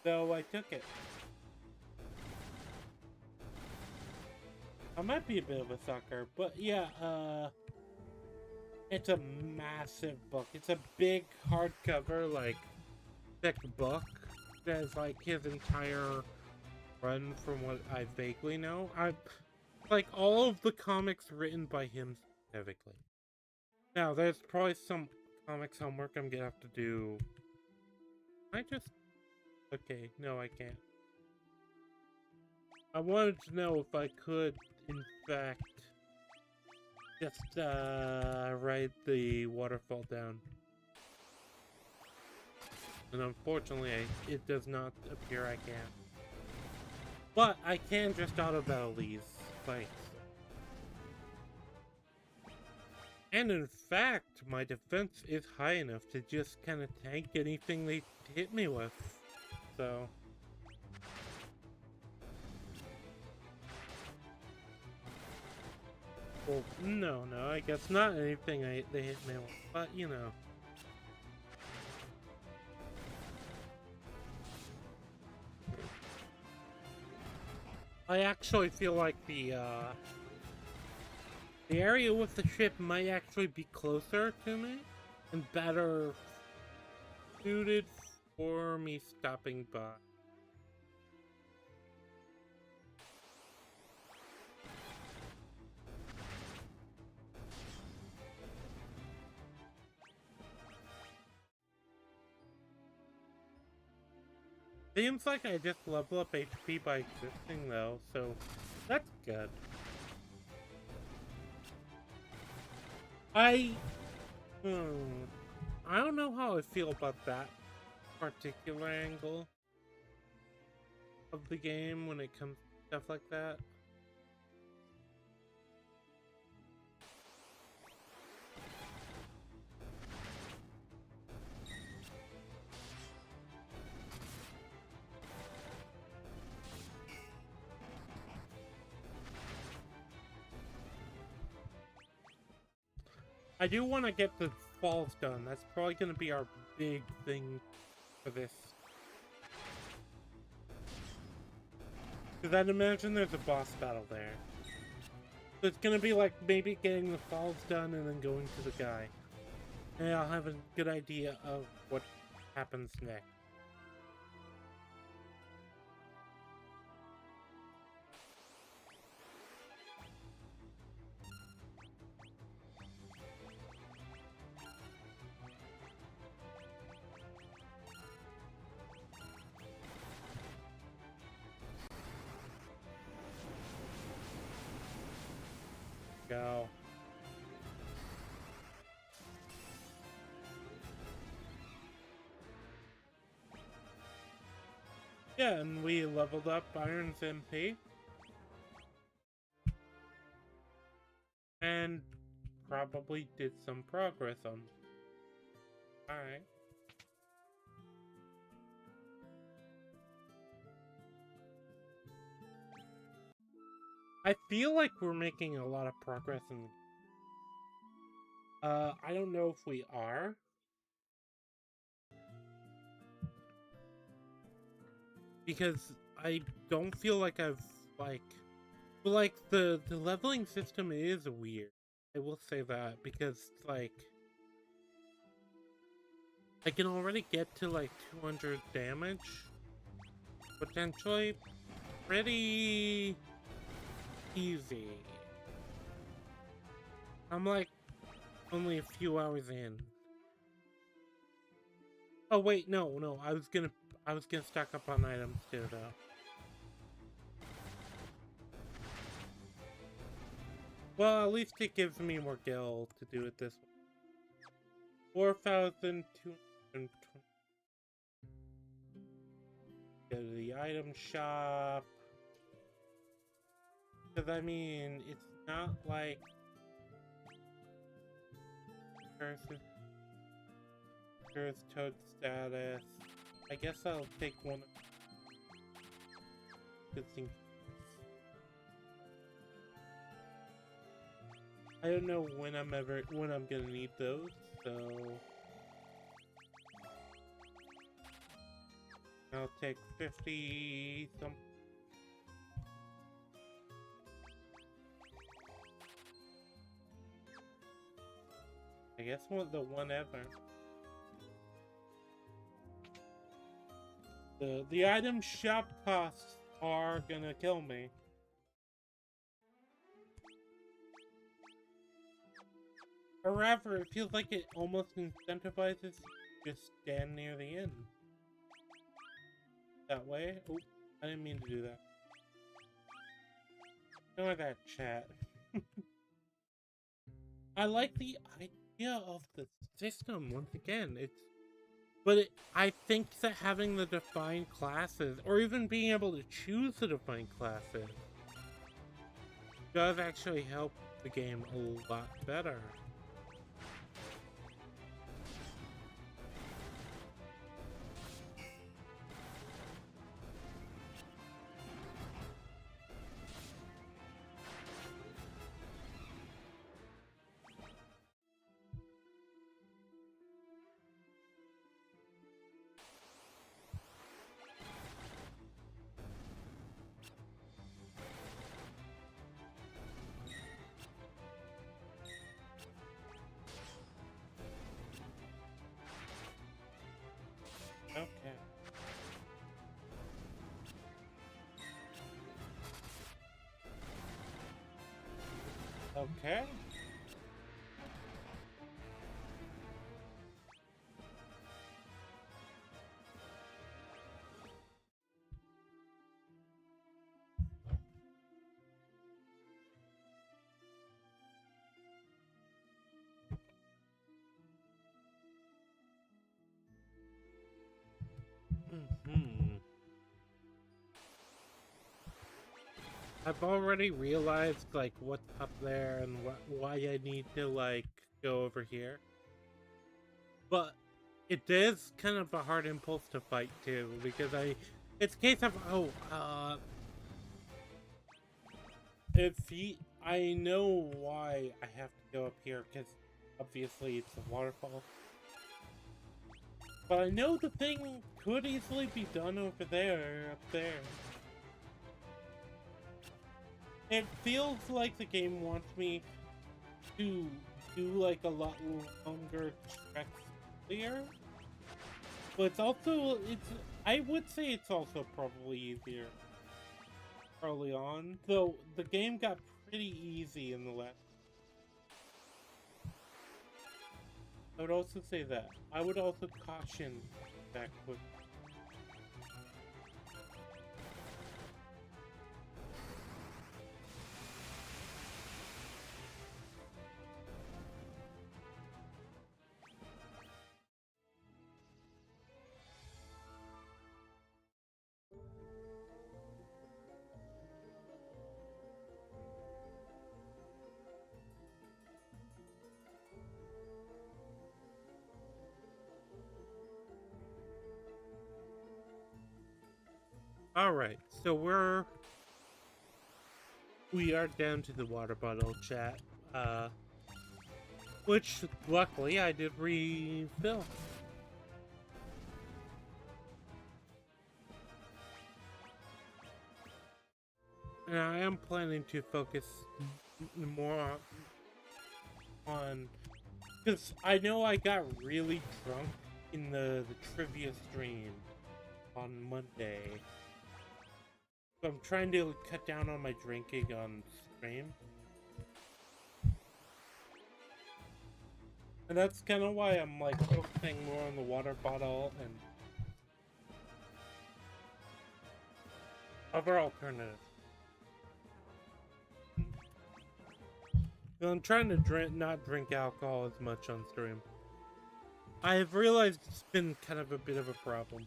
so I took it. I might be a bit of a sucker, but yeah, it's a massive book. It's a big hardcover, like, thick book. That's like his entire run from what I vaguely know. Like all of the comics written by him specifically. Now, there's probably some comics homework I'm gonna have to do. Okay, no, I can't. I wanted to know if I could, in fact, just write the waterfall down. And unfortunately, it does not appear I can. But I can just auto-battle these fights. And in fact, my defense is high enough to just kind of tank anything they hit me with. So... well, no, I guess not anything they hit me with, but you know. I actually feel like the area with the ship might actually be closer to me and better suited for me stopping by. Seems like I just level up HP by existing though, so that's good. I don't know how I feel about that particular angle of the game when it comes to stuff like that. I do want to get the falls done. That's probably going to be our big thing for this. Because I'd imagine there's a boss battle there. So it's going to be like maybe getting the falls done and then going to the guy. And I'll have a good idea of what happens next. Go. Yeah, and we leveled up Iron's MP. And probably did some progress on. Alright. I feel like we're making a lot of progress in the... I don't know if we are. Because I don't feel like I've, like, the leveling system is weird. I will say that, because, like, I can already get to, like, 200 damage. Potentially pretty easy. I'm, like, only a few hours in. Oh wait, no, I was gonna stock up on items too, though. Well, at least it gives me more gil to do it this way. 4,220. Go to the item shop. Because, I mean, it's not like... Here's Toad status. I guess I'll take one. Good thing. I don't know when I'm gonna need those, so I'll take 50 some. I guess the one ever. The item shop costs are gonna kill me. However, it feels like it almost incentivizes you to just stand near the inn. That way? Oh, I didn't mean to do that. Ignore that, chat. I like the idea of the system, once again. I think that having the defined classes, or even being able to choose the defined classes, does actually help the game a lot better. Okay. Okay. I've already realized, like, what's up there and why I need to, like, go over here. But it is kind of a hard impulse to fight, too, because it's a case of, I know why I have to go up here, because obviously it's a waterfall. But I know the thing could easily be done over there, up there. It feels like the game wants me to do like a lot longer treks here. But I would say it's also probably easier early on. Though the game got pretty easy in the last. I would also say that. I would also caution back with. Alright, so we are down to the water bottle, chat. Which, luckily, I did refill. And I am planning to focus more on... Because I know I got really drunk in the trivia stream on Monday. So I'm trying to cut down on my drinking on stream. And that's kind of why I'm like focusing more on the water bottle and other alternatives. I'm trying to not drink alcohol as much on stream. I have realized it's been kind of a bit of a problem.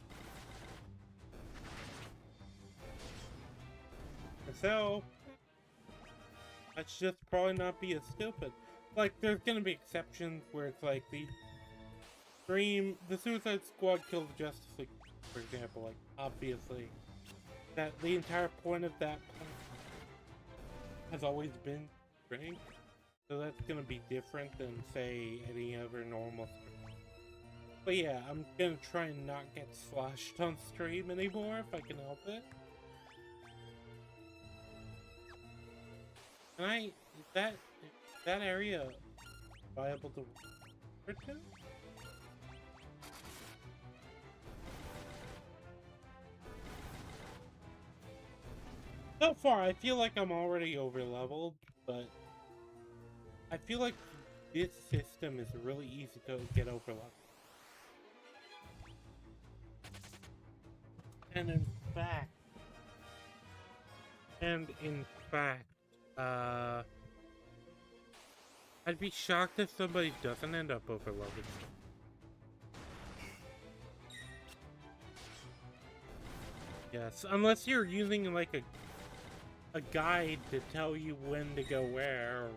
So, I should just probably not be as stupid. Like, there's gonna be exceptions where it's like the Suicide Squad killed the Justice League, for example. Like, obviously, that the entire point of that has always been drink. So that's gonna be different than, say, any other normal stream. But yeah, I'm gonna try and not get sloshed on stream anymore if I can help it. And is that area viable to work to? So far, I feel like I'm already over-leveled, but I feel like this system is really easy to get over-leveled. And in fact, I'd be shocked if somebody doesn't end up over-leveled. Yes, unless you're using like a guide to tell you when to go where.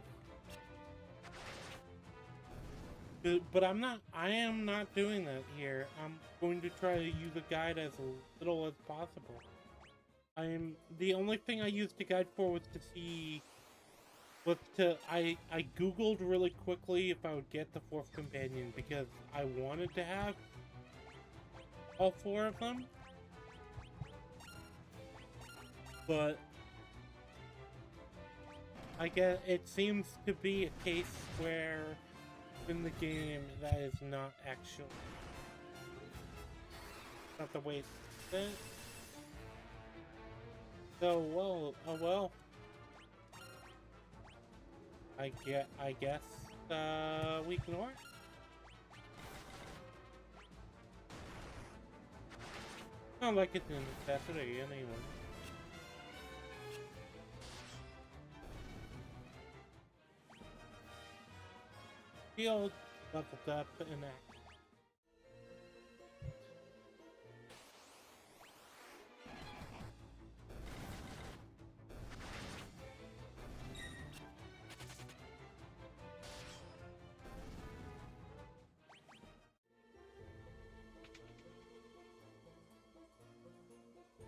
But I am not doing that here. I'm going to try to use a guide as little as possible. The only thing I used the guide for was I googled really quickly if I would get the 4th companion because I wanted to have all 4 of them. But I guess it seems to be a case where in the game that is not actually not the way it's set. So well. I guess we ignore it. Not like it's a necessity anyway. Field leveled up in act.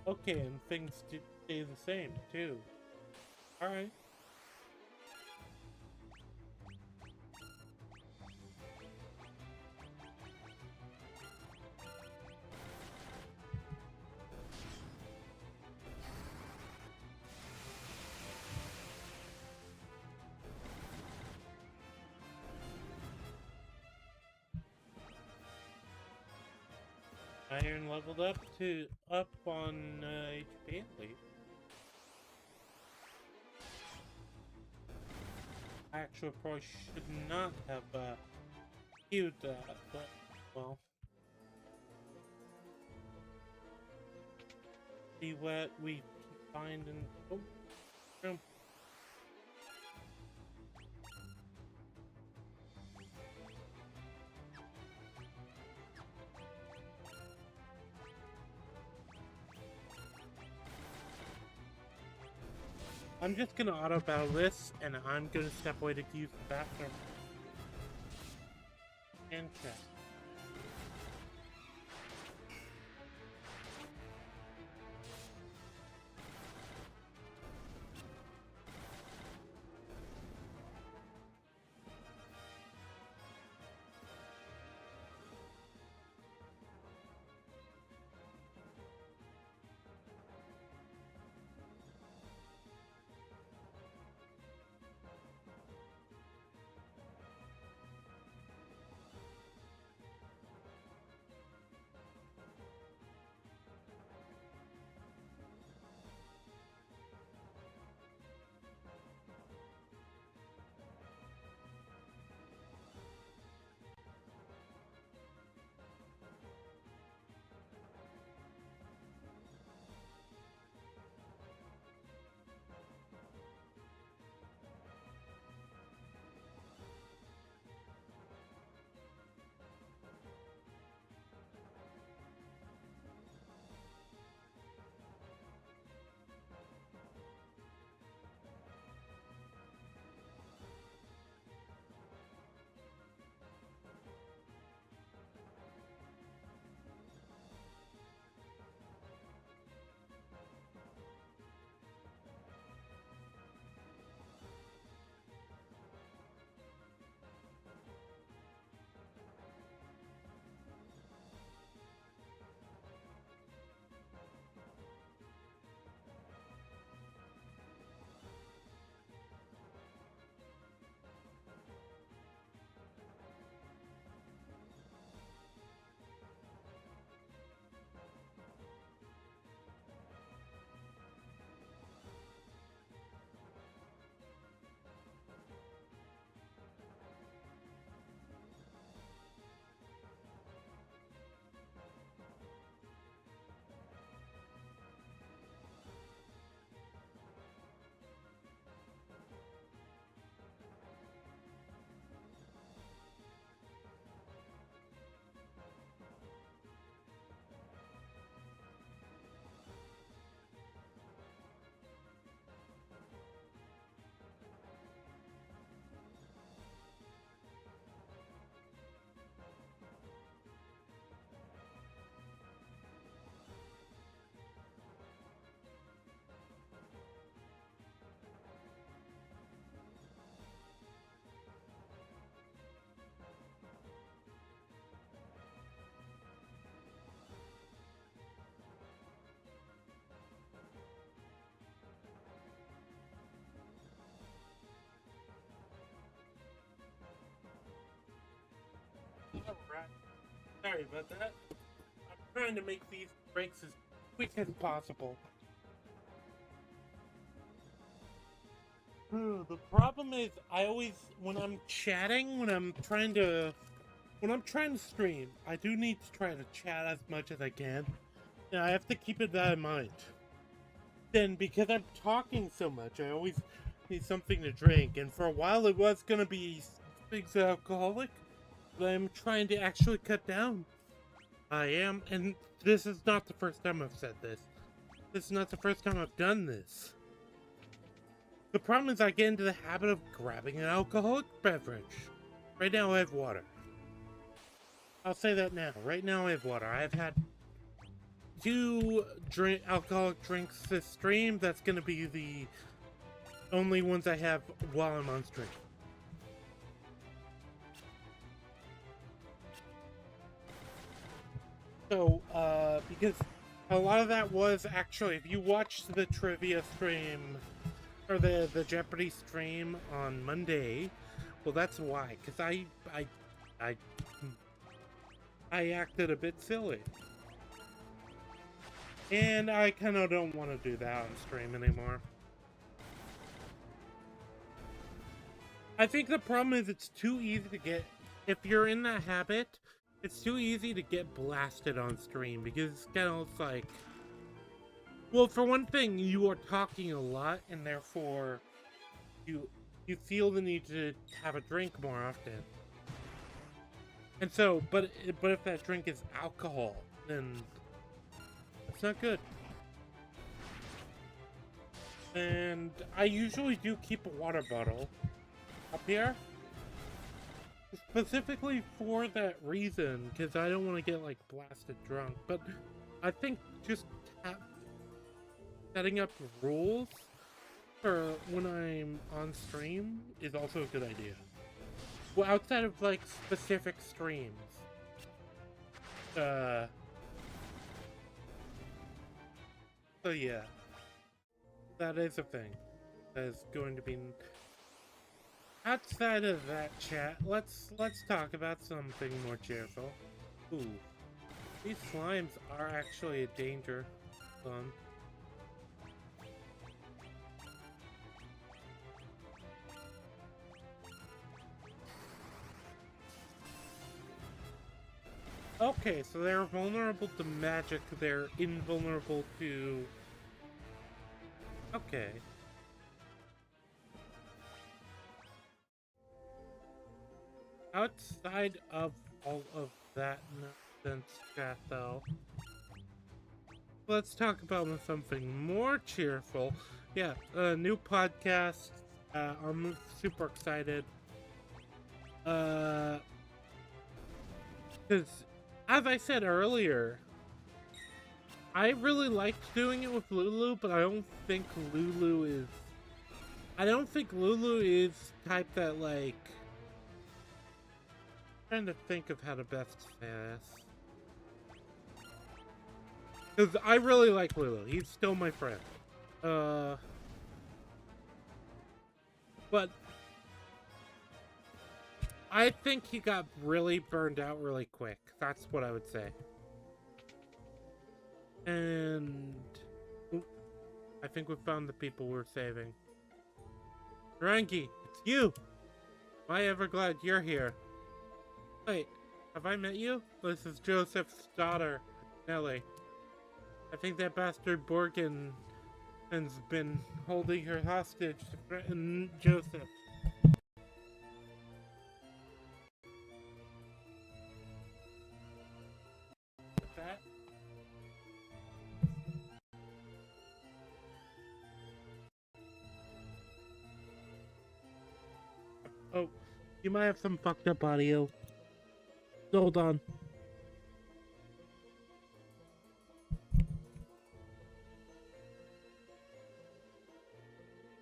Okay, and things stay the same too. Alright. Iron leveled up on HP at least. I actually probably should not have queued that, but well. See what we find in room. I'm just gonna auto battle this, and I'm gonna step away to use the bathroom. And check. sorry about that. I'm trying to make these breaks as quick as possible. The problem is, I always, when I'm chatting, when I'm trying to stream, I do need to try to chat as much as I can. And I have to keep that in mind. Then, because I'm talking so much, I always need something to drink. And for a while, it was gonna be Big's alcoholic, but I'm trying to actually cut down. I am, and this is not the first time I've said this. This is not the first time I've done this. The problem is I get into the habit of grabbing an alcoholic beverage. Right now I have water. I'll say that now. Right now I have water. I've had 2 alcoholic drinks this stream. That's going to be the only ones I have while I'm on stream. So, because a lot of that was actually, if you watched the trivia stream, or the Jeopardy stream on Monday, well, that's why, because I acted a bit silly. And I kind of don't want to do that on stream anymore. I think the problem is it's too easy to get, if you're in that habit, it's too easy to get blasted on stream, because it's kind of like, well, for one thing, you are talking a lot, and therefore, you feel the need to have a drink more often. And so, but if that drink is alcohol, then it's not good. And I usually do keep a water bottle up here, specifically for that reason, because I don't want to get like blasted drunk. But I think just setting up rules for when I'm on stream is also a good idea. Well, outside of like specific streams. So yeah. That is a thing. That is going to be outside of that chat. Let's talk about something more cheerful. Ooh. These slimes are actually a danger. Fun. Okay, so they're vulnerable to magic, they're invulnerable to... Okay. Outside of all of that nonsense chat, though, let's talk about something more cheerful. Yeah, a new podcast. I'm super excited. Because, as I said earlier, I really liked doing it with Lulu, but I don't think Lulu is type that, like... I'm trying to think of how to best say this. Because I really like Lulu. He's still my friend. But I think he got really burned out really quick. That's what I would say. And I think we found the people we're saving. Ranky, it's you! Am I ever glad you're here? Wait, have I met you? This is Joseph's daughter, Nellie. I think that bastard Borgin has been holding her hostage to threaten Joseph. That? Oh, you might have some fucked up audio. Hold on.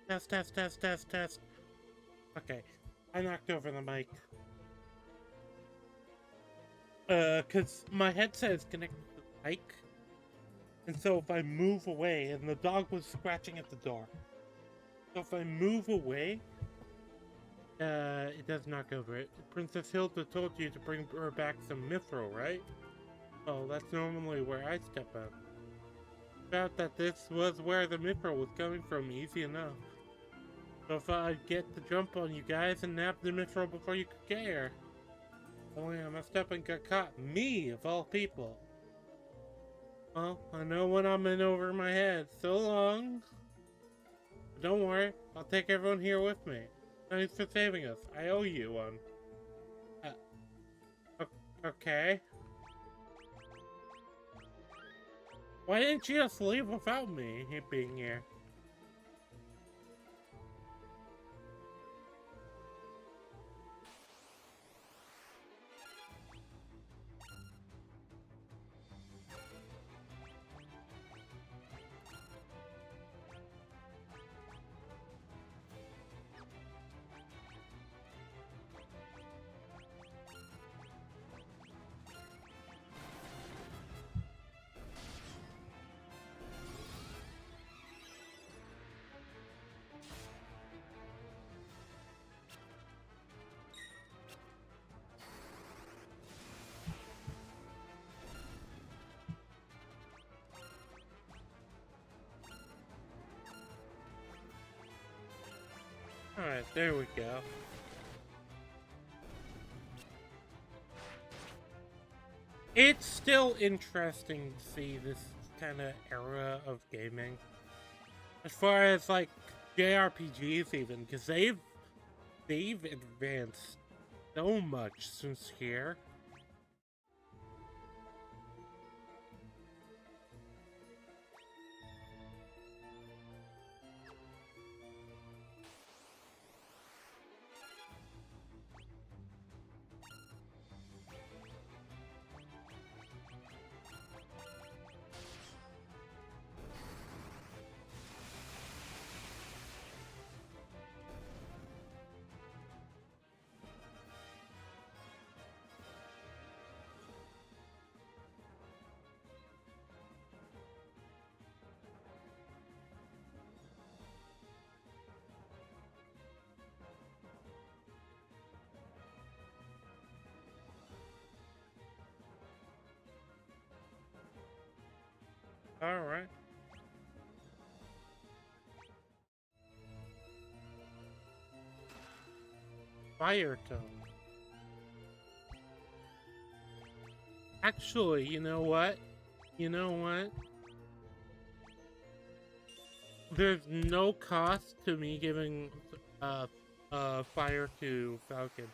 Test. Okay, I knocked over the mic. Cause my headset is connected to the mic. And so if I move away, and the dog was scratching at the door. So if I move away, it does knock over it. Princess Hilda told you to bring her back some mithril, right? Oh, that's normally where I step up. Felt that this was where the mithril was coming from, easy enough. So if I'd get the jump on you guys and nab the mithril before you could get here. Only I messed up and got caught. Me, of all people. Well, I know when I'm in over my head. So long. But don't worry, I'll take everyone here with me. Thanks for saving us. I owe you one. Okay. Why didn't you just leave without me being here? Alright, there we go. It's still interesting to see this kind of era of gaming. As far as like JRPGs even, because they've advanced so much since here. Alright. Fire tone. Actually, you know what? You know what? There's no cost to me giving fire to Falcon.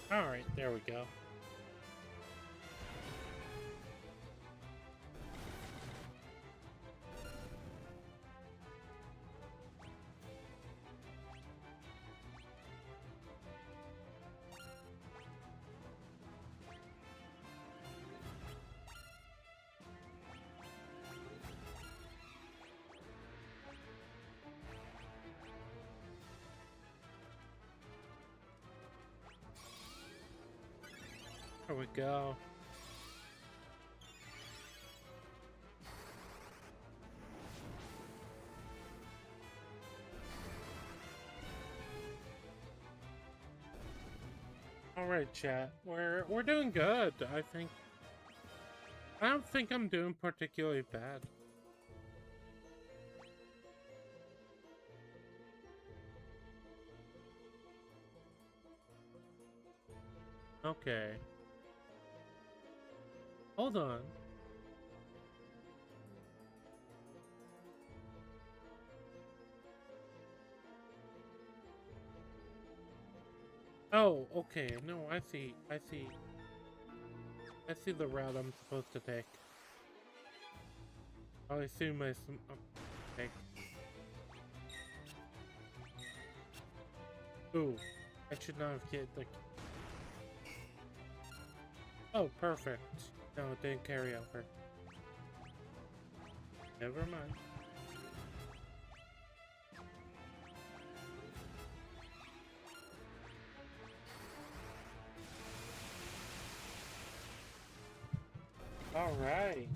Alright, there we go. There we go. Alright, chat. We're doing good, I think. I don't think I'm doing particularly bad. Okay. Hold on. Oh, okay. No, I see. I see. I see the route I'm supposed to take. I assume I take. Ooh, I should not have hit the... Oh, perfect. No, it didn't carry over. Never mind. Alright.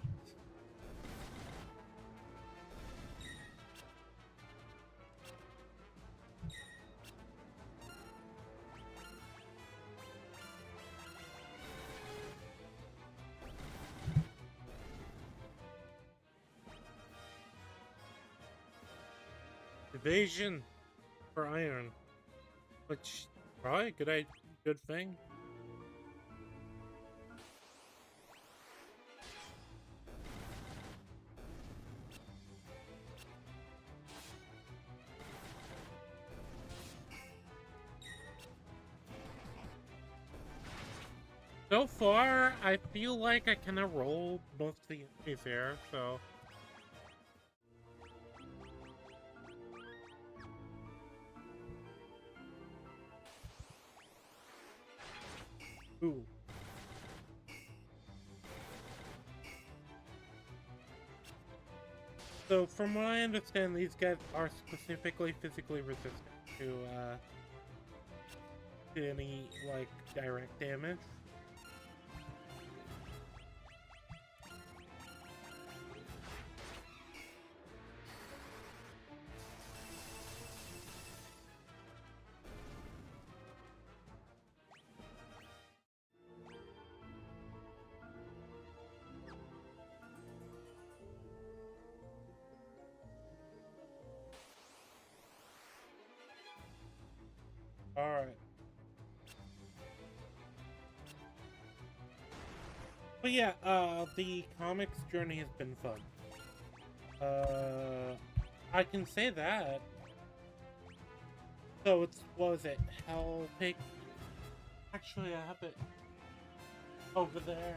Evasion for iron. Which, probably good thing. So far, I feel like I kind of rolled most of the enemies here, so... Ooh. So, from what I understand, these guys are specifically physically resistant to any, like, direct damage. Alright. But yeah, the comics journey has been fun. I can say that. So it's, what was it, Hell Pig? Actually, I have it over there.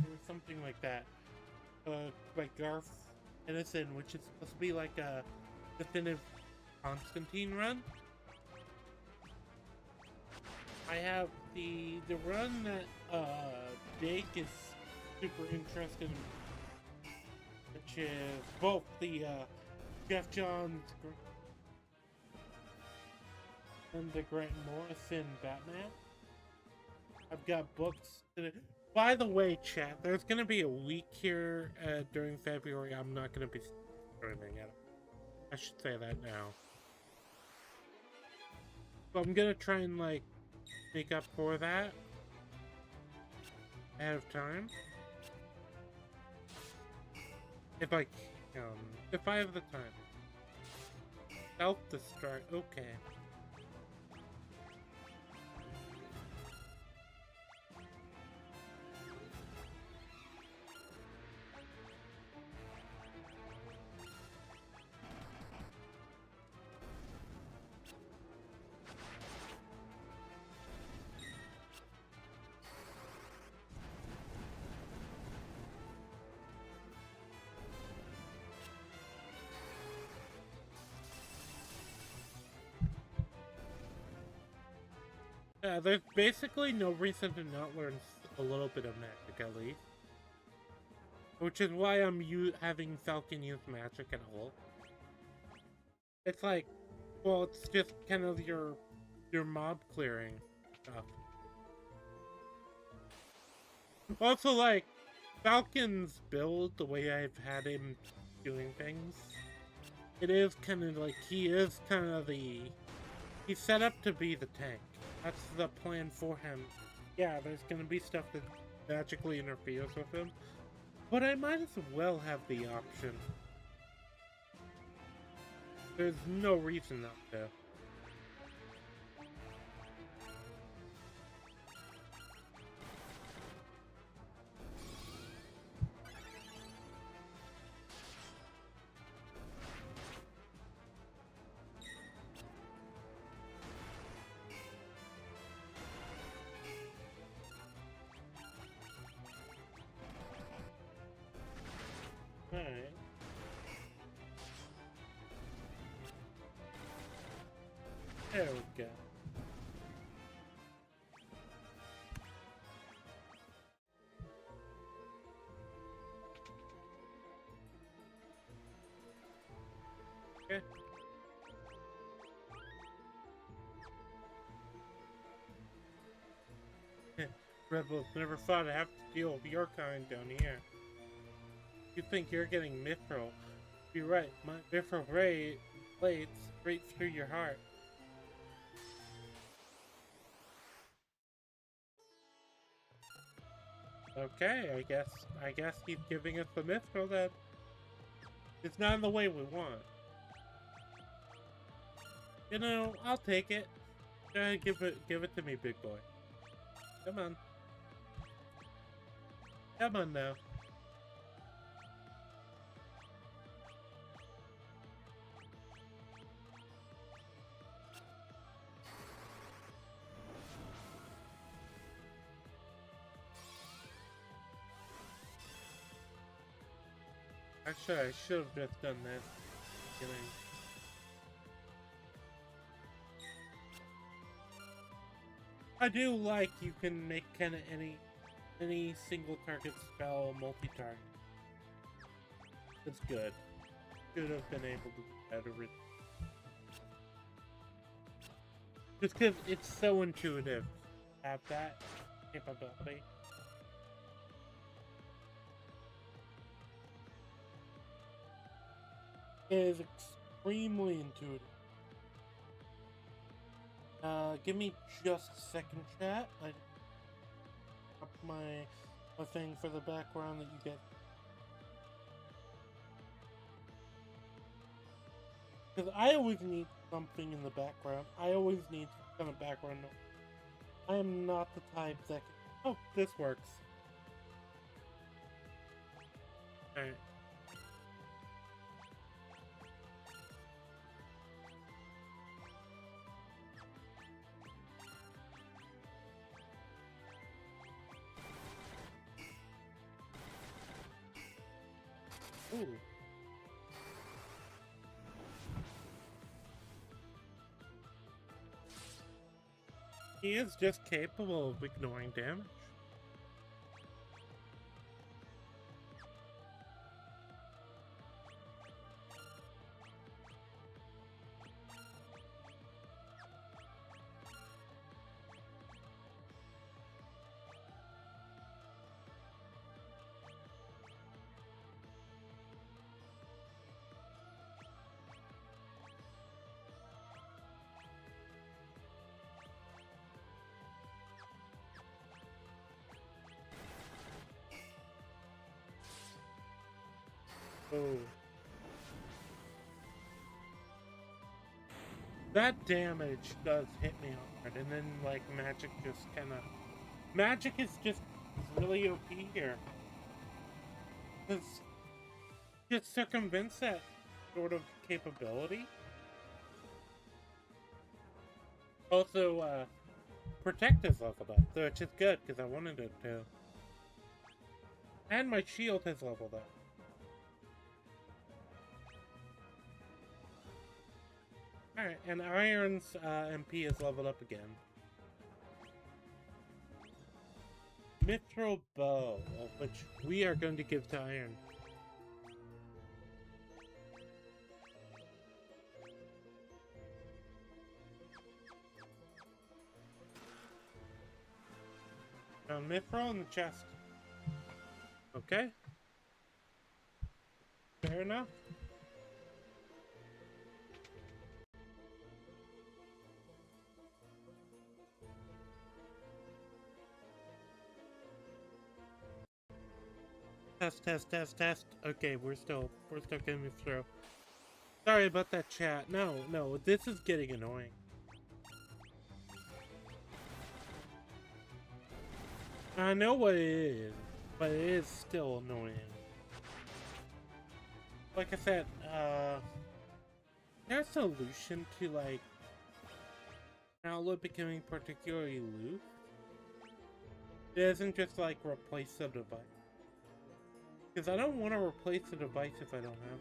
It was something like that. Like Garth Edison, which is supposed to be like a definitive Constantine run. I have the run that Jake is super interested in, which is both the Jeff Johns and the Grant Morrison Batman. I've got books today. By the way, chat, there's gonna be a week here during February. I'm not gonna be streaming it. I should say that now. So I'm gonna try and like make up for that ahead of time. If I can, if I have the time. Self-destruct, okay. Yeah, there's basically no reason to not learn a little bit of magic at least. Which is why I'm having Falcon use magic at all. It's like, well, it's just kind of your mob clearing stuff. Also, like, Falcon's build, the way I've had him doing things, it is kind of like, he is kind of the... He's set up to be the tank. That's the plan for him. Yeah, there's gonna be stuff that magically interferes with him, but I might as well have the option. There's no reason not to. Alright. There we go. Okay. Rebels never thought I'd have to deal with your kind down here. You think you're getting mithril. You're right, my mithril blades straight through your heart. Okay, I guess he's giving us the mithril then. It's not in the way we want. You know, I'll take it. Go ahead, give it to me, big boy. Come on. Come on now. Actually, I should have just done this. I do like you can make kind of any single target spell multi-target. It's good. Should have been able to do that originally. Just because it's so intuitive to have that capability. It is extremely intuitive. Give me just a second, chat. I up my thing for the background that you get. Because I always need something in the background. I always need some kind of background noise. I am not the type that can... Oh, this works. Alright. Ooh. He is just capable of ignoring damage. Oh. That damage does hit me hard, and then, like, magic just kinda... Magic is just really OP here. Because it circumvents that sort of capability. Also, Protect is leveled up, which is good, because I wanted it to. And my shield has leveled up. Alright, and Iron's MP is leveled up again. Mithril Bow, which we are going to give to Iron. Mithril in the chest. Okay. Fair enough. Test. Okay, we're still getting through. Sorry about that, chat. No, this is getting annoying. I know what it is, but it is still annoying. Like I said, their solution to, like, outlet becoming particularly loose, it isn't just, like, replace the device. Because I don't want to replace the device if I don't have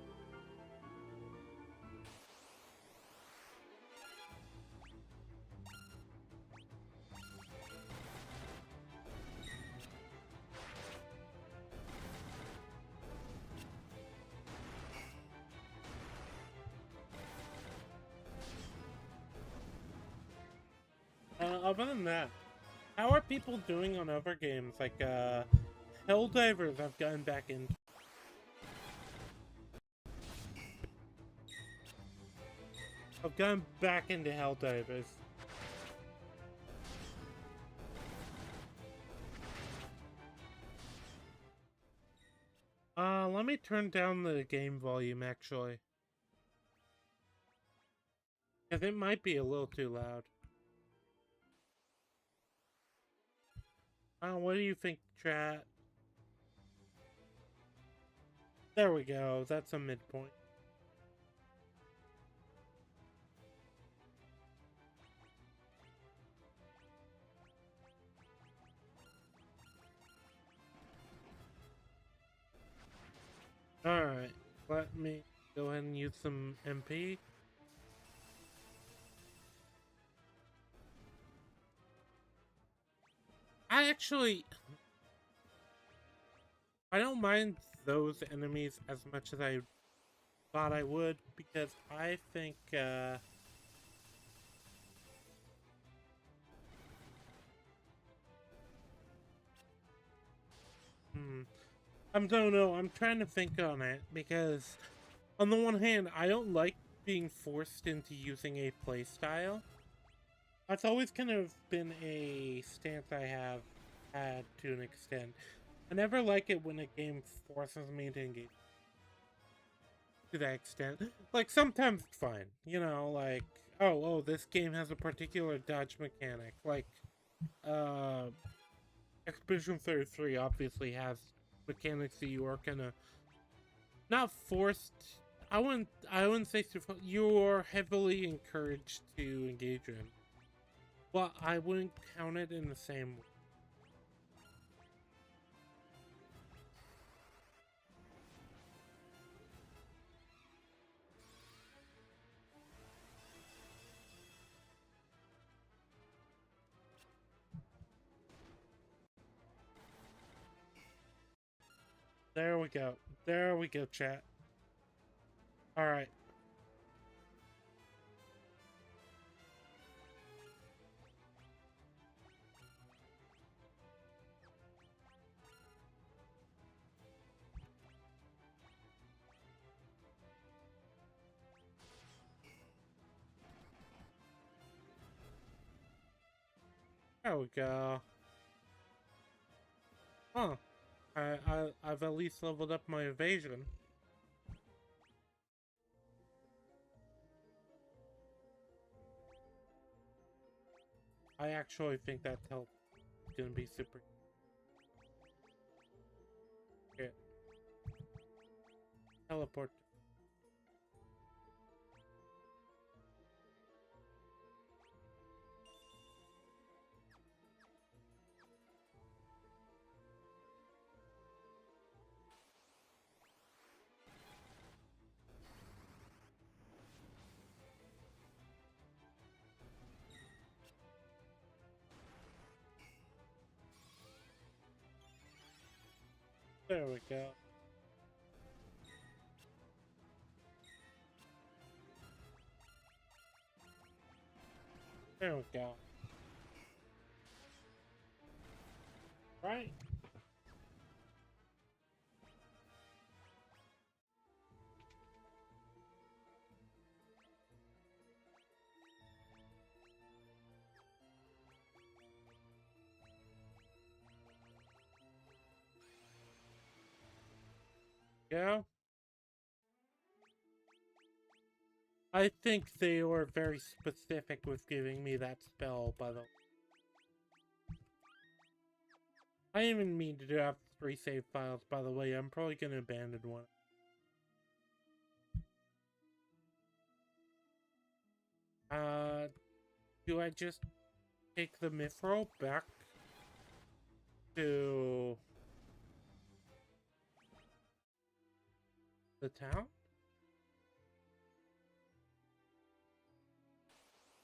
other than that, how are people doing on other games? Like, Helldivers I've gotten back into. I've gone back into Helldivers. Let me turn down the game volume, actually. Because it might be a little too loud. What do you think, chat? There we go. That's a midpoint. Alright. Let me go ahead and use some MP. I don't mind those enemies as much as I thought I would, because I think, I don't know, I'm trying to think on it, because on the one hand, I don't like being forced into using a playstyle. That's always kind of been a stance I have had to an extent. I never like it when a game forces me to engage to that extent. Like, sometimes it's fine, you know, like, oh, this game has a particular dodge mechanic. Like, Expedition 33 obviously has mechanics that you are kinda not forced. I wouldn't say you're heavily encouraged to engage in. But I wouldn't count it in the same way. There we go. There we go, chat. Alright. There we go. Huh. I've at least leveled up my evasion. I actually think that help is gonna be super. Yeah. Teleport. There we go. There we go. Right? Yeah. I think they were very specific with giving me that spell, by the way. I didn't even mean to have 3 save files, by the way. I'm probably gonna abandon one. Do I just take the mithril back to the town?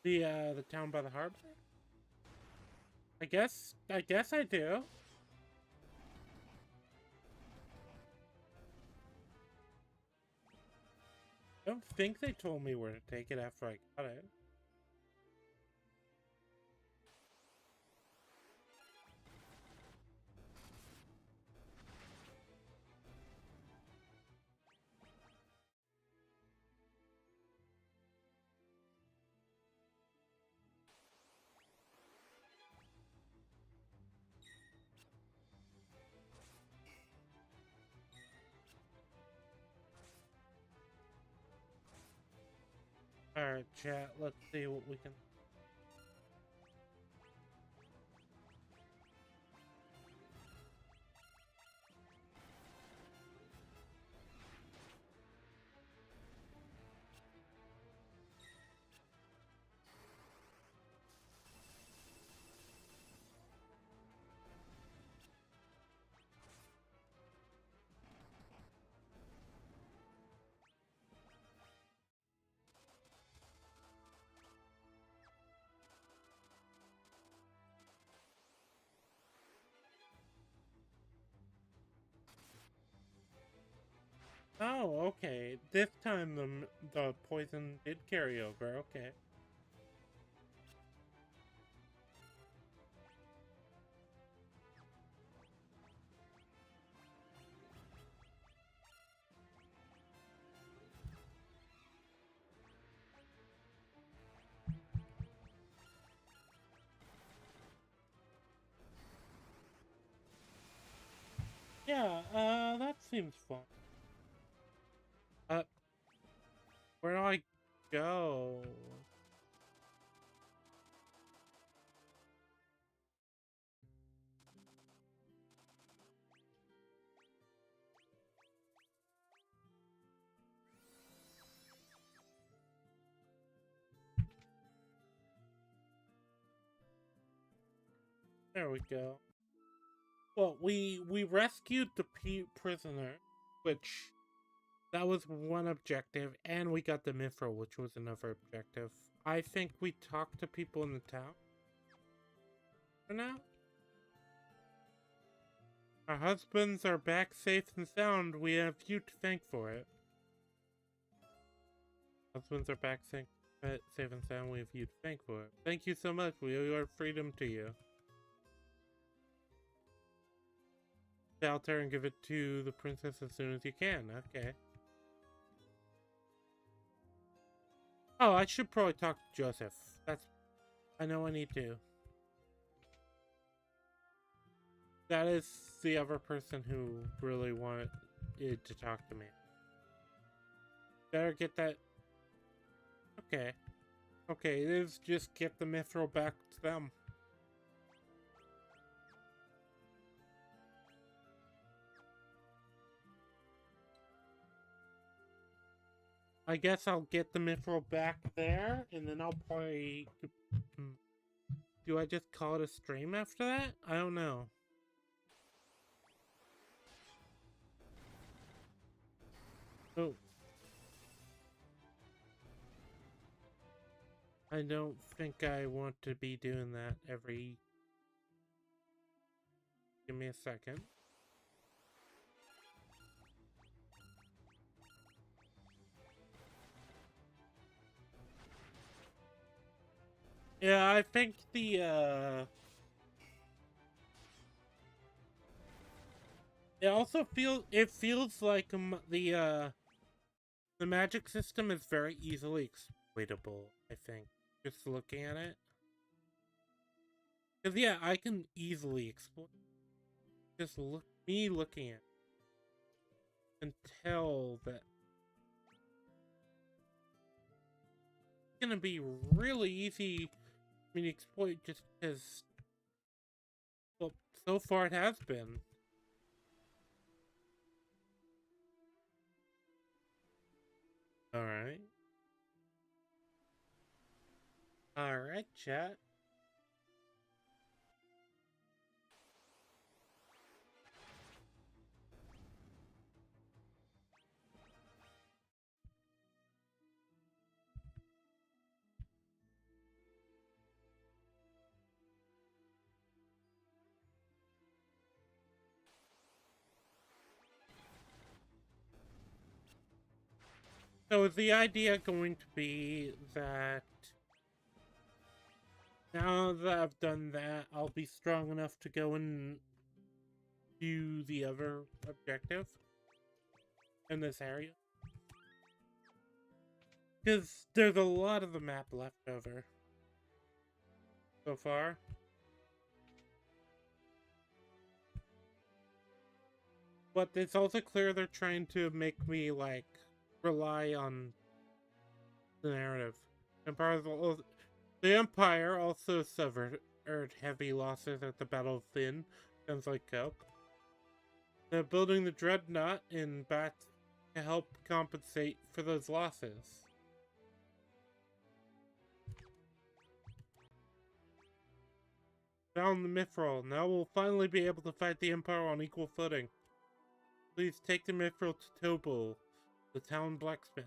The town by the harbor? I guess I do. I don't think they told me where to take it after I got it. Alright, chat, let's see what we can... Oh, okay. This time the poison did carry over. Okay. Yeah, that seems fun. Uh, where do I go? There we go. Well, we rescued the prisoner, which that was one objective, and we got the mithril, which was another objective. I think we talked to people in the town for now. Our husbands are back safe and sound. We have you to thank for it. Husbands are back safe and sound. We have you to thank for it. Thank you so much. We owe our freedom to you. Shelter and give it to the princess as soon as you can. Okay. Oh, I should probably talk to Joseph. I know I need to. That is the other person who really wanted to talk to me. Better get that. Okay. Okay, let's just get the mithril back to them. I guess I'll get the mithril back there, and then I'll probably... Do I just call it a stream after that? I don't know. Oh. I don't think I want to be doing that every... Give me a second. Yeah, I think the, it feels like the magic system is very easily exploitable, I think. Just looking at it. Because, yeah, I can easily exploit. Just looking at it. And tell that it's gonna be really easy for me to exploit just because, well, so far it has been. Alright. Alright, chat. So is the idea going to be that now that I've done that, I'll be strong enough to go and do the other objective in this area? Because there's a lot of the map left over so far. But it's also clear they're trying to make me, like, rely on the narrative. The Empire also suffered heavy losses at the Battle of Finn, sounds like Coke. They're building the Dreadnought in Bat to help compensate for those losses. Found the Mithril. Now we'll finally be able to fight the Empire on equal footing. Please take the Mithril to Tobul, the town blacksmith.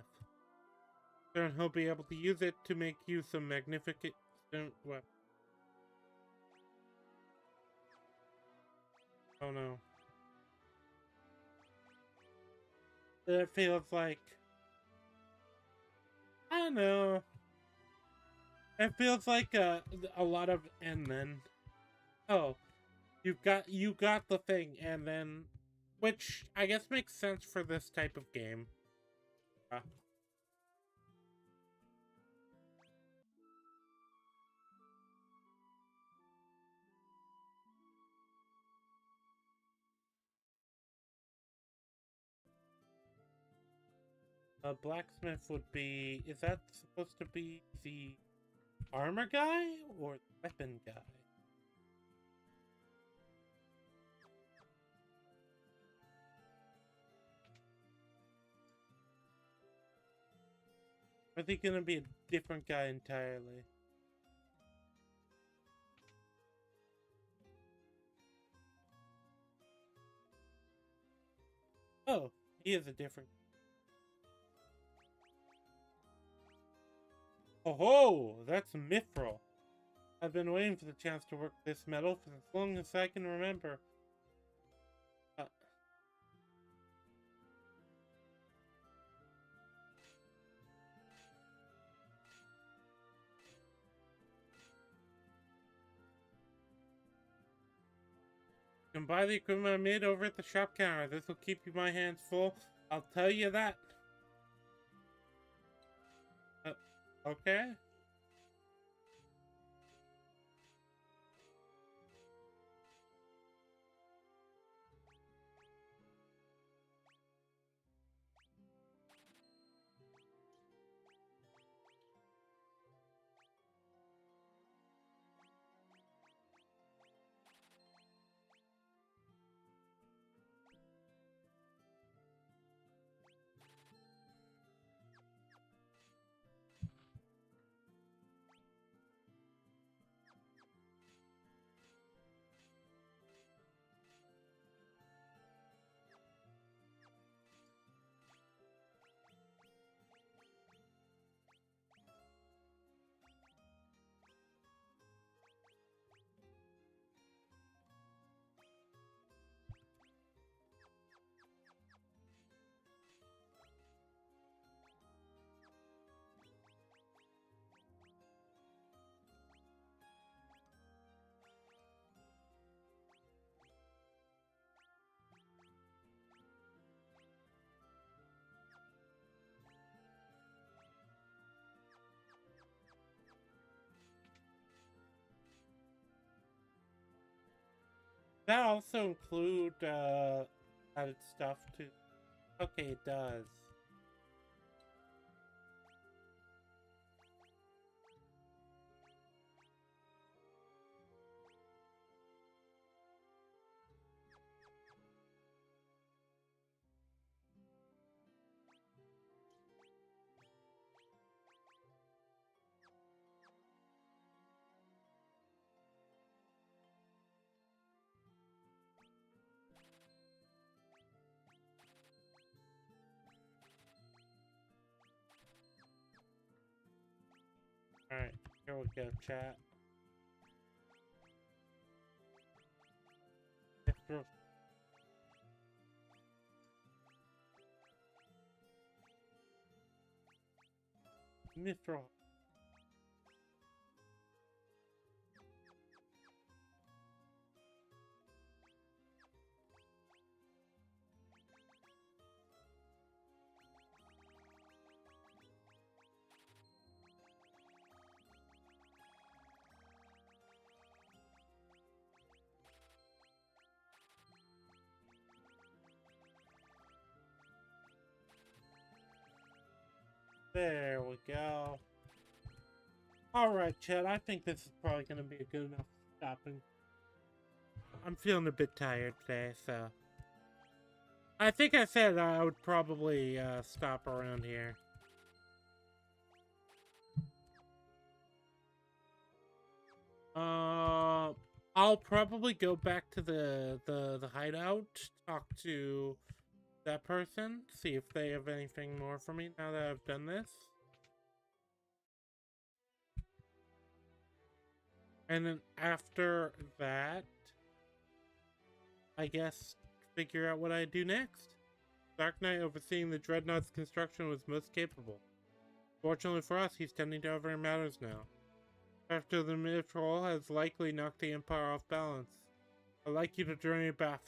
Then he'll be able to use it to make you some magnificent weapons. Oh no. It feels like... I don't know. It feels like a lot of and then. Oh, you got the thing and then, which I guess makes sense for this type of game. A blacksmith would be... Is that supposed to be the armor guy or the weapon guy? Are they gonna be a different guy entirely? Oh, he is a different... Oh ho! That's Mithril. I've been waiting for the chance to work this metal for as long as I can remember. You can buy the equipment I made over at the shop counter. This will keep my hands full. I'll tell you that. Okay. That also include added stuff too. Okay, it does. Alright, here we go, chat. Mithril. There we go. Alright, Chad, I think this is probably going to be a good enough stopping. I'm feeling a bit tired today, so... I think I said I would probably stop around here. I'll probably go back to the hideout, talk to that person, see if they have anything more for me now that I've done this. And then after that, I guess figure out what I do next. Dark Knight overseeing the Dreadnought's construction was most capable. Fortunately for us, he's tending to other matters now. After the Mithril has likely knocked the Empire off balance. I'd like you to journey back.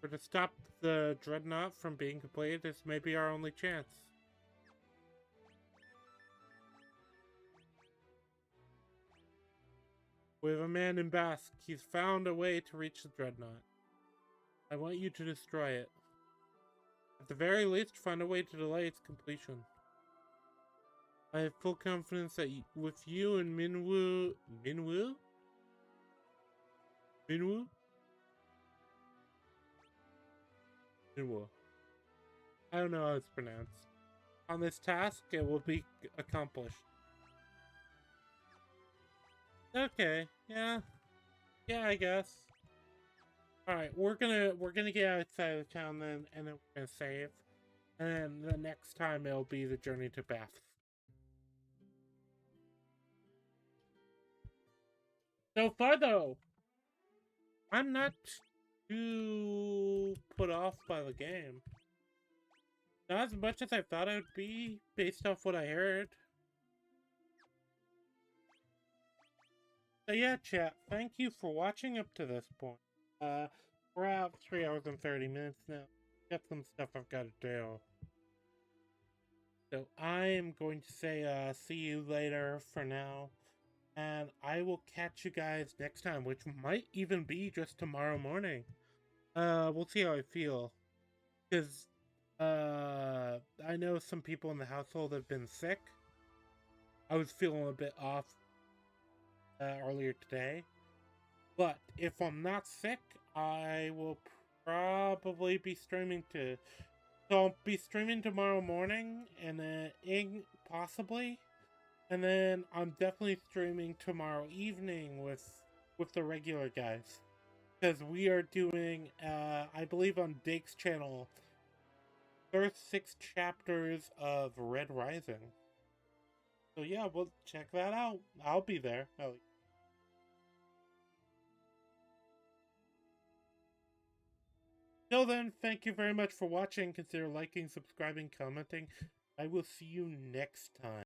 For to stop the Dreadnought from being completed, this may be our only chance. We have a man in Basque. He's found a way to reach the Dreadnought. I want you to destroy it. At the very least, find a way to delay its completion. I have full confidence that with you and Minwu... Minwu? Minwu? Minwu. I don't know how it's pronounced. On this task, it will be accomplished. Okay, yeah. Yeah, I guess. Alright, we're gonna get outside of the town then, and then we're gonna save. And then the next time it'll be the journey to Bath. So far though, I'm not too put off by the game. Not as much as I thought I would be, based off what I heard. So yeah, chat, thank you for watching up to this point. We're out 3 hours and 30 minutes now. Got some stuff I've got to do. So I am going to say see you later for now. And I will catch you guys next time, which might even be just tomorrow morning. We'll see how I feel. Because, I know some people in the household have been sick. I was feeling a bit off earlier today. But if I'm not sick, I will probably be streaming to... So I'll be streaming tomorrow morning, and then possibly... And then I'm definitely streaming tomorrow evening with the regular guys. Because we are doing, I believe on Dake's channel, first 6 chapters of Red Rising. So yeah, we'll check that out. I'll be there. Till then, thank you very much for watching. Consider liking, subscribing, commenting. I will see you next time.